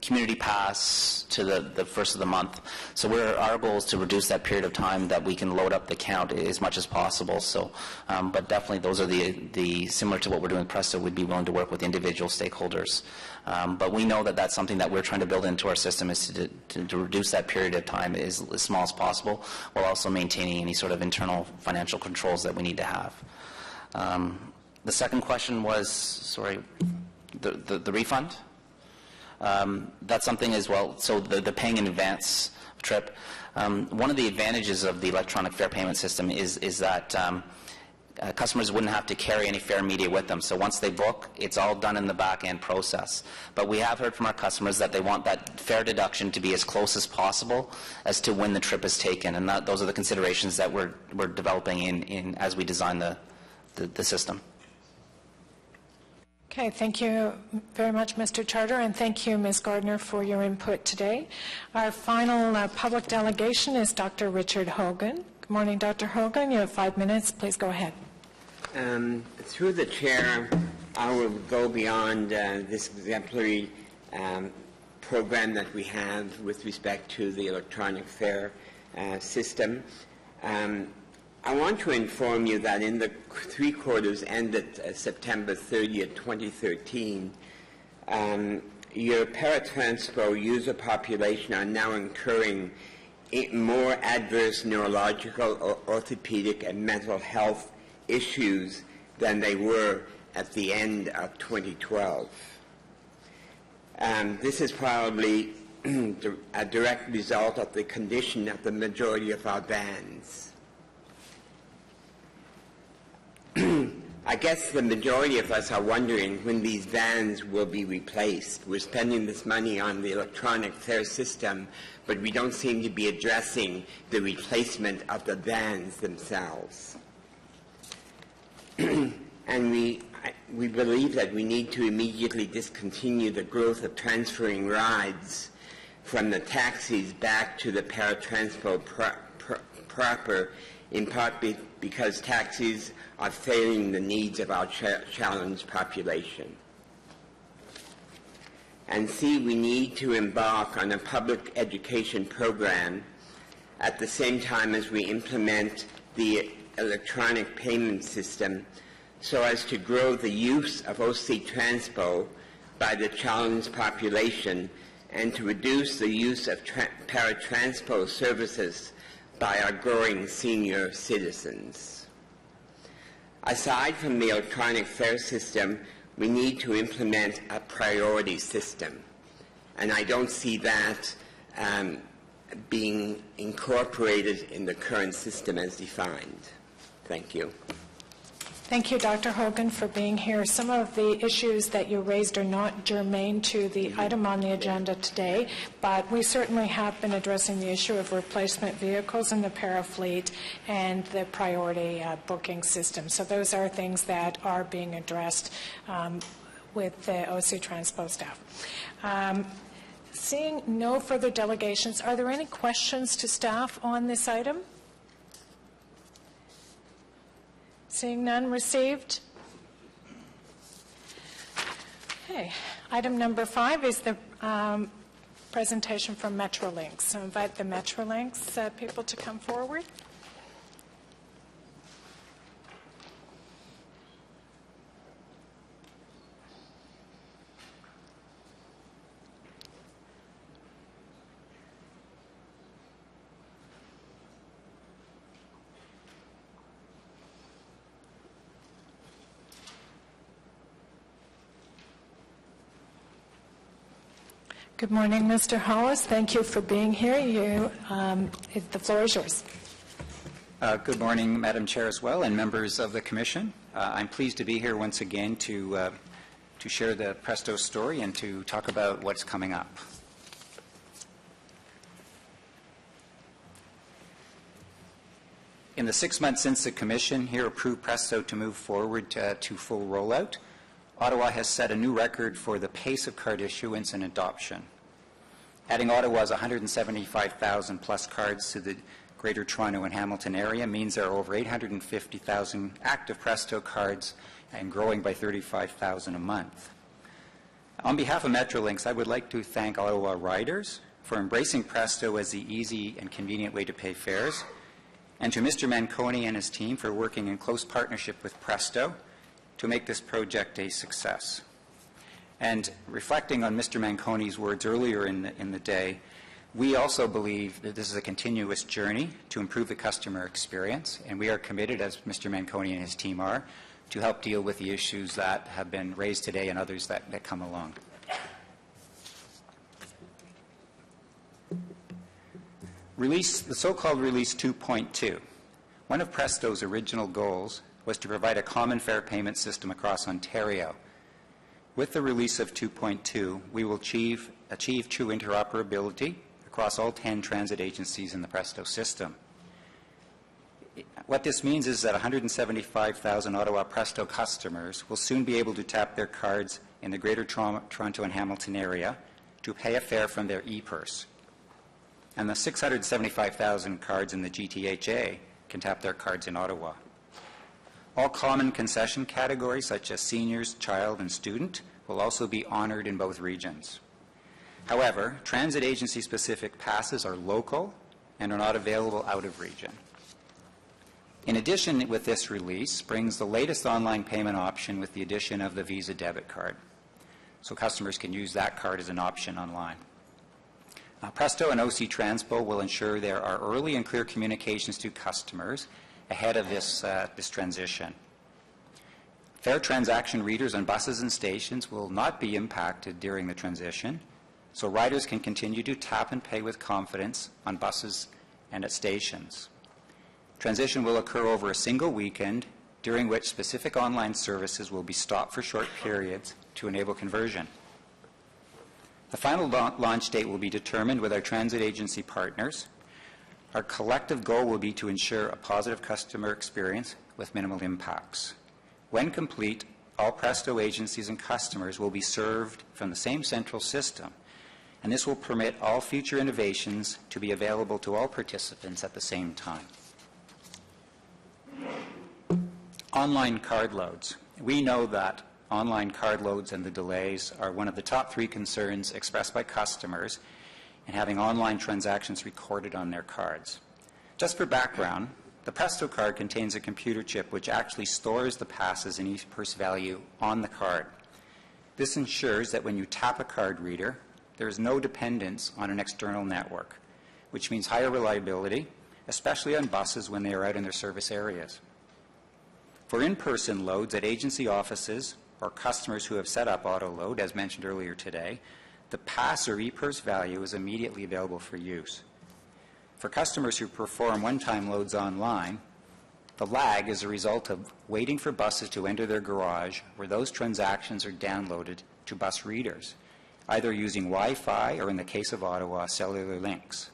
community pass to the first of the month. So our goal is to reduce that period of time that we can load up the account as much as possible. So, but definitely those are the similar to what we're doing with Presto, we'd be willing to work with individual stakeholders. But we know that that's something that we're trying to build into our system, is to reduce that period of time as small as possible, while also maintaining any sort of internal financial controls that we need to have. The second question was, sorry, the refund? That's something as well. So the paying in advance trip. One of the advantages of the electronic fare payment system is that customers wouldn't have to carry any fare media with them. So once they book, it's all done in the back-end process. But we have heard from our customers that they want that fare deduction to be as close as possible as to when the trip is taken, and those are the considerations that we're developing in as we design the system. Okay, thank you very much, Mr. Charter, and thank you, Ms. Gardner, for your input today. Our final public delegation is Dr. Richard Hogan. Good morning, Dr. Hogan. You have 5 minutes. Please go ahead. Through the chair, I will go beyond this exemplary program that we have with respect to the electronic fare system. I want to inform you that in the 3 quarters ended September 30th, 2013, your paratransport user population are now incurring more adverse neurological, orthopedic, and mental health issues than they were at the end of 2012. This is probably a direct result of the condition of the majority of our vans. I guess the majority of us are wondering when these vans will be replaced. We're spending this money on the electronic fare system, but we don't seem to be addressing the replacement of the vans themselves. And we believe that we need to immediately discontinue the growth of transferring rides from the taxis back to the paratransport proper, in part because taxis are failing the needs of our challenged population. And C, we need to embark on a public education program at the same time as we implement the electronic payment system, so as to grow the use of OC Transpo by the challenged population and to reduce the use of paratransport services by our growing senior citizens. Aside from the electronic fare system, we need to implement a priority system, and I don't see that being incorporated in the current system as defined. Thank you. Thank you, Dr. Hogan, for being here. Some of the issues that you raised are not germane to the item on the agenda today, but we certainly have been addressing the issue of replacement vehicles in the para-fleet and the priority booking system. So those are things that are being addressed with the OC Transpo staff. Seeing no further delegations, are there any questions to staff on this item? Seeing none received. Okay. Item number 5 is the presentation from Metrolinx. So I invite the Metrolinx people to come forward. Good morning, Mr. Hollis. Thank you for being here. The floor is yours. Good morning, Madam Chair, as well, and members of the Commission. I'm pleased to be here once again to share the Presto story and to talk about what's coming up. In the 6 months since the Commission here approved Presto to move forward to full rollout, Ottawa has set a new record for the pace of card issuance and adoption. Adding Ottawa's 175,000 plus cards to the Greater Toronto and Hamilton area means there are over 850,000 active Presto cards and growing by 35,000 a month. On behalf of Metrolinx, I would like to thank Ottawa riders for embracing Presto as the easy and convenient way to pay fares, and to Mr. Manconi and his team for working in close partnership with Presto to make this project a success. And reflecting on Mr. Manconi's words earlier in the day, we also believe that this is a continuous journey to improve the customer experience, and we are committed, as Mr. Manconi and his team are, to help deal with the issues that have been raised today and others that come along. The so-called Release 2.2. One of Presto's original goals was to provide a common fare payment system across Ontario. With the release of 2.2, we will achieve true interoperability across all 10 transit agencies in the Presto system. What this means is that 175,000 Ottawa Presto customers will soon be able to tap their cards in the Greater Toronto and Hamilton area to pay a fare from their e-purse. And the 675,000 cards in the GTHA can tap their cards in Ottawa. All common concession categories, such as seniors, child, and student, will also be honored in both regions. However, transit agency-specific passes are local and are not available out of region. In addition, with this release, brings the latest online payment option with the addition of the Visa debit card. So customers can use that card as an option online. Presto and OC Transpo will ensure there are early and clear communications to customers ahead of this transition. Fare transaction readers on buses and stations will not be impacted during the transition, so riders can continue to tap and pay with confidence on buses and at stations. Transition will occur over a single weekend, during which specific online services will be stopped for short periods to enable conversion. The final launch date will be determined with our transit agency partners. Our collective goal will be to ensure a positive customer experience with minimal impacts. When complete, all Presto agencies and customers will be served from the same central system, and this will permit all future innovations to be available to all participants at the same time. Online card loads. We know that online card loads and the delays are one of the top 3 concerns expressed by customers in having online transactions recorded on their cards. Just for background, the Presto card contains a computer chip which actually stores the passes and e-purse value on the card. This ensures that when you tap a card reader, there is no dependence on an external network, which means higher reliability, especially on buses when they are out in their service areas. For in-person loads at agency offices or customers who have set up auto load, as mentioned earlier today, the pass or e-purse value is immediately available for use. For customers who perform one-time loads online, the lag is a result of waiting for buses to enter their garage where those transactions are downloaded to bus readers, either using Wi-Fi or, in the case of Ottawa, cellular links.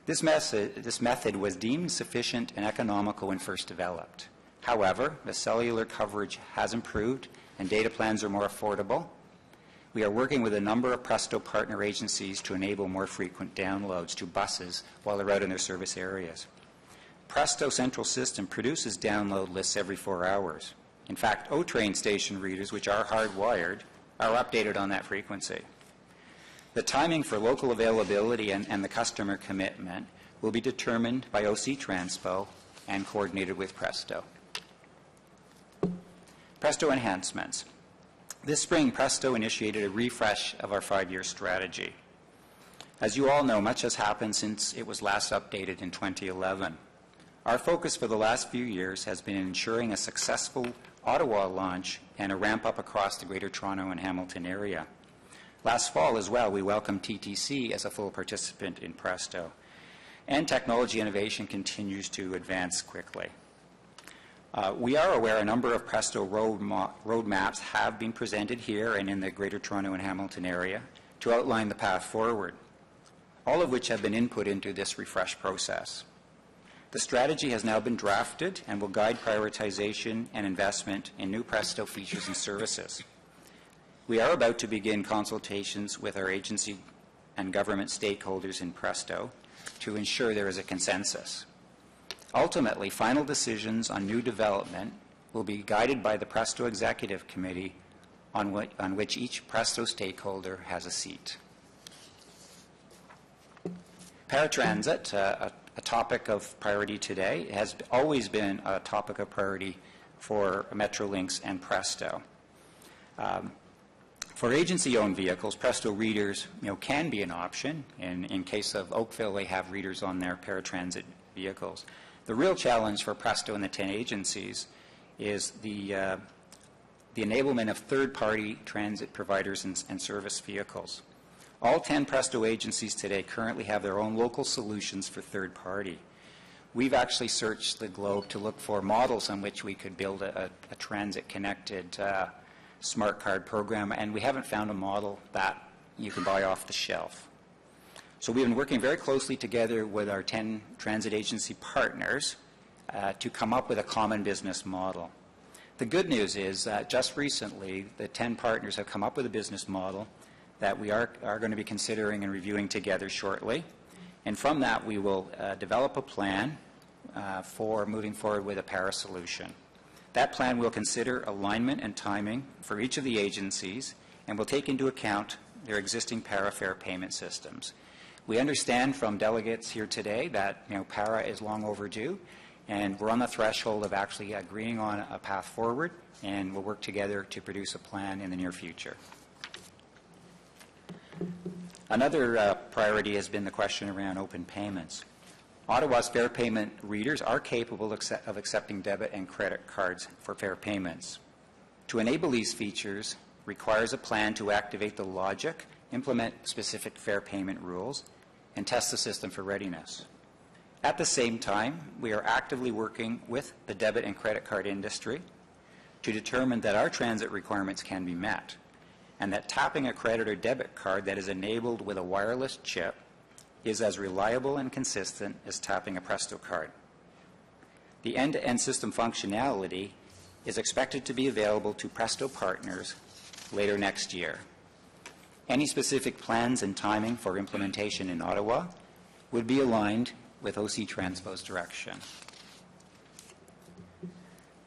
This method was deemed sufficient and economical when first developed. However, the cellular coverage has improved and data plans are more affordable. We are working with a number of Presto partner agencies to enable more frequent downloads to buses while they're out in their service areas. Presto Central System produces download lists every 4 hours. In fact, O-Train station readers, which are hardwired, are updated on that frequency. The timing for local availability and the customer commitment will be determined by OC Transpo and coordinated with Presto. Presto enhancements. This spring, Presto initiated a refresh of our 5-year strategy. As you all know, much has happened since it was last updated in 2011. Our focus for the last few years has been ensuring a successful Ottawa launch and a ramp-up across the Greater Toronto and Hamilton area. Last fall as well, we welcomed TTC as a full participant in Presto. And technology innovation continues to advance quickly. We are aware a number of Presto roadmaps have been presented here and in the Greater Toronto and Hamilton area to outline the path forward, all of which have been input into this refresh process. The strategy has now been drafted and will guide prioritization and investment in new Presto features and services. We are about to begin consultations with our agency and government stakeholders in Presto to ensure there is a consensus. Ultimately, final decisions on new development will be guided by the Presto Executive Committee on which each Presto stakeholder has a seat. Paratransit, a topic of priority today, has always been a topic of priority for Metrolinx and Presto. For agency-owned vehicles, Presto readers, can be an option. In case of Oakville, they have readers on their paratransit vehicles. The real challenge for Presto and the 10 agencies is the enablement of third-party transit providers and service vehicles. All 10 Presto agencies today currently have their own local solutions for third-party. We've actually searched the globe to look for models on which we could build a transit-connected smart card program, and we haven't found a model that you can buy off the shelf. So we've been working very closely together with our 10 transit agency partners to come up with a common business model. The good news is that just recently the 10 partners have come up with a business model that we are going to be considering and reviewing together shortly. And from that we will develop a plan for moving forward with a para solution. That plan will consider alignment and timing for each of the agencies and will take into account their existing para fare payment systems. We understand from delegates here today that para is long overdue, and we're on the threshold of actually agreeing on a path forward, and we'll work together to produce a plan in the near future. Another priority has been the question around open payments. Ottawa's fare payment readers are capable of accepting debit and credit cards for fare payments. To enable these features requires a plan to activate the logic, implement specific fare payment rules, and test the system for readiness. At the same time, we are actively working with the debit and credit card industry to determine that our transit requirements can be met, and that tapping a credit or debit card that is enabled with a wireless chip is as reliable and consistent as tapping a Presto card. The end-to-end system functionality is expected to be available to Presto partners later next year. Any specific plans and timing for implementation in Ottawa would be aligned with OC Transpo's direction.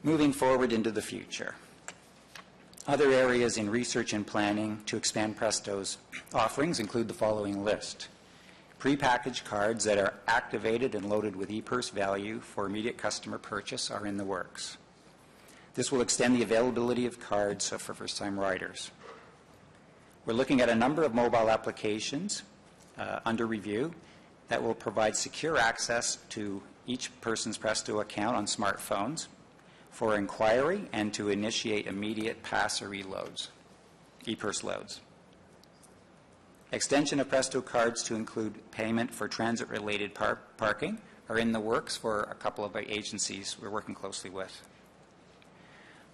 Moving forward into the future. Other areas in research and planning to expand Presto's offerings include the following list. Prepackaged cards that are activated and loaded with ePurse value for immediate customer purchase are in the works. This will extend the availability of cards for first-time riders. We're looking at a number of mobile applications under review that will provide secure access to each person's Presto account on smartphones for inquiry and to initiate immediate pass or reloads, ePurse loads. Extension of Presto cards to include payment for transit-related parking are in the works for a couple of agencies we're working closely with.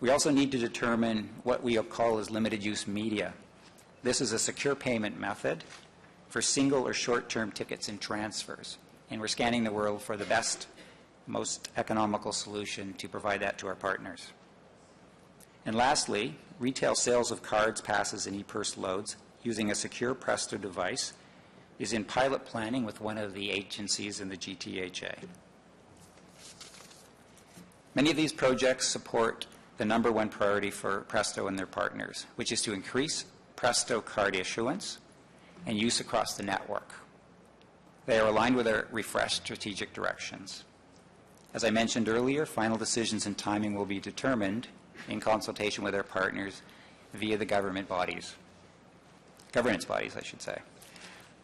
We also need to determine what we call as limited use media. This is a secure payment method for single or short-term tickets and transfers, and we're scanning the world for the best, most economical solution to provide that to our partners. And lastly, retail sales of cards, passes, and ePurse loads using a secure Presto device is in pilot planning with one of the agencies in the GTHA. Many of these projects support the #1 priority for Presto and their partners, which is to increase Presto card issuance and use across the network. They are aligned with our refreshed strategic directions. As I mentioned earlier, final decisions and timing will be determined in consultation with our partners via the governance bodies, I should say.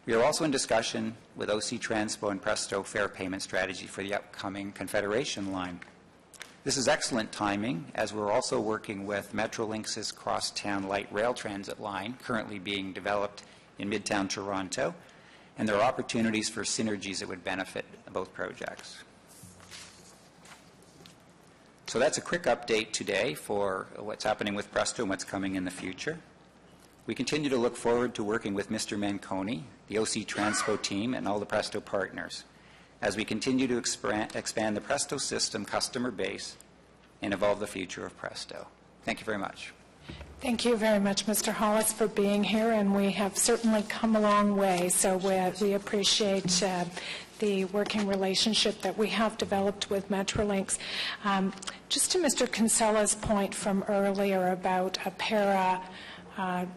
We are also in discussion with OC Transpo and Presto fare payment strategy for the upcoming Confederation line. This is excellent timing, as we're also working with Metrolinx's crosstown light rail transit line currently being developed in Midtown Toronto, and there are opportunities for synergies that would benefit both projects. So that's a quick update today for what's happening with Presto and what's coming in the future. We continue to look forward to working with Mr. Manconi, the OC Transpo team, and all the Presto partners as we continue to expand the Presto system customer base and evolve the future of Presto. Thank you very much. Thank you very much, Mr. Hollis, for being here, and we have certainly come a long way, so we appreciate the working relationship that we have developed with Metrolinx. Just to Mr. Kinsella's point from earlier about a para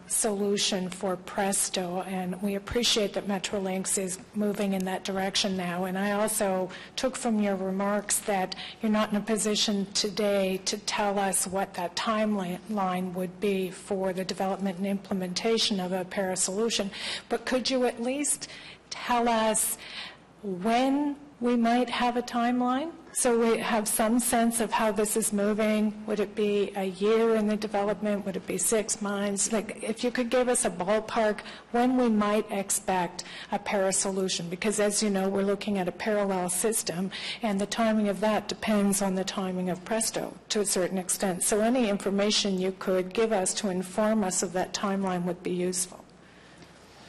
solution for Presto, and we appreciate that Metrolinx is moving in that direction now. And I also took from your remarks that you're not in a position today to tell us what that timeline would be for the development and implementation of a para solution. But could you at least tell us when we might have a timeline, so we have some sense of how this is moving? Would it be a year in the development? Would it be 6 months? Like, if you could give us a ballpark when we might expect a para solution, because as you know, we're looking at a parallel system, and the timing of that depends on the timing of Presto to a certain extent. So any information you could give us to inform us of that timeline would be useful.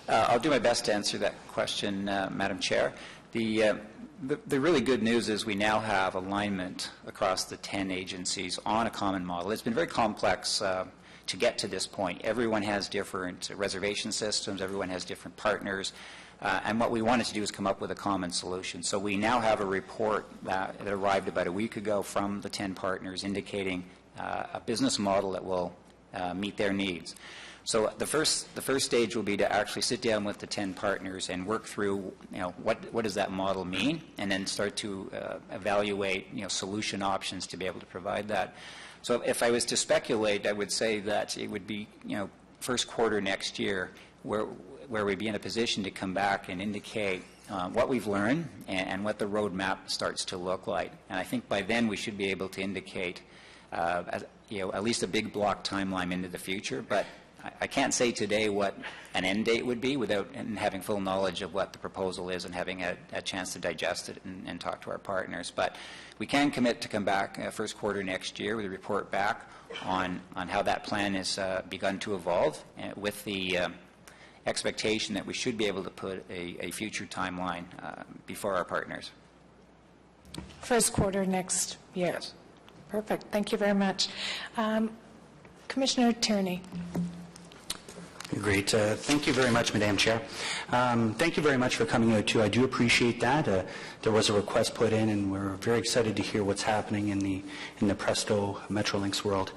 I'll do my best to answer that question, Madam Chair. The really good news is we now have alignment across the 10 agencies on a common model. It's been very complex to get to this point. Everyone has different reservation systems, everyone has different partners, and what we wanted to do is come up with a common solution. So we now have a report that arrived about a week ago from the 10 partners indicating a business model that will meet their needs. So the first stage will be to actually sit down with the 10 partners and work through, what does that model mean, and then start to evaluate, solution options to be able to provide that. So if I was to speculate, I would say that it would be, first quarter next year where we'd be in a position to come back and indicate what we've learned and what the roadmap starts to look like. And I think by then we should be able to indicate, at least a big block timeline into the future. But I can't say today what an end date would be without having full knowledge of what the proposal is and having a chance to digest it and talk to our partners. But we can commit to come back first quarter next year with a report back on how that plan has begun to evolve, with the expectation that we should be able to put a future timeline before our partners. First quarter next year. Yes. Perfect. Thank you very much. Commissioner Tierney. Great. Thank you very much, Madam Chair. Thank you very much for coming out, too. I do appreciate that. There was a request put in, and we're very excited to hear what's happening in the Presto Metrolinx world.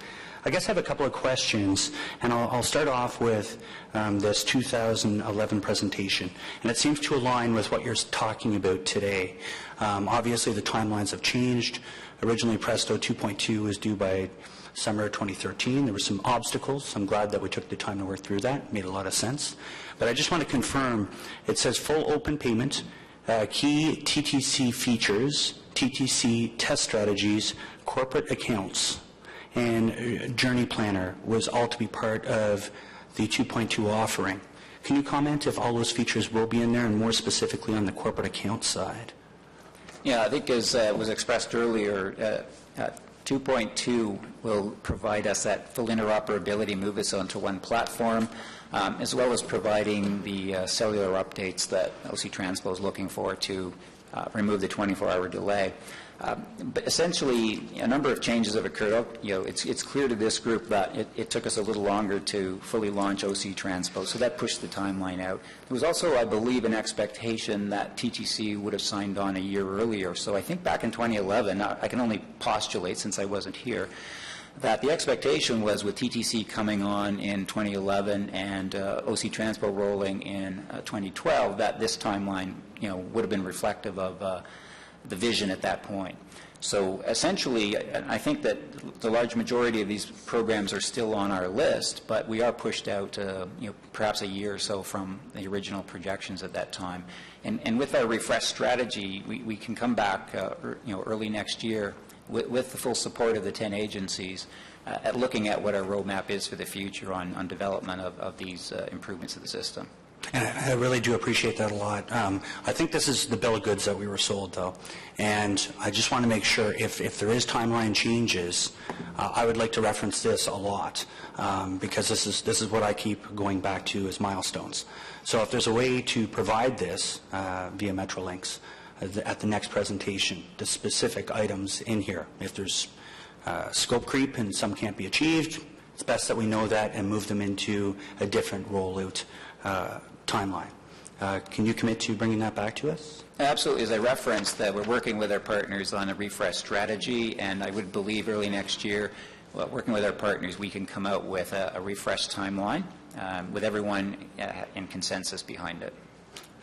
I guess I have a couple of questions, and I'll start off with this 2011 presentation. And it seems to align with what you're talking about today. Obviously, the timelines have changed. Originally, Presto 2.2 was due by summer 2013. There were some obstacles. I'm glad that we took the time to work through that. It made a lot of sense. But I just want to confirm, it says full open payment, key TTC features, TTC test strategies, corporate accounts, and Journey Planner was all to be part of the 2.2 offering. Can you comment if all those features will be in there, and more specifically on the corporate account side? Yeah, I think as was expressed earlier, 2.2 will provide us that full interoperability, move us onto one platform, as well as providing the cellular updates that OC Transpo is looking for to remove the 24-hour delay. But essentially, a number of changes have occurred. It's clear to this group that it took us a little longer to fully launch OC Transpo, so that pushed the timeline out. There was also, I believe, an expectation that TTC would have signed on a year earlier. So I think back in 2011, I can only postulate since I wasn't here, that the expectation was with TTC coming on in 2011 and OC Transpo rolling in 2012, that this timeline, would have been reflective of the vision at that point. So essentially, I think that the large majority of these programs are still on our list, but we are pushed out, perhaps a year or so from the original projections at that time. And with our refresh strategy, we can come back, early next year with the full support of the 10 agencies at looking at what our roadmap is for the future on development of these improvements to the system. And I really do appreciate that a lot. I think this is the bill of goods that we were sold, though. And I just want to make sure if there is timeline changes, I would like to reference this a lot, because this is what I keep going back to as milestones. So if there's a way to provide this via Metrolinx at the next presentation, the specific items in here, if there's scope creep and some can't be achieved, it's best that we know that and move them into a different rollout timeline. Can you commit to bringing that back to us? Absolutely. As I referenced, that we're working with our partners on a refresh strategy, and I would believe early next year, working with our partners, we can come out with a refresh timeline with everyone in consensus behind it.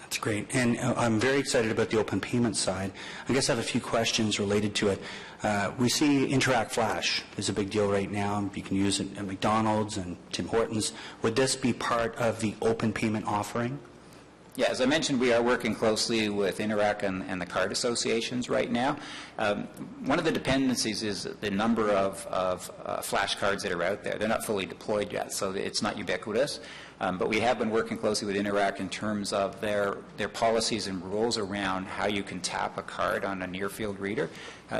That's great. And I'm very excited about the open payment side. I guess I have a few questions related to it. We see Interact Flash is a big deal right now. You can use it at McDonald's and Tim Hortons. Would this be part of the open payment offering? Yeah, as I mentioned, we are working closely with Interac and the card associations right now. One of the dependencies is the number of flash cards that are out there. They're not fully deployed yet, so it's not ubiquitous. But we have been working closely with Interac in terms of their policies and rules around how you can tap a card on a near-field reader,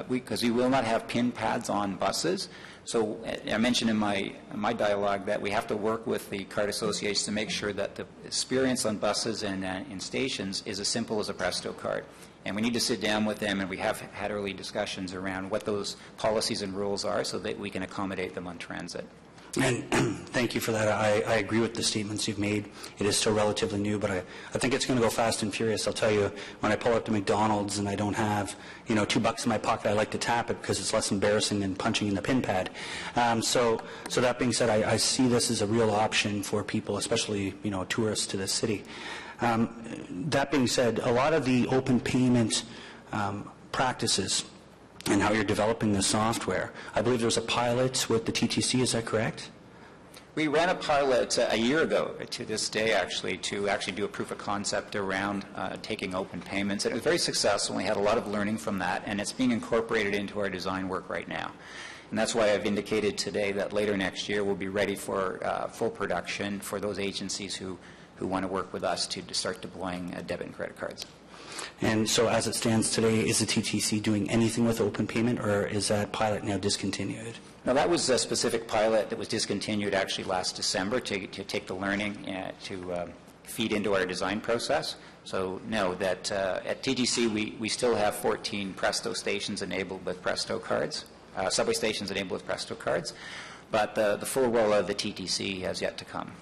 because we will not have PIN pads on buses. So I mentioned in my dialogue that we have to work with the card associations to make sure that the experience on buses and in stations is as simple as a Presto card. And we need to sit down with them, and we have had early discussions around what those policies and rules are so that we can accommodate them on transit. And thank you for that. I agree with the statements you've made. It is still relatively new, but I think it's going to go fast and furious. I'll tell you, when I pull up to McDonald's and I don't have, $2 in my pocket, I like to tap it because it's less embarrassing than punching in the PIN pad. So that being said, I see this as a real option for people, especially, tourists to the city. That being said, a lot of the open payment practices and how you're developing the software. I believe there was a pilot with the TTC, is that correct? We ran a pilot a year ago to this day, actually, to do a proof of concept around taking open payments. And it was very successful. We had a lot of learning from that, and it's being incorporated into our design work right now. And that's why I've indicated today that later next year we'll be ready for full production for those agencies who want to work with us to start deploying debit and credit cards. And so as it stands today, is the TTC doing anything with open payment, or is that pilot now discontinued? No, that was a specific pilot that was discontinued actually last December to take the learning to feed into our design process. So no, that at TTC we still have 14 Presto stations enabled with Presto cards, subway stations enabled with Presto cards, but the full rollout of the TTC has yet to come.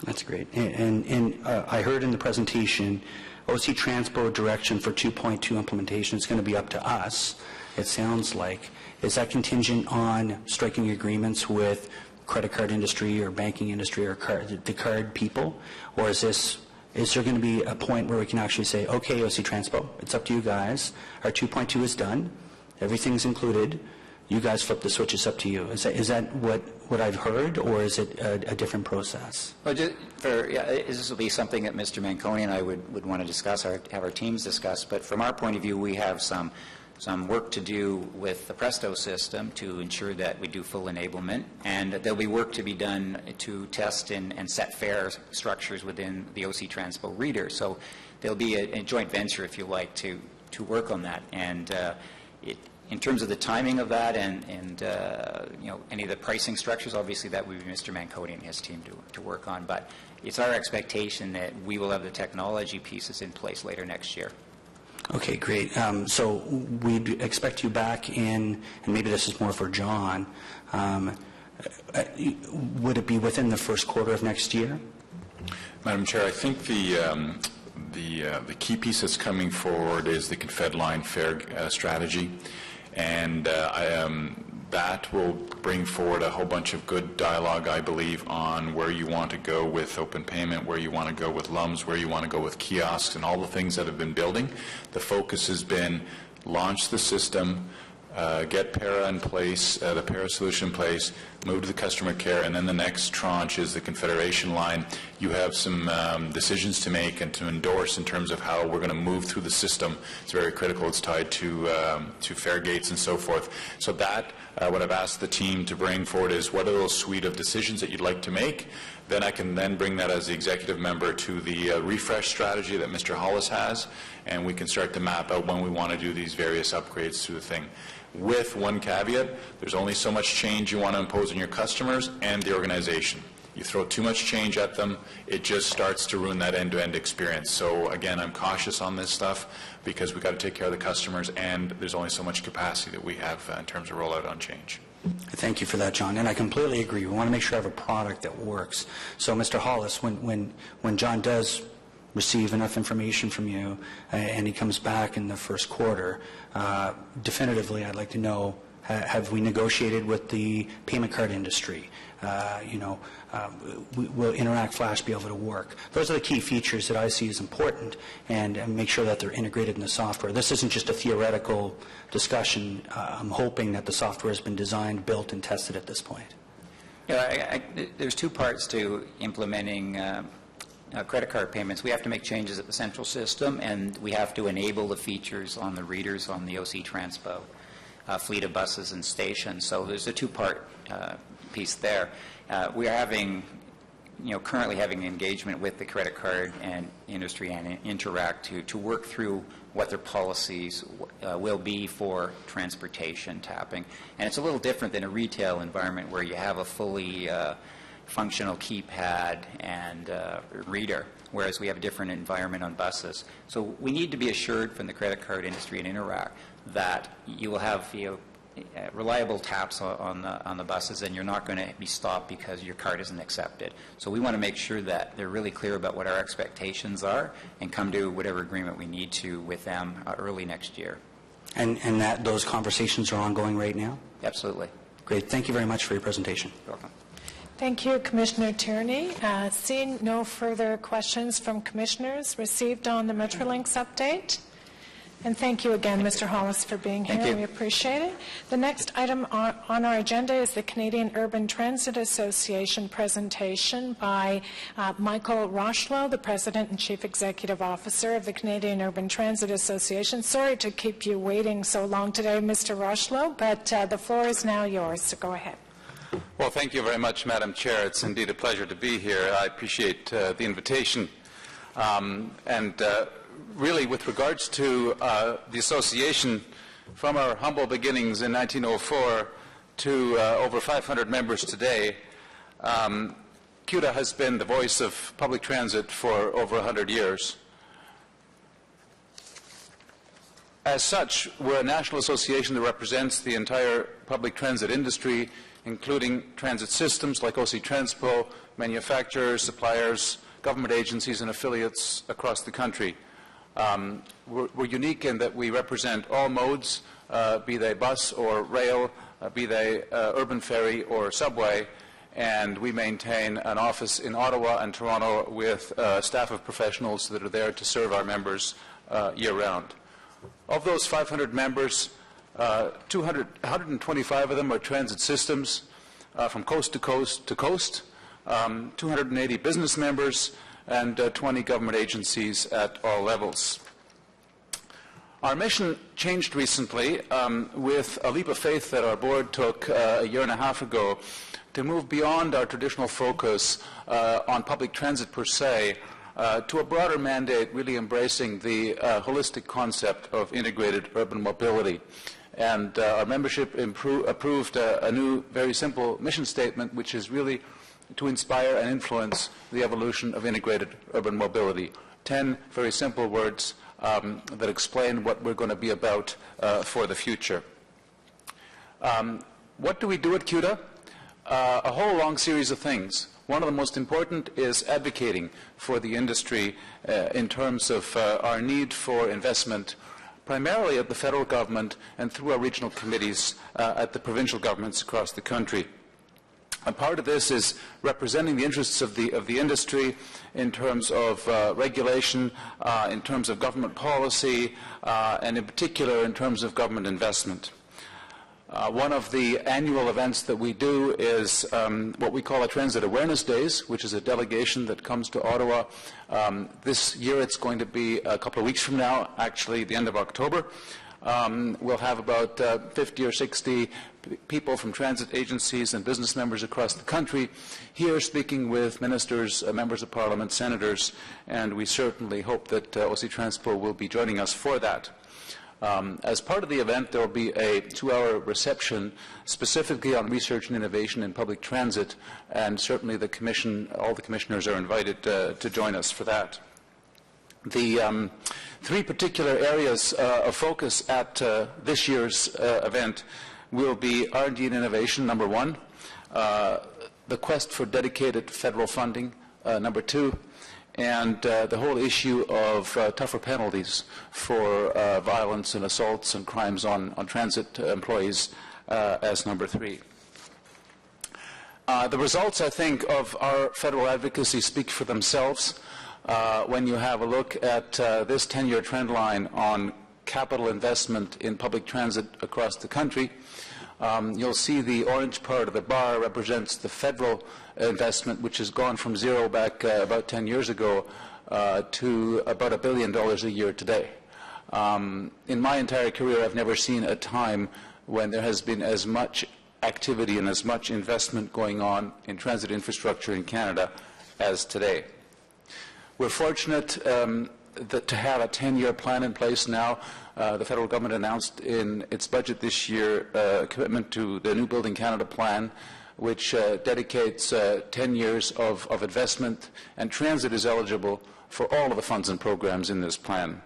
That's great. And I heard in the presentation OC Transpo direction for 2.2 implementation is going to be up to us, it sounds like. Is that contingent on striking agreements with credit card industry or banking industry or the card people? Or is there going to be a point where we can actually say, okay, OC Transpo, it's up to you guys. Our 2.2 is done. Everything's included. You guys flip the switch, it's up to you. Is that what I've heard, or is it a different process? Well, this will be something that Mr. Manconi and I would want to discuss, have our teams discuss. But from our point of view, we have some work to do with the Presto system to ensure that we do full enablement, and there'll be work to be done to test and set fare structures within the OC Transpo reader. So there'll be a joint venture, if you like, to work on that. And in terms of the timing of that and any of the pricing structures, obviously that would be Mr. Manconi and his team to work on. But it's our expectation that we will have the technology pieces in place later next year. Okay, great. So we'd expect you back in, and maybe this is more for John, would it be within the first quarter of next year? Madam Chair, I think the key piece that's coming forward is the Confed line fare strategy. And that will bring forward a whole bunch of good dialogue, I believe, on where you want to go with open payment, where you want to go with LUMs, where you want to go with kiosks, and all the things that have been building. The focus has been launch the system, get PARA in place, the PARA solution in place, move to the customer care, and then the next tranche is the Confederation line. You have some decisions to make and to endorse in terms of how we're going to move through the system. It's very critical. It's tied to fare gates and so forth. So that, what I've asked the team to bring forward is what are those suite of decisions that you'd like to make. Then I can then bring that as the executive member to the refresh strategy that Mr. Hollis has, and we can start to map out when we want to do these various upgrades to the thing. With one caveat, there's only so much change you want to impose on your customers and the organization. You throw too much change at them, it just starts to ruin that end-to-end experience. So again, I'm cautious on this stuff because we've got to take care of the customers, and there's only so much capacity that we have in terms of rollout on change. Thank you for that, John. And I completely agree. We want to make sure I have a product that works. So, Mr. Hollis, when John does receive enough information from you and he comes back in the first quarter, definitively I'd like to know, have we negotiated with the payment card industry? Will Interact Flash be able to work? Those are the key features that I see as important, and make sure that they're integrated in the software. This isn't just a theoretical discussion. I'm hoping that the software has been designed, built, and tested at this point. There's two parts to implementing credit card payments. We have to make changes at the central system, and we have to enable the features on the readers on the OC Transpo fleet of buses and stations. So there's a two-part piece there. We are currently having engagement with the credit card and industry and Interact to work through what their policies will be for transportation tapping. And it's a little different than a retail environment where you have a fully functional keypad and reader, whereas we have a different environment on buses. So we need to be assured from the credit card industry and Interact that you will have reliable taps on the buses, and you're not going to be stopped because your card isn't accepted. So we want to make sure that they're really clear about what our expectations are and come to whatever agreement we need to with them early next year. And that those conversations are ongoing right now? Absolutely. Great. Thank you very much for your presentation. You're welcome. Thank you, Commissioner Tierney. Seeing no further questions from commissioners received on the Metrolinx update. And thank you again, Mr. Hollis, for being here. We appreciate it. The next item on our agenda is the Canadian Urban Transit Association presentation by Michael Rocheleau, the President and Chief Executive Officer of the Canadian Urban Transit Association. Sorry to keep you waiting so long today, Mr. Rocheleau, but the floor is now yours, so go ahead. Well, thank you very much, Madam Chair. It's indeed a pleasure to be here. I appreciate the invitation. Really, with regards to the association, from our humble beginnings in 1904 to over 500 members today, CUTA has been the voice of public transit for over 100 years. As such, we're a national association that represents the entire public transit industry, including transit systems like OC Transpo, manufacturers, suppliers, government agencies, and affiliates across the country. We're unique in that we represent all modes, be they bus or rail, be they urban ferry or subway, and we maintain an office in Ottawa and Toronto with a staff of professionals that are there to serve our members year-round. Of those 500 members, 125 of them are transit systems from coast to coast to coast, 280 business members, and 20 government agencies at all levels. Our mission changed recently with a leap of faith that our board took a year and a half ago to move beyond our traditional focus on public transit per se to a broader mandate really embracing the holistic concept of integrated urban mobility. And our membership approved a new, very simple mission statement, which is really to inspire and influence the evolution of integrated urban mobility. 10 very simple words that explain what we're going to be about for the future. What do we do at CUTA? A whole long series of things. One of the most important is advocating for the industry in terms of our need for investment, primarily at the federal government and through our regional committees at the provincial governments across the country. A part of this is representing the interests of the industry in terms of regulation, in terms of government policy, and in particular in terms of government investment. One of the annual events that we do is what we call a Transit Awareness Days, which is a delegation that comes to Ottawa. This year it's going to be a couple of weeks from now, actually the end of October. We'll have about 50 or 60 people from transit agencies and business members across the country here speaking with ministers, members of parliament, senators, and we certainly hope that OC Transpo will be joining us for that. As part of the event, there will be a 2-hour reception specifically on research and innovation in public transit, and certainly the Commission, all the commissioners are invited to join us for that. The 3 particular areas of focus at this year's event will be R&D and innovation, number 1, the quest for dedicated federal funding, number 2, and the whole issue of tougher penalties for violence and assaults and crimes on transit employees as number 3. The results, I think, of our federal advocacy speak for themselves. When you have a look at this 10-year trend line on capital investment in public transit across the country, you'll see the orange part of the bar represents the federal investment, which has gone from zero back about 10 years ago to about $1 billion a year today. In my entire career, I've never seen a time when there has been as much activity and as much investment going on in transit infrastructure in Canada as today. We're fortunate to have a 10-year plan in place now. The federal government announced in its budget this year a commitment to the New Building Canada plan, which dedicates 10 years of investment, and transit is eligible for all of the funds and programs in this plan.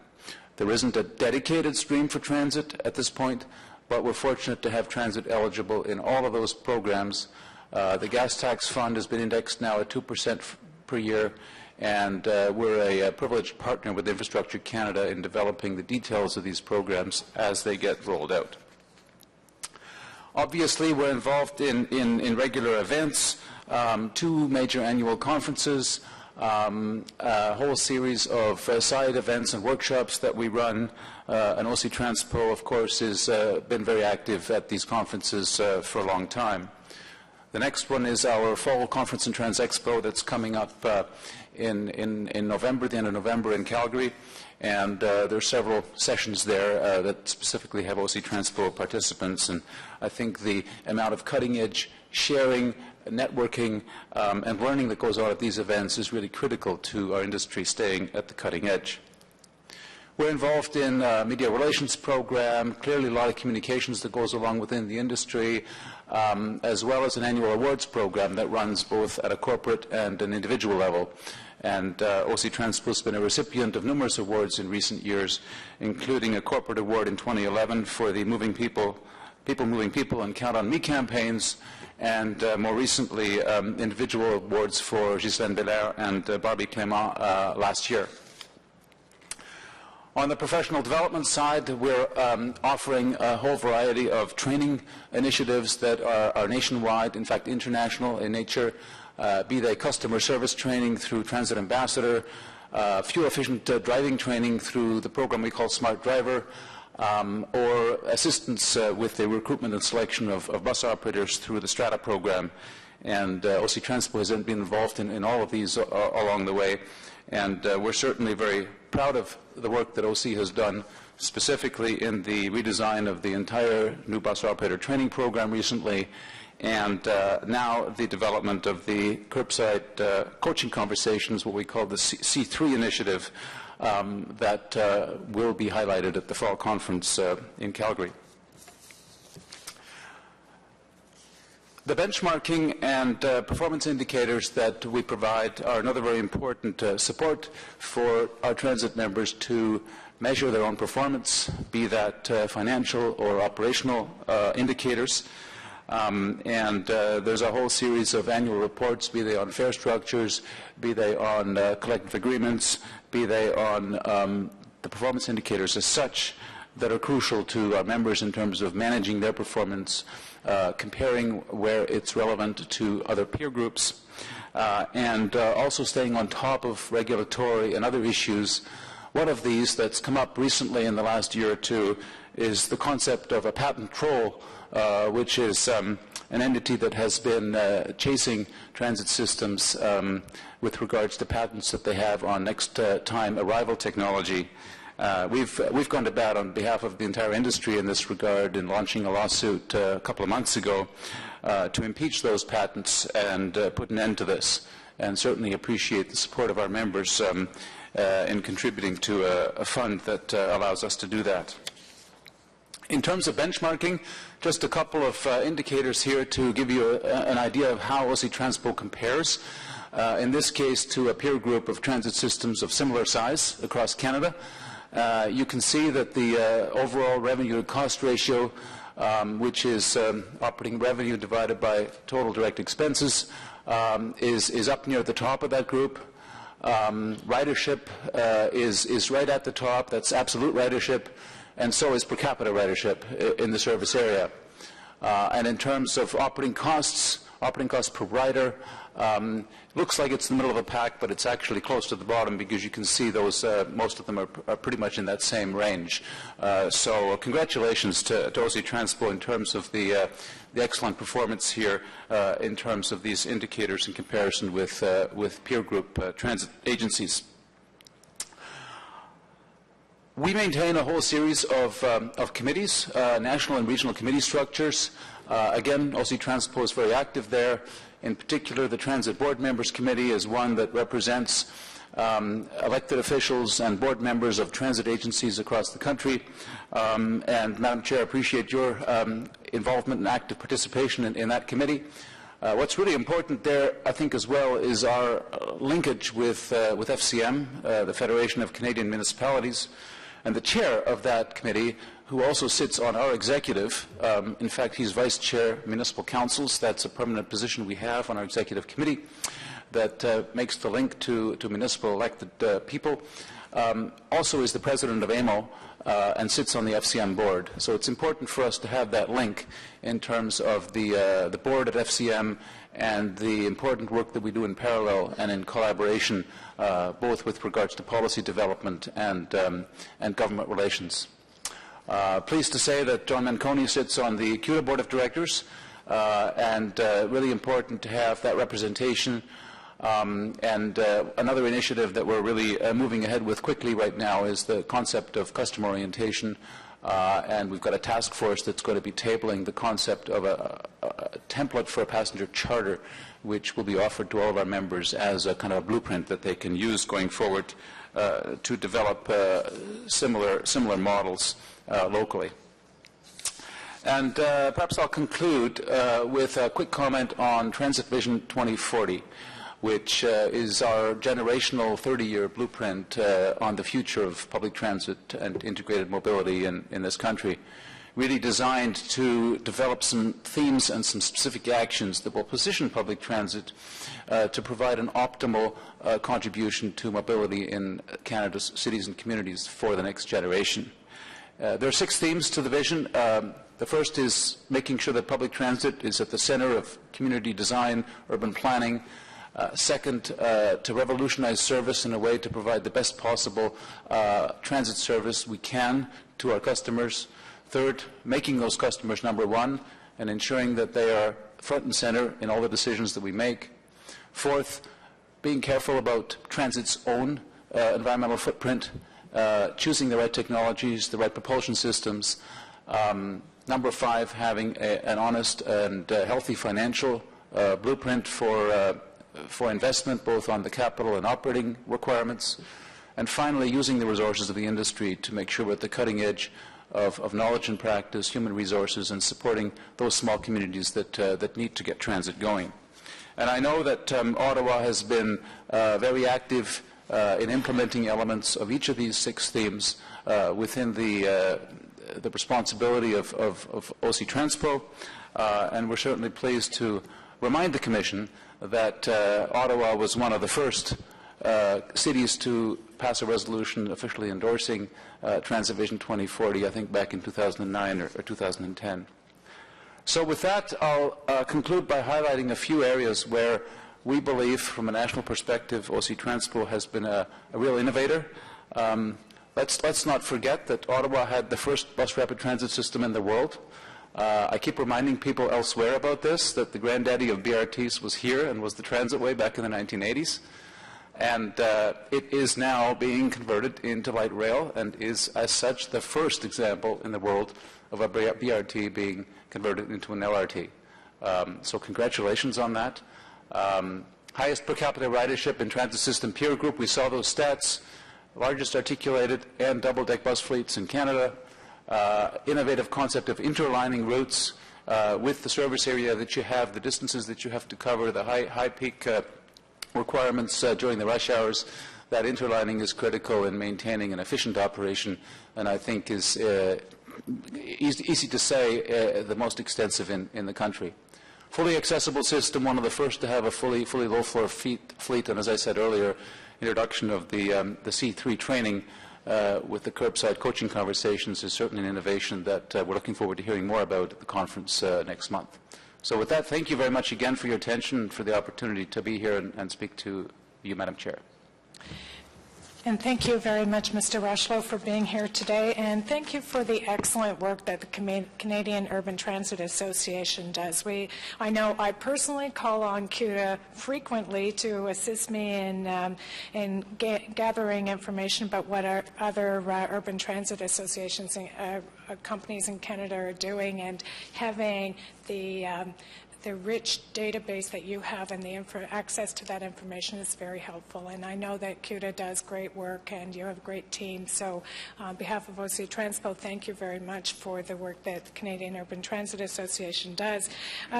There isn't a dedicated stream for transit at this point, but we're fortunate to have transit eligible in all of those programs. The gas tax fund has been indexed now at 2% per year, and we're a privileged partner with Infrastructure Canada in developing the details of these programs as they get rolled out. Obviously, we're involved in regular events, 2 major annual conferences, a whole series of side events and workshops that we run. And OC Transpo, of course, has been very active at these conferences for a long time. The next one is our Fall Conference and Trans Expo that's coming up in November, the end of November in Calgary. And there are several sessions there that specifically have OC Transpo participants. And I think the amount of cutting-edge sharing, networking, and learning that goes on at these events is really critical to our industry staying at the cutting edge. We're involved in a media relations program, clearly a lot of communications that goes along within the industry, as well as an annual awards program that runs both at a corporate and an individual level. And OC Transpo has been a recipient of numerous awards in recent years, including a corporate award in 2011 for the Moving People, Moving People and Count on Me campaigns, and more recently individual awards for Ghislaine Belair and Barbie Clément last year. On the professional development side, we're offering a whole variety of training initiatives that are nationwide, in fact international in nature, be they customer service training through Transit Ambassador, fuel-efficient driving training through the program we call Smart Driver, or assistance with the recruitment and selection of bus operators through the Strata program. And OC Transpo has been involved in all of these along the way. And we're certainly very proud of the work that OC has done, specifically in the redesign of the entire new bus operator training program recently, and now the development of the curbside coaching conversations, what we call the C3 initiative, that will be highlighted at the fall conference in Calgary. The benchmarking and performance indicators that we provide are another very important support for our transit members to measure their own performance, be that financial or operational indicators. There's a whole series of annual reports, be they on fare structures, be they on collective agreements, be they on the performance indicators as such, that are crucial to our members in terms of managing their performance, comparing where it's relevant to other peer groups, and also staying on top of regulatory and other issues. One of these that's come up recently in the last year or two is the concept of a patent troll, which is an entity that has been chasing transit systems with regards to patents that they have on next time arrival technology. We've gone to bat on behalf of the entire industry in this regard in launching a lawsuit a couple of months ago to impeach those patents and put an end to this, and certainly appreciate the support of our members in contributing to a fund that allows us to do that. In terms of benchmarking, just a couple of indicators here to give you an idea of how OC Transpo compares, in this case to a peer group of transit systems of similar size across Canada. You can see that the overall revenue to cost ratio, which is operating revenue divided by total direct expenses, is up near the top of that group. Ridership is right at the top. That's absolute ridership, and so is per capita ridership in the service area. And in terms of operating costs per rider, looks like it's in the middle of a pack, but it's actually close to the bottom because you can see those, most of them are pretty much in that same range. So congratulations to OC Transpo in terms of the excellent performance here in terms of these indicators in comparison with peer group transit agencies. We maintain a whole series of committees, national and regional committee structures. Again, OC Transpo is very active there. In particular, the Transit Board Members Committee is one that represents elected officials and board members of transit agencies across the country. And Madam Chair, I appreciate your involvement and active participation in that committee. What's really important there, I think, as well, is our linkage with FCM, the Federation of Canadian Municipalities, and the chair of that committee, who also sits on our executive. In fact, he's vice chair municipal councils. That's a permanent position we have on our executive committee that makes the link to municipal elected people. Also is the president of AMO and sits on the FCM board. So it's important for us to have that link in terms of the board at FCM and the important work that we do in parallel and in collaboration, both with regards to policy development and government relations. Pleased to say that John Manconi sits on the CUDA Board of Directors, and really important to have that representation. Another initiative that we're really moving ahead with quickly right now is the concept of customer orientation, and we've got a task force that's going to be tabling the concept of a template for a passenger charter, which will be offered to all of our members as a kind of a blueprint that they can use going forward to develop similar models locally. And perhaps I'll conclude with a quick comment on Transit Vision 2040, which is our generational 30-year blueprint on the future of public transit and integrated mobility in this country, really designed to develop some themes and some specific actions that will position public transit to provide an optimal contribution to mobility in Canada's cities and communities for the next generation. There are 6 themes to the vision. The first is making sure that public transit is at the center of community design, urban planning. Second, to revolutionize service in a way to provide the best possible transit service we can to our customers. Third, making those customers number one and ensuring that they are front and center in all the decisions that we make. Fourth, being careful about transit's own environmental footprint, choosing the right technologies, the right propulsion systems. Number 5, having an honest and healthy financial blueprint for investment, both on the capital and operating requirements. And finally, using the resources of the industry to make sure we're at the cutting edge of knowledge and practice, human resources, and supporting those small communities that need to get transit going. And I know that Ottawa has been very active in implementing elements of each of these 6 themes within the responsibility of OC Transpo, and we're certainly pleased to remind the Commission that Ottawa was one of the first cities to pass a resolution officially endorsing Transit Vision 2040, I think back in 2009 or 2010. So with that, I'll conclude by highlighting a few areas where we believe, from a national perspective, OC Transpo has been a real innovator. Let's not forget that Ottawa had the first bus rapid transit system in the world. I keep reminding people elsewhere about this, that the granddaddy of BRTs was here and was the Transitway back in the 1980s. And it is now being converted into light rail and is, as such, the first example in the world of a BRT being converted into an LRT. So congratulations on that. Highest per capita ridership in transit system peer group. We saw those stats. Largest articulated and double-deck bus fleets in Canada. Innovative concept of interlining routes with the service area that you have, the distances that you have to cover, the high peak requirements during the rush hours. That interlining is critical in maintaining an efficient operation, and I think is easy to say the most extensive in the country. Fully accessible system, one of the first to have a fully low-floor fleet, and as I said earlier, introduction of the C3 training with the curbside coaching conversations is certainly an innovation that we're looking forward to hearing more about at the conference next month. So with that, thank you very much again for your attention and for the opportunity to be here and speak to you, Madam Chair. And thank you very much, Mr. Rushlow, for being here today, and thank you for the excellent work that the Canadian Urban Transit Association does. I know I personally call on CUDA frequently to assist me in gathering information about what our other urban transit associations and companies in Canada are doing, and having the rich database that you have and the access to that information is very helpful. And I know that CUDA does great work and you have a great team. So on behalf of OC Transpo, thank you very much for the work that the Canadian Urban Transit Association does.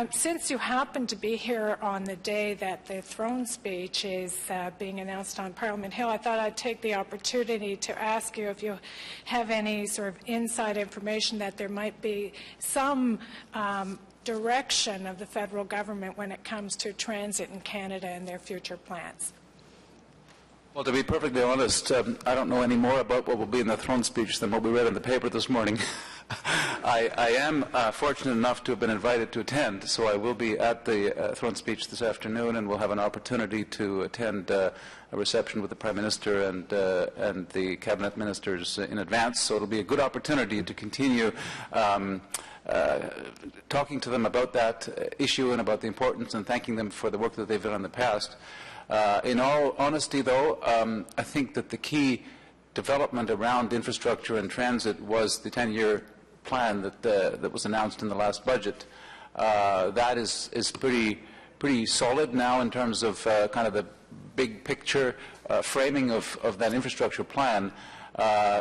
Since you happen to be here on the day that the throne speech is being announced on Parliament Hill, I thought I'd take the opportunity to ask you if you have any sort of inside information that there might be some direction of the federal government when it comes to transit in Canada and their future plans. Well, to be perfectly honest, I don't know any more about what will be in the throne speech than what we read in the paper this morning. I am fortunate enough to have been invited to attend, so I will be at the throne speech this afternoon, and we'll have an opportunity to attend a reception with the Prime Minister and the Cabinet Ministers in advance. So it'll be a good opportunity to continue talking to them about that issue and about the importance, and thanking them for the work that they've done in the past. In all honesty, though, I think that the key development around infrastructure and transit was the 10-year plan that was announced in the last budget. That is pretty solid now in terms of kind of the big picture framing of that infrastructure plan.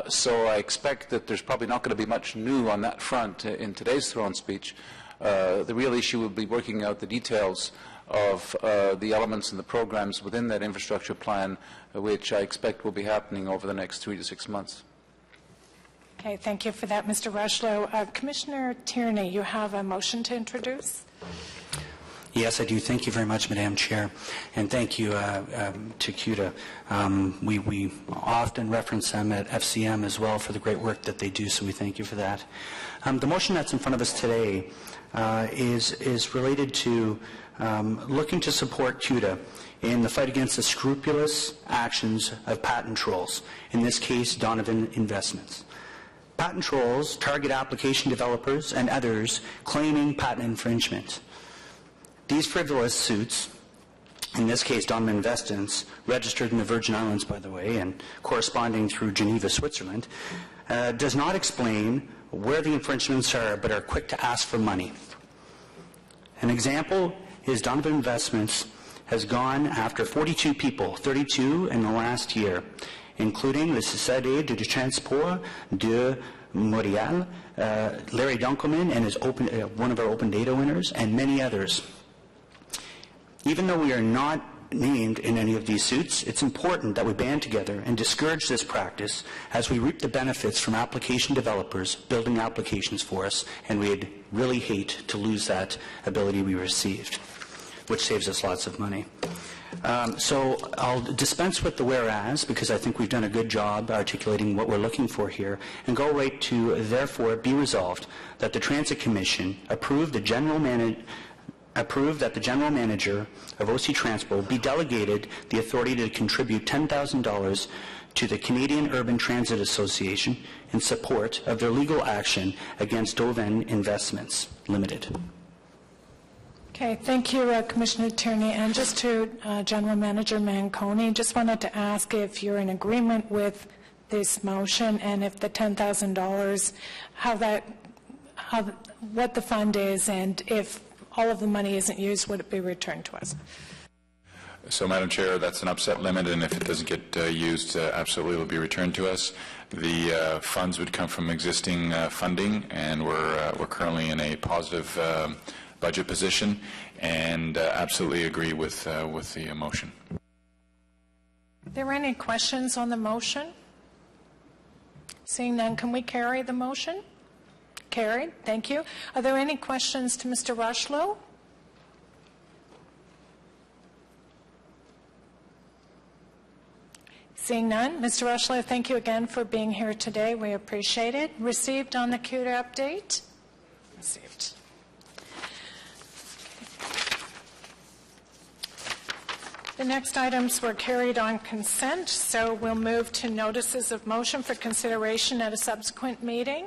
So I expect that there's probably not going to be much new on that front in today's throne speech. The real issue will be working out the details of the elements and the programs within that infrastructure plan, which I expect will be happening over the next 3 to 6 months. Okay, thank you for that, Mr. Rushlow. Commissioner Tierney, you have a motion to introduce? Yes, I do. Thank you very much, Madam Chair, and thank you to CUDA. We often reference them at FCM as well for the great work that they do, so we thank you for that. The motion that's in front of us today is related to looking to support CUDA in the fight against the scrupulous actions of patent trolls, in this case Donovan Investments. Patent trolls target application developers and others claiming patent infringement. These frivolous suits, in this case Donovan Investments, registered in the Virgin Islands, by the way, and corresponding through Geneva, Switzerland, does not explain where the infringements are, but are quick to ask for money. An example is Donovan Investments has gone after 42 people, 32 in the last year, including the Société de Transport de Montréal, Larry Dunkelman and his one of our open data winners, and many others. Even though we are not named in any of these suits, it's important that we band together and discourage this practice as we reap the benefits from application developers building applications for us, and we'd really hate to lose that ability we received, which saves us lots of money. So I'll dispense with the whereas, because I think we've done a good job articulating what we're looking for here, and go right to therefore be resolved that the Transit Commission approve that the General Manager of OC Transpo be delegated the authority to contribute $10,000 to the Canadian Urban Transit Association in support of their legal action against Donovan Investments Limited. Okay, thank you, Commissioner Tierney. And just to General Manager Manconi, just wanted to ask if you're in agreement with this motion, and if the $10,000, what the fund is, and if all of the money isn't used, would it be returned to us? So, Madam Chair, that's an upset limit, and if it doesn't get used, absolutely it will be returned to us. The funds would come from existing funding, and we're currently in a positive budget position, and absolutely agree with the motion. Are there any questions on the motion? Seeing none, can we carry the motion? Carried. Thank you. Are there any questions to Mr. Rushlow? Seeing none, Mr. Rushlow, thank you again for being here today. We appreciate it. Received on the CUDA update? Received. The next items were carried on consent, so we'll move to notices of motion for consideration at a subsequent meeting.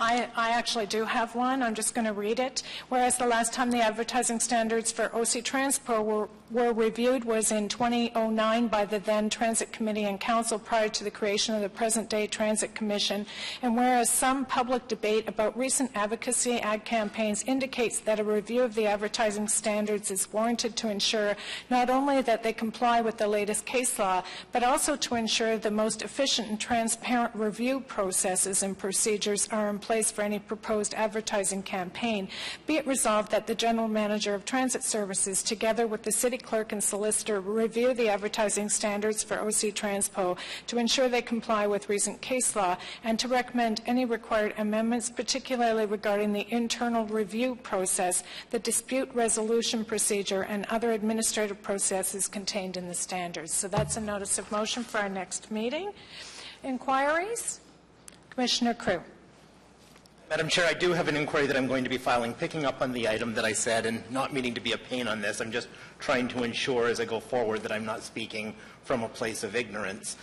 I actually do have one. I'm just going to read it. Whereas the last time the advertising standards for OC Transpo were reviewed was in 2009 by the then Transit Committee and Council prior to the creation of the present-day Transit Commission, and whereas some public debate about recent advocacy ad campaigns indicates that a review of the advertising standards is warranted to ensure not only that they comply with the latest case law, but also to ensure the most efficient and transparent review processes and procedures are in place for any proposed advertising campaign, be it resolved that the General Manager of Transit Services, together with the City Clerk and Solicitor, review the advertising standards for OC Transpo to ensure they comply with recent case law and to recommend any required amendments, particularly regarding the internal review process, the dispute resolution procedure, and other administrative processes contained in the standards. So that's a notice of motion for our next meeting. Inquiries? Commissioner Crew. Madam Chair, I do have an inquiry that I'm going to be filing, picking up on the item that I said, and not meaning to be a pain on this. I'm just trying to ensure as I go forward that I'm not speaking from a place of ignorance.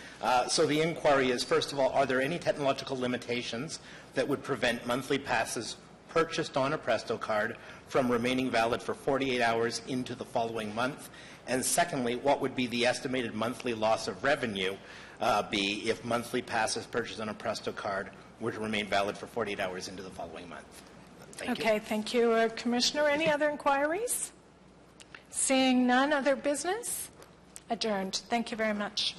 So the inquiry is, first of all, are there any technological limitations that would prevent monthly passes purchased on a Presto card from remaining valid for 48 hours into the following month? And secondly, what would be the estimated monthly loss of revenue be if monthly passes purchased on a Presto card were to remain valid for 48 hours into the following month? Thank you. Okay, thank you. Commissioner, any other inquiries? Seeing none, other business? Adjourned. Thank you very much.